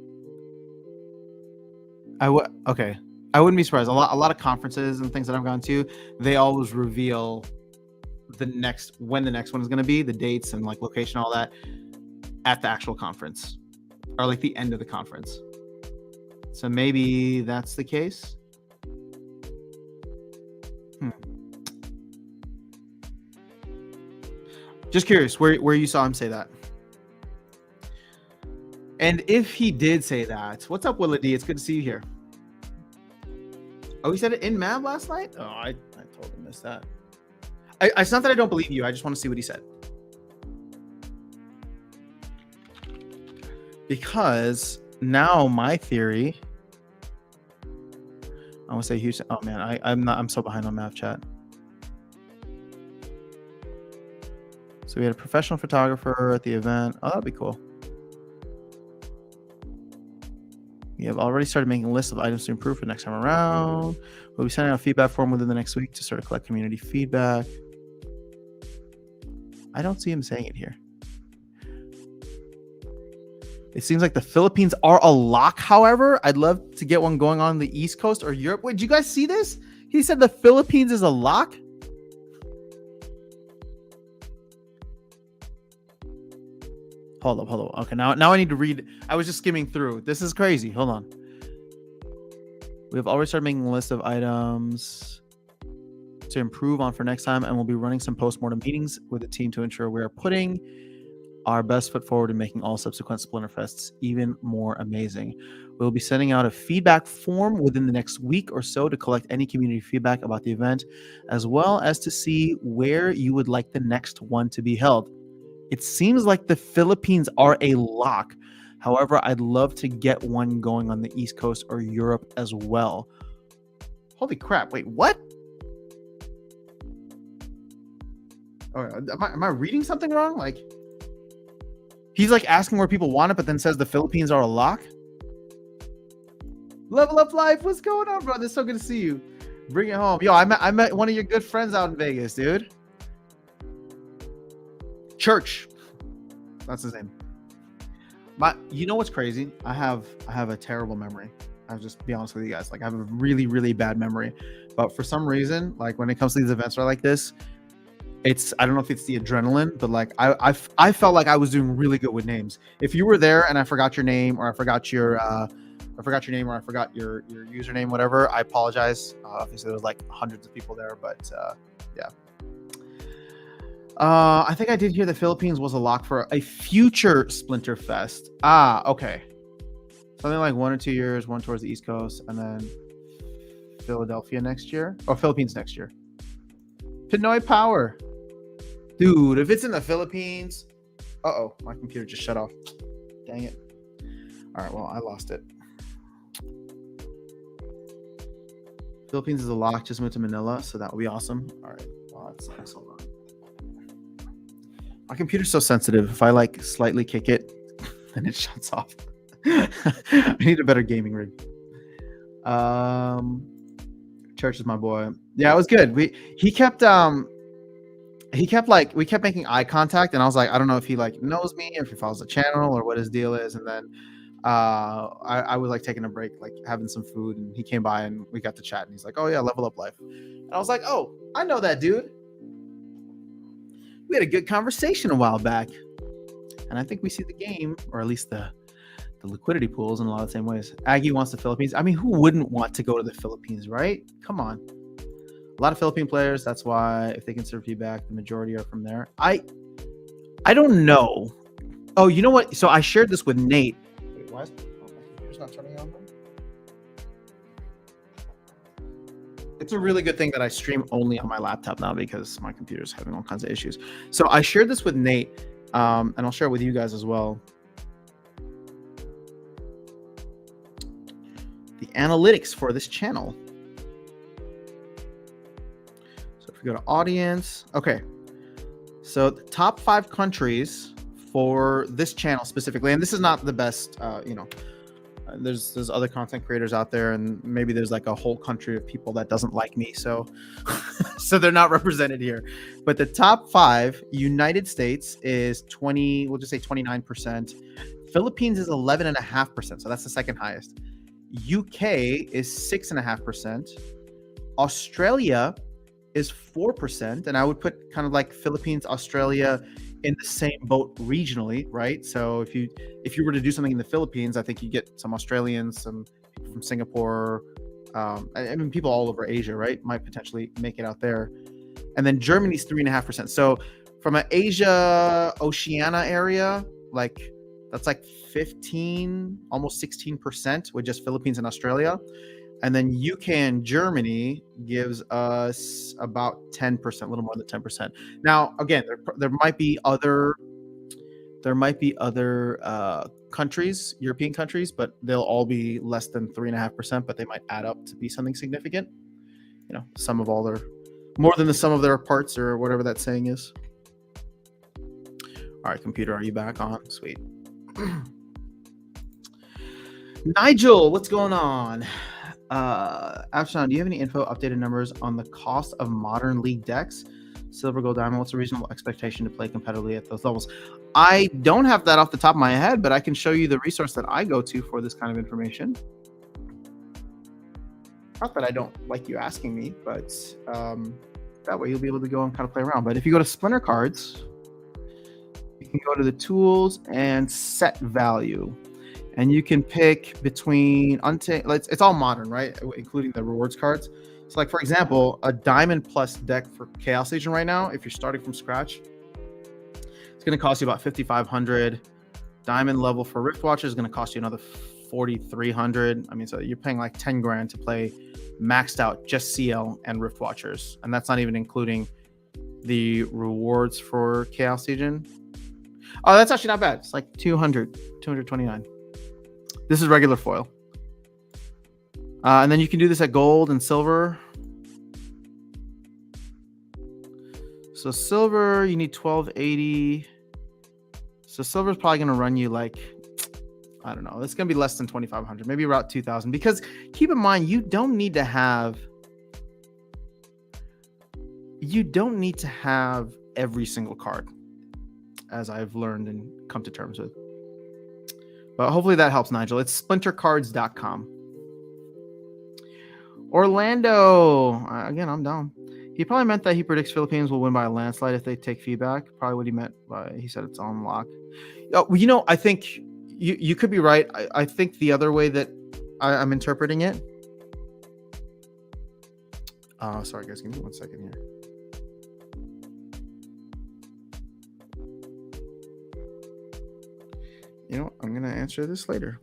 wouldn't be surprised. A lot of conferences and things that I've gone to, they always reveal when the next one is going to be, the dates and like location, all that, at the actual conference, or like the end of the conference. So maybe that's the case. Just curious where you saw him say that. And if he did say that, what's up, Willa D? It's good to see you here. Oh, he said it in Mav last night? Oh, I totally missed that. It's not that I don't believe you. I just want to see what he said. Because now my theory, I want to say Houston. Oh man, I'm so behind on Mav chat. So we had a professional photographer at the event. Oh, that'd be cool. We have already started making a list of items to improve for next time around. We'll be sending out a feedback form within the next week to sort of collect community feedback. I don't see him saying it here. It seems like the Philippines are a lock, however. I'd love to get one going on the East Coast or Europe. Wait, did you guys see this? He said the Philippines is a lock? Hold up. Okay, now I need to read. I was just skimming through. This is crazy. Hold on. We have already started making a list of items to improve on for next time, and we'll be running some post-mortem meetings with the team to ensure we are putting our best foot forward in making all subsequent Splinterfests even more amazing. We'll be sending out a feedback form within the next week or so to collect any community feedback about the event, as well as to see where you would like the next one to be held. It seems like the Philippines are a lock. However, I'd love to get one going on the East Coast or Europe as well. Holy crap. Wait, what? Oh, am I reading something wrong? Like, he's like asking where people want it, but then says the Philippines are a lock? Level Up Life, what's going on, brother? It's so good to see you. Bring it home. Yo, I met one of your good friends out in Vegas, dude. Church. That's his name. You know what's crazy? I have a terrible memory. I'll just be honest with you guys. Like, I have a really, really bad memory. But for some reason, like when it comes to these events like this, I don't know if it's the adrenaline, but like I felt like I was doing really good with names. If you were there and I forgot your name, or I forgot your name, or I forgot your username, whatever, I apologize. Obviously, there was like hundreds of people there, but yeah. I think I did hear the Philippines was a lock for a future Splinterfest. Okay. Something like 1 or 2 years, one towards the East Coast, and then Philadelphia next year, or Philippines next year. Pinoy Power. Dude, if it's in the Philippines, my computer just shut off. Dang it. All right, well, I lost it. Philippines is a lock. Just moved to Manila, so that would be awesome. All right, well, that's nice. Hold on. My computer's so sensitive. If I like slightly kick it, then it shuts off. I need a better gaming rig. Church is my boy. Yeah, it was good. We kept making eye contact, and I was like, I don't know if he like knows me, if he follows the channel, or what his deal is. And then I was like taking a break, like having some food, and he came by and we got to chat, and he's like, oh yeah, Level Up Life. And I was like, oh, I know that dude. We had a good conversation a while back, and I think we see the game, or at least the liquidity pools, in a lot of the same ways. Aggie wants the Philippines. I mean, who wouldn't want to go to the Philippines, right? Come on. A lot of Philippine players. That's why if they consider feedback, the majority are from there. I don't know. Oh, you know what? So I shared this with Nate. Wait, why is my computer's not turning on? It's a really good thing that I stream only on my laptop now, because my computer's having all kinds of issues. So I shared this with Nate, and I'll share it with you guys as well. The analytics for this channel. So if we go to audience, okay. So the top 5 countries for this channel specifically, and this is not the best, there's other content creators out there, and maybe there's like a whole country of people that doesn't like me, so so they're not represented here. But the top 5, United States is 20, we'll just say 29%. Philippines is 11.5%, so that's the second highest. UK is 6.5%. Australia is 4%, and I would put kind of like Philippines, Australia in the same boat regionally, right? So if you were to do something in the Philippines, I think you get some Australians, some people from Singapore, I mean people all over Asia, right? Might potentially make it out there. And then Germany's 3.5%. So from an Asia Oceania area, like that's like 15, almost 16% with just Philippines and Australia. And then UK and Germany gives us about 10%, a little more than 10%. Now, again, there might be other countries, European countries, but they'll all be less than 3.5%, but they might add up to be something significant. You know, more than the sum of their parts, or whatever that saying is. All right, computer, are you back on? Sweet. Nigel, what's going on? Afshan, do you have any updated numbers on the cost of modern league decks? Silver, gold, diamond, what's a reasonable expectation to play competitively at those levels? I don't have that off the top of my head, but I can show you the resource that I go to for this kind of information. Not that I don't like you asking me, but that way you'll be able to go and kind of play around. But if you go to Splinter Cards, you You can go to the tools and set value, and you can pick between it's all modern, right? Including the rewards cards. So, like for example, a diamond plus deck for Chaos Legion right now, if you're starting from scratch, it's going to cost you about 5,500. Diamond level for Rift Watcher is going to cost you another 4,300. I mean, so you're paying like 10 grand to play maxed out just CL and Rift Watchers, and that's not even including the rewards for Chaos Legion. Oh, that's actually not bad. It's like 229. This is regular foil. And then you can do this at gold and silver. So silver, you need 1280. So silver is probably going to run you like, I don't know. It's going to be less than 2,500, maybe around 2,000. Because keep in mind, you don't need to have every single card, as I've learned and come to terms with. But hopefully that helps, Nigel. It's splintercards.com. Orlando. Again, I'm down. He probably meant that he predicts Philippines will win by a landslide if they take feedback. Probably what he meant by he said it's on lock. I think you could be right. I think the other way that I'm interpreting it. Sorry, guys. Give me 1 second here. You know, I'm going to answer this later.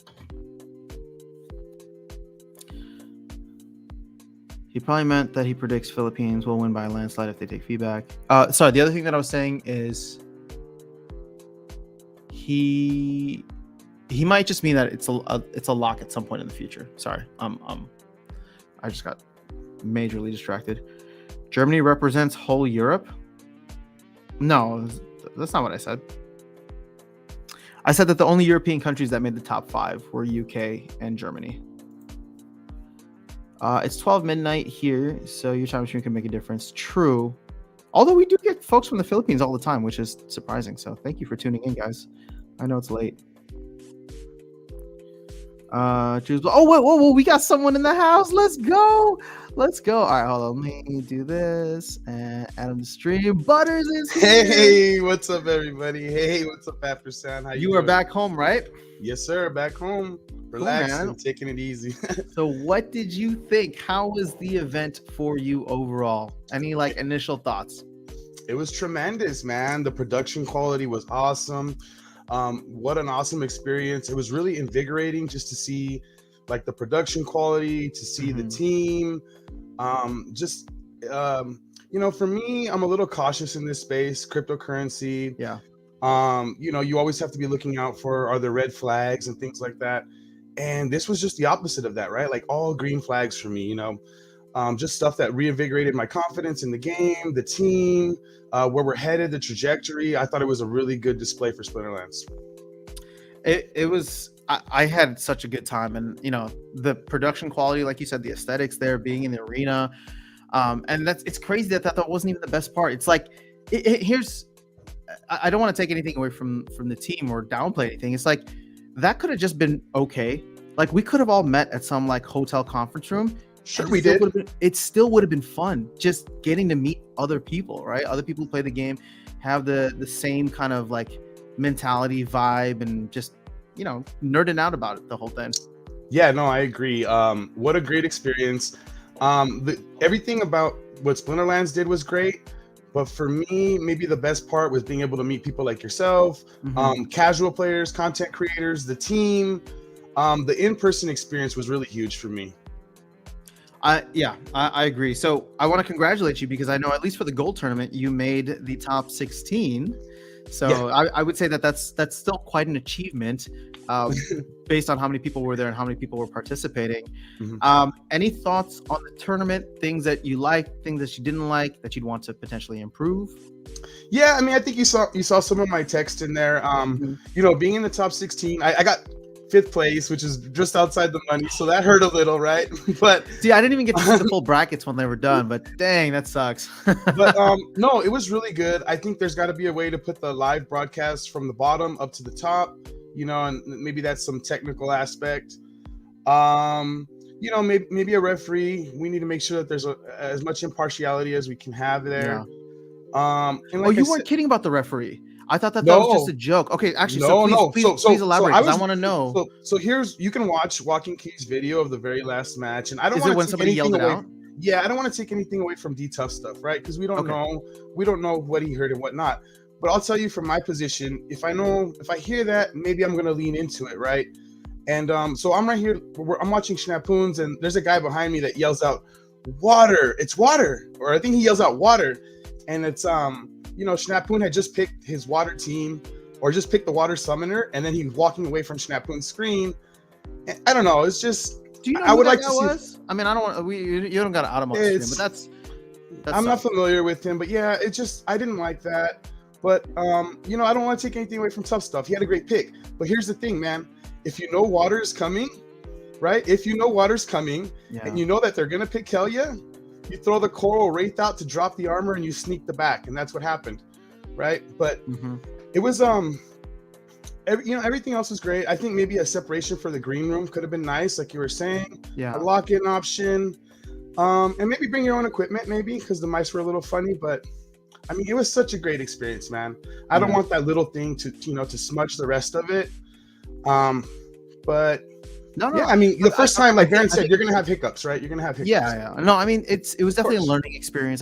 He probably meant that he predicts Philippines will win by a landslide if they take feedback. Sorry, the other thing that I was saying is he might just mean that it's a lock at some point in the future. Sorry. I just got majorly distracted. Germany represents whole Europe? No, that's not what I said. I said that the only European countries that made the top 5 were UK and Germany. It's 12 midnight here, so your time stream can make a difference. True. Although we do get folks from the Philippines all the time, which is surprising. So thank you for tuning in, guys. I know it's late. Whoa, we got someone in the house. Let's go. All right, hold on. Let me do this and add him to stream. Butters is here. Hey, what's up, everybody? Hey, what's up, After Sound? How you are doing? Back home, right? Yes, sir. Back home. Relaxing, man. taking it easy. So what did you think? How was the event for you overall? Any initial thoughts? It was tremendous, man. The production quality was awesome. What an awesome experience. It was really invigorating just to see the production quality, to see the team. For me, I'm a little cautious in this space, cryptocurrency. Yeah. You always have to be looking out for, are there red flags and things like that. And this was just the opposite of that, right? Like all green flags for me, just stuff that reinvigorated my confidence in the game, the team, where we're headed, the trajectory. I thought it was a really good display for Splinterlands. It was, I had such a good time, and the production quality, like you said, the aesthetics there, being in the arena, and it's crazy that wasn't even the best part. It's like, here's, I don't want to take anything away from the team or downplay anything. It's like, that could have just been okay. Like, we could have all met at some hotel conference room. Sure, we did. It still would have been fun just getting to meet other people, right? Other people who play the game, have the same kind of mentality, vibe, and just nerding out about it the whole thing. Yeah, no, I agree. What a great experience. Everything about what Splinterlands did was great. But for me, maybe the best part was being able to meet people like yourself, casual players, content creators, the team. The in-person experience was really huge for me. I agree. So I want to congratulate you, because I know at least for the gold tournament, you made the top 16. So yeah. I would say that's still quite an achievement, based on how many people were there and how many people were participating. Any thoughts on the tournament? Things that you liked, things that you didn't like, that you'd want to potentially improve? Yeah, I mean, I think you saw some of my text in there. Being in the top 16, I got 5th place, which is just outside the money, so that hurt a little, right? But see, I didn't even get to see the full brackets when they were done, but dang, that sucks. But no, it was really good. I think there's got to be a way to put the live broadcast from the bottom up to the top, and maybe that's some technical aspect. Maybe a referee. We need to make sure that there's as much impartiality as we can have there. Yeah. You weren't kidding about the referee. I thought that was just No. a joke. Okay, actually, No, no. so please elaborate, I because I was want to know. so here's you can watch Walking Key's video of the very last match, and I don't Is it want when to take somebody anything yelled it away. out? Yeah, I don't want to take anything away from D-Tough stuff, right? Because we don't know what he heard and whatnot. But I'll tell you from my position, if I hear that, maybe I'm gonna lean into it, right? And so I'm right here, I'm watching Schnapoons, and there's a guy behind me that yells out, "Water! It's water!" Or I think he yells out "water," and it's Schnapoon had just picked his water team, or just picked the water summoner, and then he's walking away from Schnapoon's screen. And I don't know. It's just. Do you know I who would that like guy to see. was? I mean, I don't want. You don't got to out him on stream, but that's I'm not familiar with him, but yeah, it just I didn't like that. But I don't want to take anything away from Tough Stuff. He had a great pick. But here's the thing, man. If you know water is coming, right? If you know water's coming, and you know that they're gonna pick Kelia, you throw the Coral Wraith out to drop the armor, and you sneak the back, and that's what happened, right? But it was everything else was great. I think maybe a separation for the green room could have been nice, like you were saying. Yeah. A lock-in option, and maybe bring your own equipment, maybe, because the mice were a little funny. But I mean, it was such a great experience, man. I don't want that little thing to smudge the rest of it. But no. Yeah, I mean, the first time, like Darren said, you're gonna have hiccups, right? You're gonna have hiccups. Yeah. No, I mean, it was definitely a learning experience.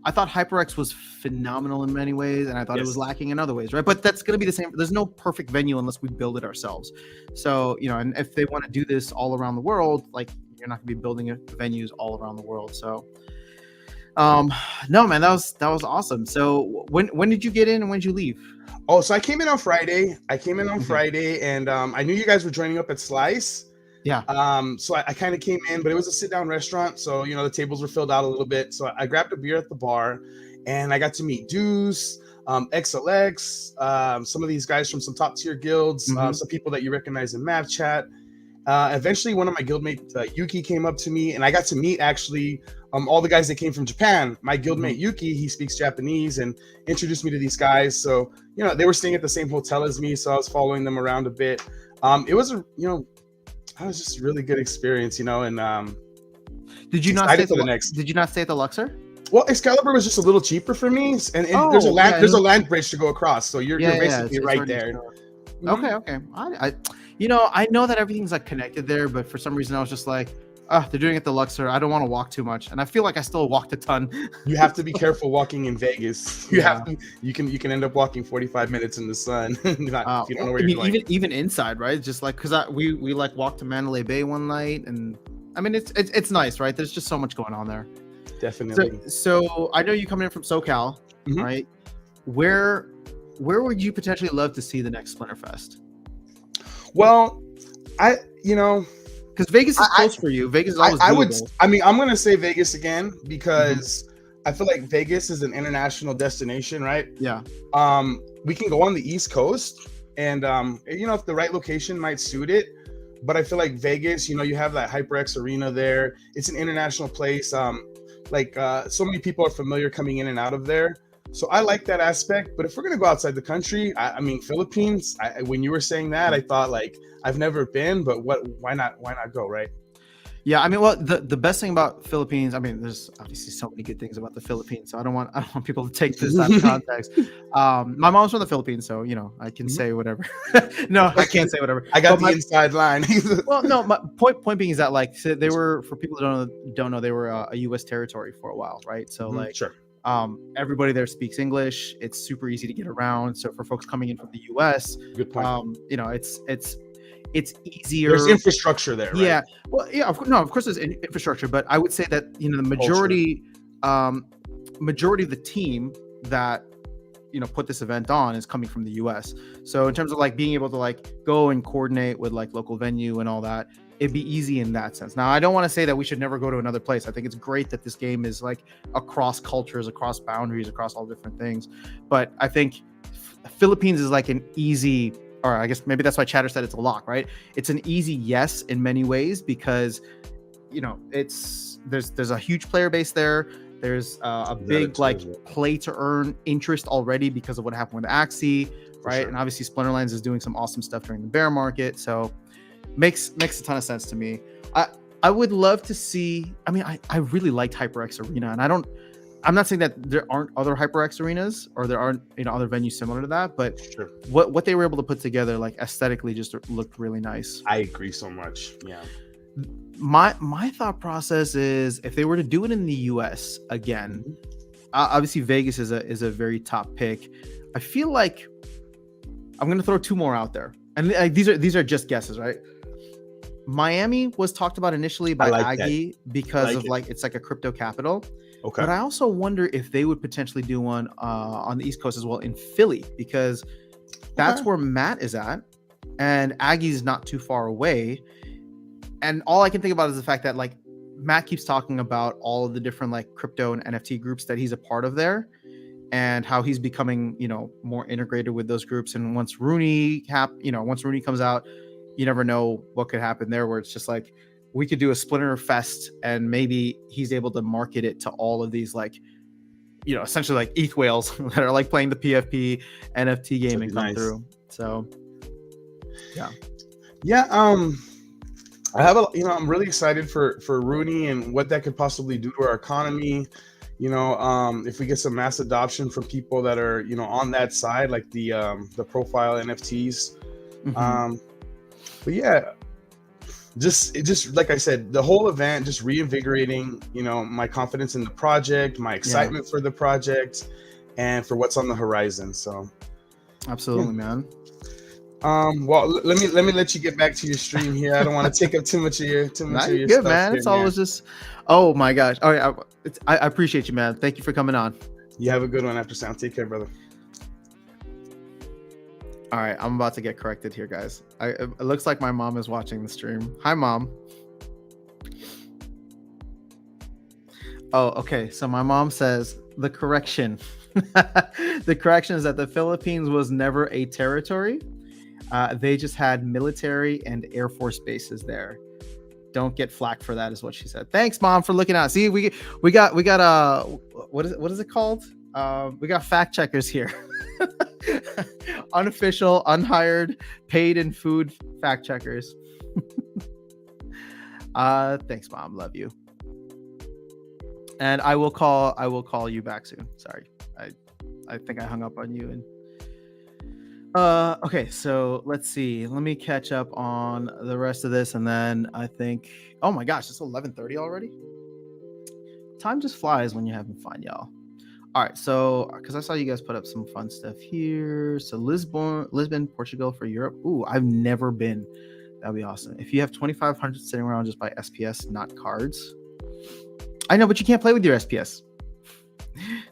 I thought HyperX was phenomenal in many ways, and I thought it was lacking in other ways, right? But that's going to be the same. There's no perfect venue unless we build it ourselves. So, and if they want to do this all around the world, like, you're not going to be building venues all around the world. So, no, man, that was awesome. So, when did you get in and when did you leave? Oh, so I came in on Friday. Friday, and I knew you guys were joining up at Slice. Yeah. So I kind of came in, but it was a sit-down restaurant, so the tables were filled out a little bit. So I grabbed a beer at the bar, and I got to meet Deuce, XLX, some of these guys from some top-tier guilds, some people that you recognize in Map Chat. Eventually, one of my guildmates, Yuki, came up to me, and I got to meet actually all the guys that came from Japan. My guildmate Yuki, he speaks Japanese, and introduced me to these guys. So they were staying at the same hotel as me, so I was following them around a bit. It was that was just a really good experience, and did you not stay Did you not stay at the Luxor? Well, Excalibur was just a little cheaper for me, and there's a land bridge to go across, so you're basically it's right there. Okay. I know that everything's like connected there, but for some reason I was just like, they're doing it at the Luxor. I don't want to walk too much, and I feel like I still walked a ton. You have to be careful walking in Vegas. You can end up walking 45 minutes in the sun if you don't know where you're going. Even inside, right? Just like because we like walked to Mandalay Bay one night, and I mean it's nice, right? There's just so much going on there. Definitely. So I know you coming in from SoCal, right? Where would you potentially love to see the next Splinterfest? Well, because Vegas is close for you. Vegas is always doable. I'm going to say Vegas again because I feel like Vegas is an international destination, right? Yeah. We can go on the East Coast, and if the right location might suit it. But I feel like Vegas, you have that HyperX arena there. It's an international place. So many people are familiar coming in and out of there. So I like that aspect. But if we're gonna go outside the country, I mean Philippines. When you were saying that, I thought like I've never been, but why not go, right? Yeah, I mean, well, the best thing about Philippines, I mean, there's obviously so many good things about the Philippines, so I don't want people to take this out of context. My mom's from the Philippines, so I can say whatever. No, I can't say whatever. I got the inside line. Well, no, my point being is that like so they were, for people who don't know, they were a U.S. territory for a while, right? So sure. Everybody there speaks English. It's super easy to get around. So for folks coming in from the U.S., good point. It's easier. There's infrastructure there, right? Yeah. Well, yeah. Of course, there's infrastructure, but I would say that the majority of the team that put this event on is coming from the U.S. So in terms of like being able to like go and coordinate with like local venue and all that, it'd be easy in that sense. Now, I don't want to say that we should never go to another place. I think it's great that this game is like across cultures, across boundaries, across all different things. But I think Philippines is like an easy. Or I guess maybe that's why Chatter said it's a lock, right? It's an easy yes in many ways because, there's a huge player base there. There's a big like play to earn interest already because of what happened with Axie, right? Sure. And obviously Splinterlands is doing some awesome stuff during the bear market, so makes a ton of sense to me. I would love to see. I mean, I really liked HyperX Arena, and I'm not saying that there aren't other HyperX arenas or there aren't, you know, other venues similar to that, but Sure. what they were able to put together, like aesthetically, just looked really nice. I agree so much. Yeah. My thought process is if they were to do it in the US again, obviously Vegas is a very top pick. I feel like I'm going to throw two more out there, and these are just guesses, right? Miami was talked about initially by Aggie because of like it's like a crypto capital. Okay. But I also wonder if they would potentially do one on the East Coast as well in Philly, because that's where Matt is at, and Aggie's not too far away. And all I can think about is the fact that like Matt keeps talking about all of the different like crypto and NFT groups that he's a part of there, and how he's becoming, you know, more integrated with those groups. And once Rooney comes out, you never know what could happen there, where it's just like we could do a Splinterfest and maybe he's able to market it to all of these like, you know, essentially like ETH whales that are like playing the PFP NFT game and come through. So yeah. I have I'm really excited for Rooney and what that could possibly do to our economy. You know, if we get some mass adoption from people that are, you know, on that side, like the profile NFTs. But yeah, just like I said, the whole event just reinvigorating, you know, my confidence in the project, my excitement for the project, and for what's on the horizon. So absolutely, man. Well, let me let you get back to your stream here. I don't want to take up too much of your good, stuff man. here, It's always just, oh my gosh. All right, I appreciate you, man. Thank you for coming on. You have a good one after sound. Take care, brother. All right, I'm about to get corrected here, guys. It looks like my mom is watching the stream. Hi, Mom. Oh, okay. So my mom says the correction. The correction is that the Philippines was never a territory. They just had military and Air Force bases there. Don't get flack for that, is what she said. Thanks, Mom, for looking out. See, we got what is it called? We got fact checkers here. Unofficial, unhired, paid in food fact checkers. Thanks, Mom. Love you. And I will call you back soon. Sorry. I think I hung up on you. And okay, so let's see. Let me catch up on the rest of this, and then I think, oh my gosh, it's 11:30 already. Time just flies when you're having fun, y'all. All right, so because I saw you guys put up some fun stuff here. So Lisbon, Portugal for Europe. Ooh, I've never been. That'd be awesome. If you have 2,500 sitting around, just buy SPS, not cards. I know, but you can't play with your SPS.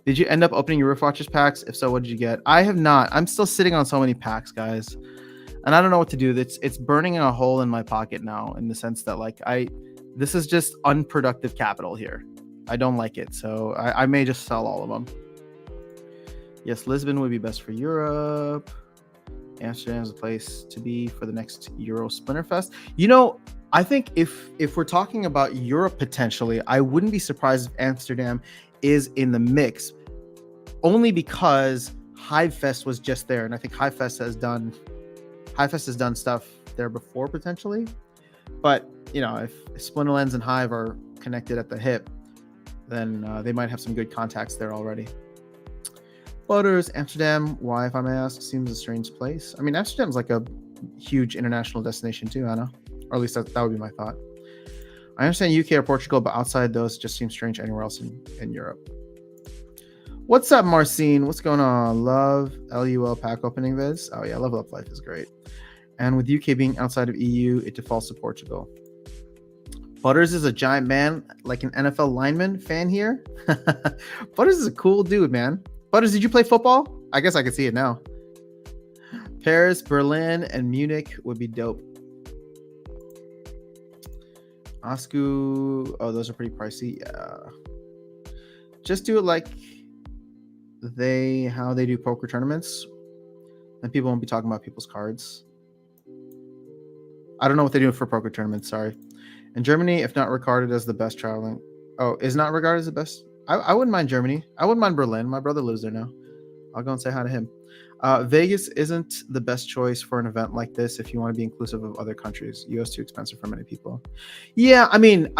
Did you end up opening your Rift Watchers packs? If so, what did you get? I have not. I'm still sitting on so many packs, guys, and I don't know what to do. It's burning a hole in my pocket now, in the sense that like this is just unproductive capital here. I don't like it, so I may just sell all of them. Yes, Lisbon would be best for Europe. Amsterdam is a place to be for the next Euro Splinterfest. You know, I think if we're talking about Europe potentially, I wouldn't be surprised if Amsterdam is in the mix, only because Hivefest was just there, and I think Hivefest has done stuff there before potentially. But you know, if Splinterlands and Hive are connected at the hip, then they might have some good contacts there already. Butters, Amsterdam, why, if I may ask, seems a strange place. I mean, Amsterdam's like a huge international destination too, Anna. Or at least that would be my thought. I understand UK or Portugal, but outside those, just seems strange anywhere else in Europe. What's up, Marcine? What's going on? Love LUL pack opening vids. Oh yeah, Level Up Life is great. And with UK being outside of EU, it defaults to Portugal. Butters is a giant man, like an NFL lineman fan here. Butters is a cool dude, man. Butters, did you play football? I guess I can see it now. Paris, Berlin, and Munich would be dope. Oscu, oh, those are pretty pricey. Yeah. Just do it like how they do poker tournaments, and people won't be talking about people's cards. I don't know what they do for poker tournaments, sorry. In Germany, if not regarded as the best traveling. Oh, is not regarded as the best? I wouldn't mind Germany. I wouldn't mind Berlin. My brother lives there now. I'll go and say hi to him. Vegas isn't the best choice for an event like this if you want to be inclusive of other countries. US too expensive for many people. Yeah, I mean,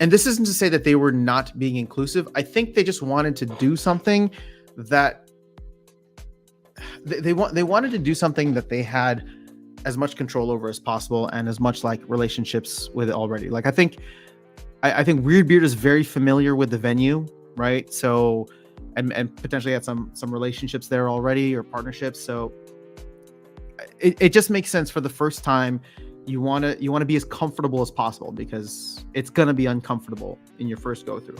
and this isn't to say that they were not being inclusive. I think they just wanted to do something that they wanted to do something that they had as much control over as possible and as much like relationships with it already. Like I think Weirdbeard is very familiar with the venue, right? So and potentially had some relationships there already or partnerships. So it just makes sense for the first time. You want to be as comfortable as possible because it's going to be uncomfortable in your first go through.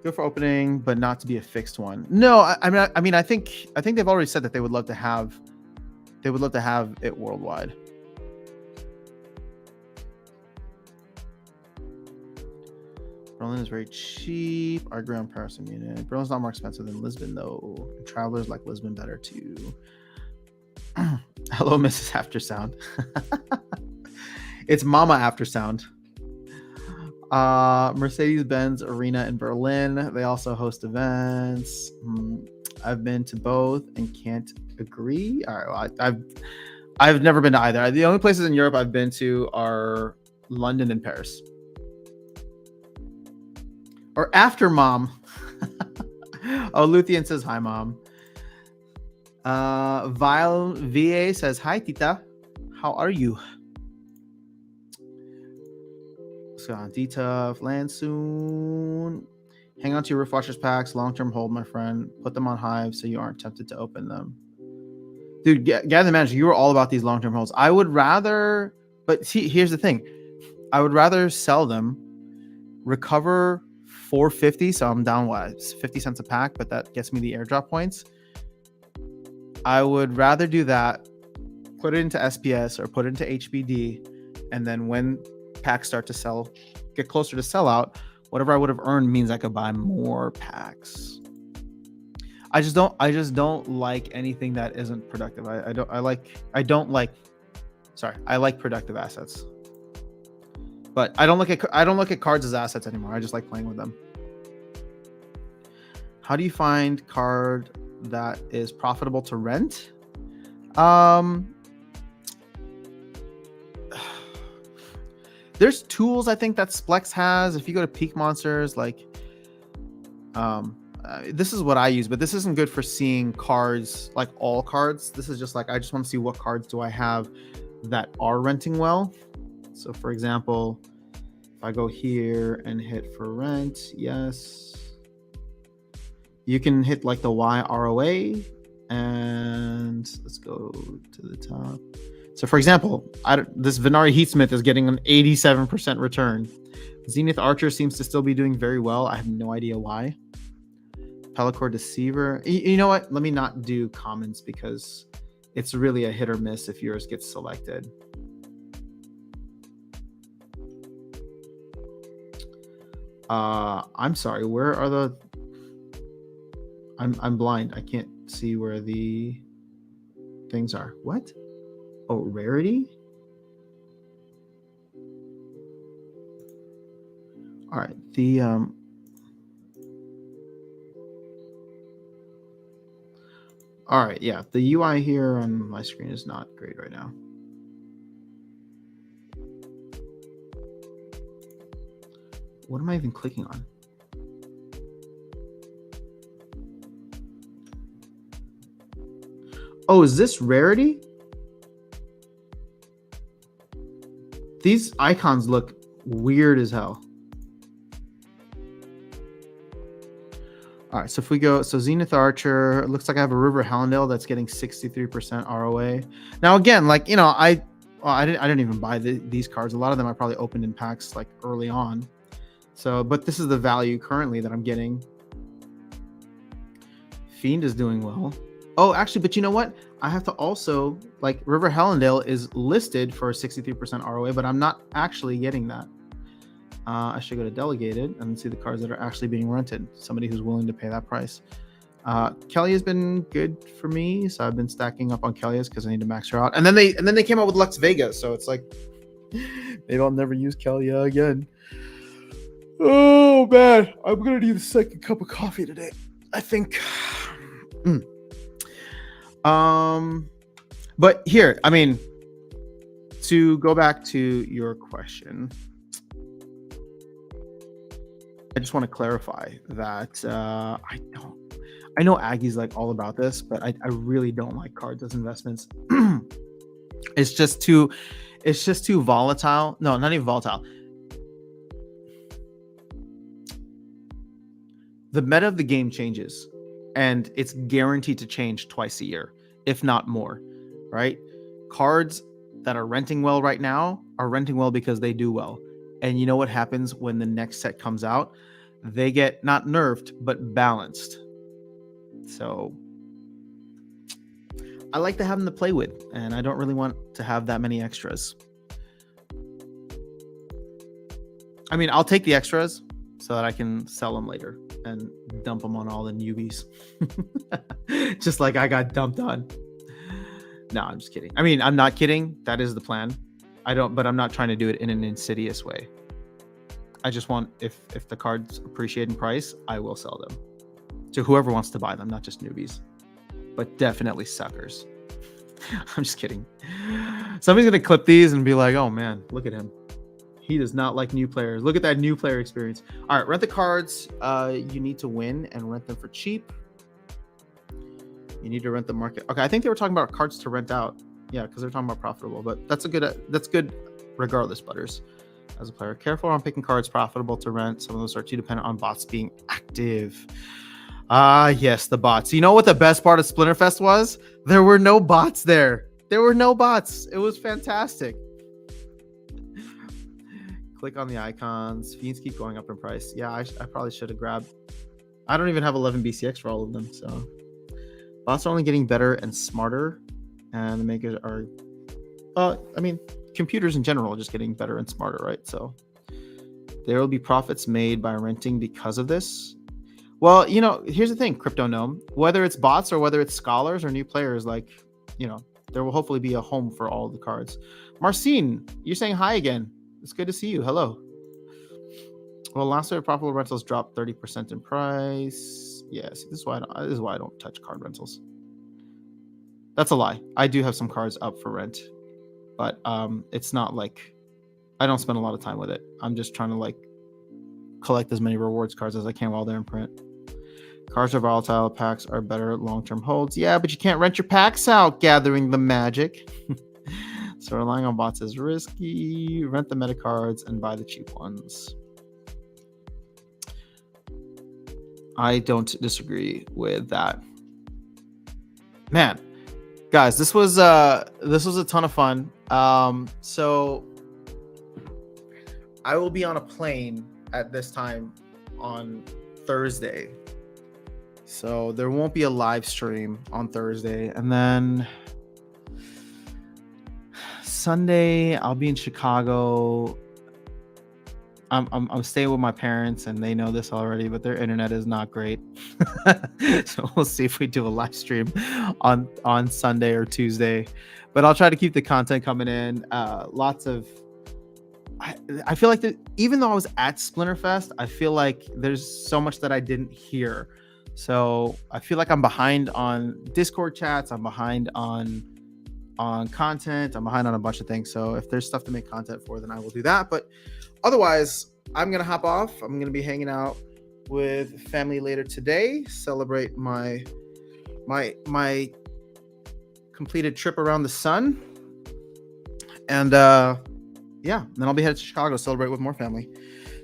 Go for opening, but not to be a fixed one. No, I mean, I think they've already said that they would love to have it worldwide. Berlin is very cheap. I agree on Paris and Munich. Berlin's not more expensive than Lisbon, though. Travelers like Lisbon better too. Hello, Mrs. Aftersound. It's Mama Aftersound. Mercedes-Benz Arena in Berlin. They also host events. I've been to both and can't agree. All right, well, I've never been to either. The only places in Europe I've been to are London and Paris. Or after Mom. Oh, Luthien says hi, Mom. Vile VA says hi, Tita. How are you? So D-Tough, land soon. Hang on to your Roof Watchers packs. Long-term hold, my friend. Put them on Hive so you aren't tempted to open them. Dude, Gather Manager, you were all about these long-term holds. I would rather, but see, here's the thing. I would rather sell them, recover $4.50, so I'm down, 50 cents a pack, but that gets me the airdrop points. I would rather do that, put it into SPS or put it into HBD, and then when packs start to sell, get closer to sellout, whatever I would have earned means I could buy more packs. I just don't like anything that isn't productive. I like productive assets. But I don't look at cards as assets anymore. I just like playing with them. How do you find card that is profitable to rent? There's tools I think that Splex has. If you go to Peak Monsters, like this is what I use, but this isn't good for seeing cards, like all cards. This is just like, I just want to see what cards do I have that are renting well. So for example, if I go here and hit for rent, yes, you can hit like the Y ROA, and let's go to the top. So for example, this Venari Heatsmith is getting an 87% return. Zenith Archer seems to still be doing very well. I have no idea why. Pellicor Deceiver. You know what? Let me not do commons because it's really a hit or miss if yours gets selected. I'm sorry. Where are the? I'm blind. I can't see where the things are. What? Oh, rarity. All right. The All right. Yeah. The UI here on my screen is not great right now. What am I even clicking on? Oh, is this rarity? These icons look weird as hell. All right, so if we go, so Zenith Archer, it looks like I have a River Hallandale that's getting 63% ROA. Now again, like, you know, I didn't even buy these cards. A lot of them I probably opened in packs like early on. So, but this is the value currently that I'm getting. Fiend is doing well. Oh, actually, but you know what? I have to also, like, River Hallandale is listed for a 63% ROA, but I'm not actually getting that. I should go to Delegated and see the cards that are actually being rented. Somebody who's willing to pay that price. Kelly has been good for me, so I've been stacking up on Kelly's because I need to max her out. And then they came out with Lux Vega, so it's like maybe I'll never use Kelly again. Oh man, I'm gonna need a second cup of coffee today, I think. But here, I mean, to go back to your question, I just want to clarify that I know Aggie's like all about this, but I really don't like cards as investments. It's just too volatile. No, not even volatile. The meta of the game changes, and it's guaranteed to change twice a year, if not more, right? Cards that are renting well right now are renting well because they do well. And you know what happens when the next set comes out? They get not nerfed, but balanced. So I like to have them to play with, and I don't really want to have that many extras. I mean, I'll take the extras so that I can sell them later and dump them on all the newbies. Just like I got dumped on. No, I'm just kidding. I mean, I'm not kidding. That is the plan. But I'm not trying to do it in an insidious way. I just want, if the cards appreciate in price, I will sell them to whoever wants to buy them, not just newbies, but definitely suckers. I'm just kidding. Somebody's going to clip these and be like, oh man, look at him. He does not like new players. Look at that new player experience. All right, rent the cards. You need to win and rent them for cheap. You need to rent the market. Okay, I think they were talking about cards to rent out. Yeah, because they're talking about profitable, but that's good regardless, Butters. As a player, careful on picking cards profitable to rent. Some of those are too dependent on bots being active. Yes, the bots. You know what the best part of Splinterfest was? There were no bots there. There were no bots. It was fantastic. Click on the icons. Fiends keep going up in price. Yeah, I probably should have grabbed. I don't even have 11 BCX for all of them, so bots are only getting better and smarter, and the makers are. I mean, computers in general are just getting better and smarter, right? So there will be profits made by renting because of this. Well, you know, here's the thing, Crypto Gnome. Whether it's bots or whether it's scholars or new players, like, you know, there will hopefully be a home for all of the cards. Marcin, you're saying hi again. It's good to see you. Hello. Well, last year profitable rentals dropped 30% in price. Yes, this is why I don't touch card rentals. That's a lie. I do have some cards up for rent, but it's not like I don't spend a lot of time with it. I'm just trying to like collect as many rewards cards as I can while they're in print. Cards are volatile. Packs are better long-term holds. Yeah, but you can't rent your packs out gathering the magic. So relying on bots is risky. Rent the meta cards and buy the cheap ones. I don't disagree with that. Man, guys, this was a ton of fun. So I will be on a plane at this time on Thursday. So there won't be a live stream on Thursday, and then Sunday I'll be in Chicago. I'm staying with my parents, and they know this already, but their internet is not great. So we'll see if we do a live stream on Sunday or Tuesday. But I'll try to keep the content coming in. Lots of I feel like even though I was at Splinterfest, I feel like there's so much that I didn't hear. So I feel like I'm behind on Discord chats. I'm behind on content. I'm behind on a bunch of things. So if there's stuff to make content for, then I will do that. But otherwise, I'm going to hop off. I'm going to be hanging out with family later today, celebrate my completed trip around the sun. And yeah, then I'll be headed to Chicago to celebrate with more family.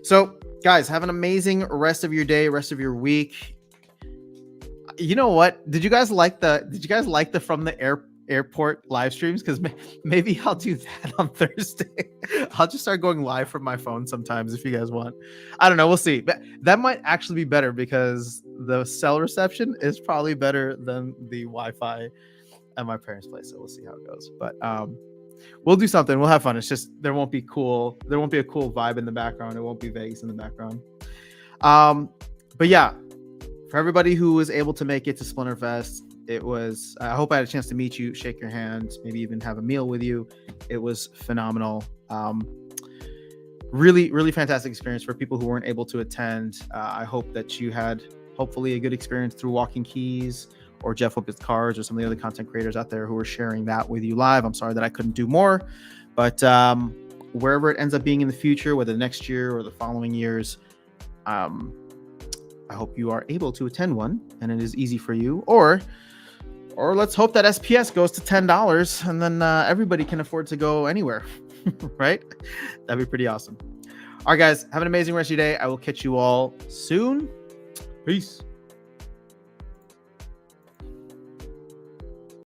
So guys, have an amazing rest of your day, rest of your week. You know what? Did you guys like the from the airport live streams? Because maybe I'll do that on Thursday. I'll just start going live from my phone sometimes if you guys want. I don't know. We'll see. But that might actually be better because the cell reception is probably better than the Wi-Fi at my parents' place. So we'll see how it goes. But we'll do something. We'll have fun. It's just there won't be a cool vibe in the background. It won't be Vegas in the background. But yeah, for everybody who was able to make it to Splinterfest, I hope I had a chance to meet you, shake your hand, maybe even have a meal with you. It was phenomenal. Really, really fantastic experience for people who weren't able to attend. I hope that you had hopefully a good experience through Walking Keys or Jeff Whippet's Cards or some of the other content creators out there who are sharing that with you live. I'm sorry that I couldn't do more, but wherever it ends up being in the future, whether next year or the following years, I hope you are able to attend one and it is easy for you. Or let's hope that SPS goes to $10 and then everybody can afford to go anywhere, right? That'd be pretty awesome. All right, guys, have an amazing rest of your day. I will catch you all soon. Peace.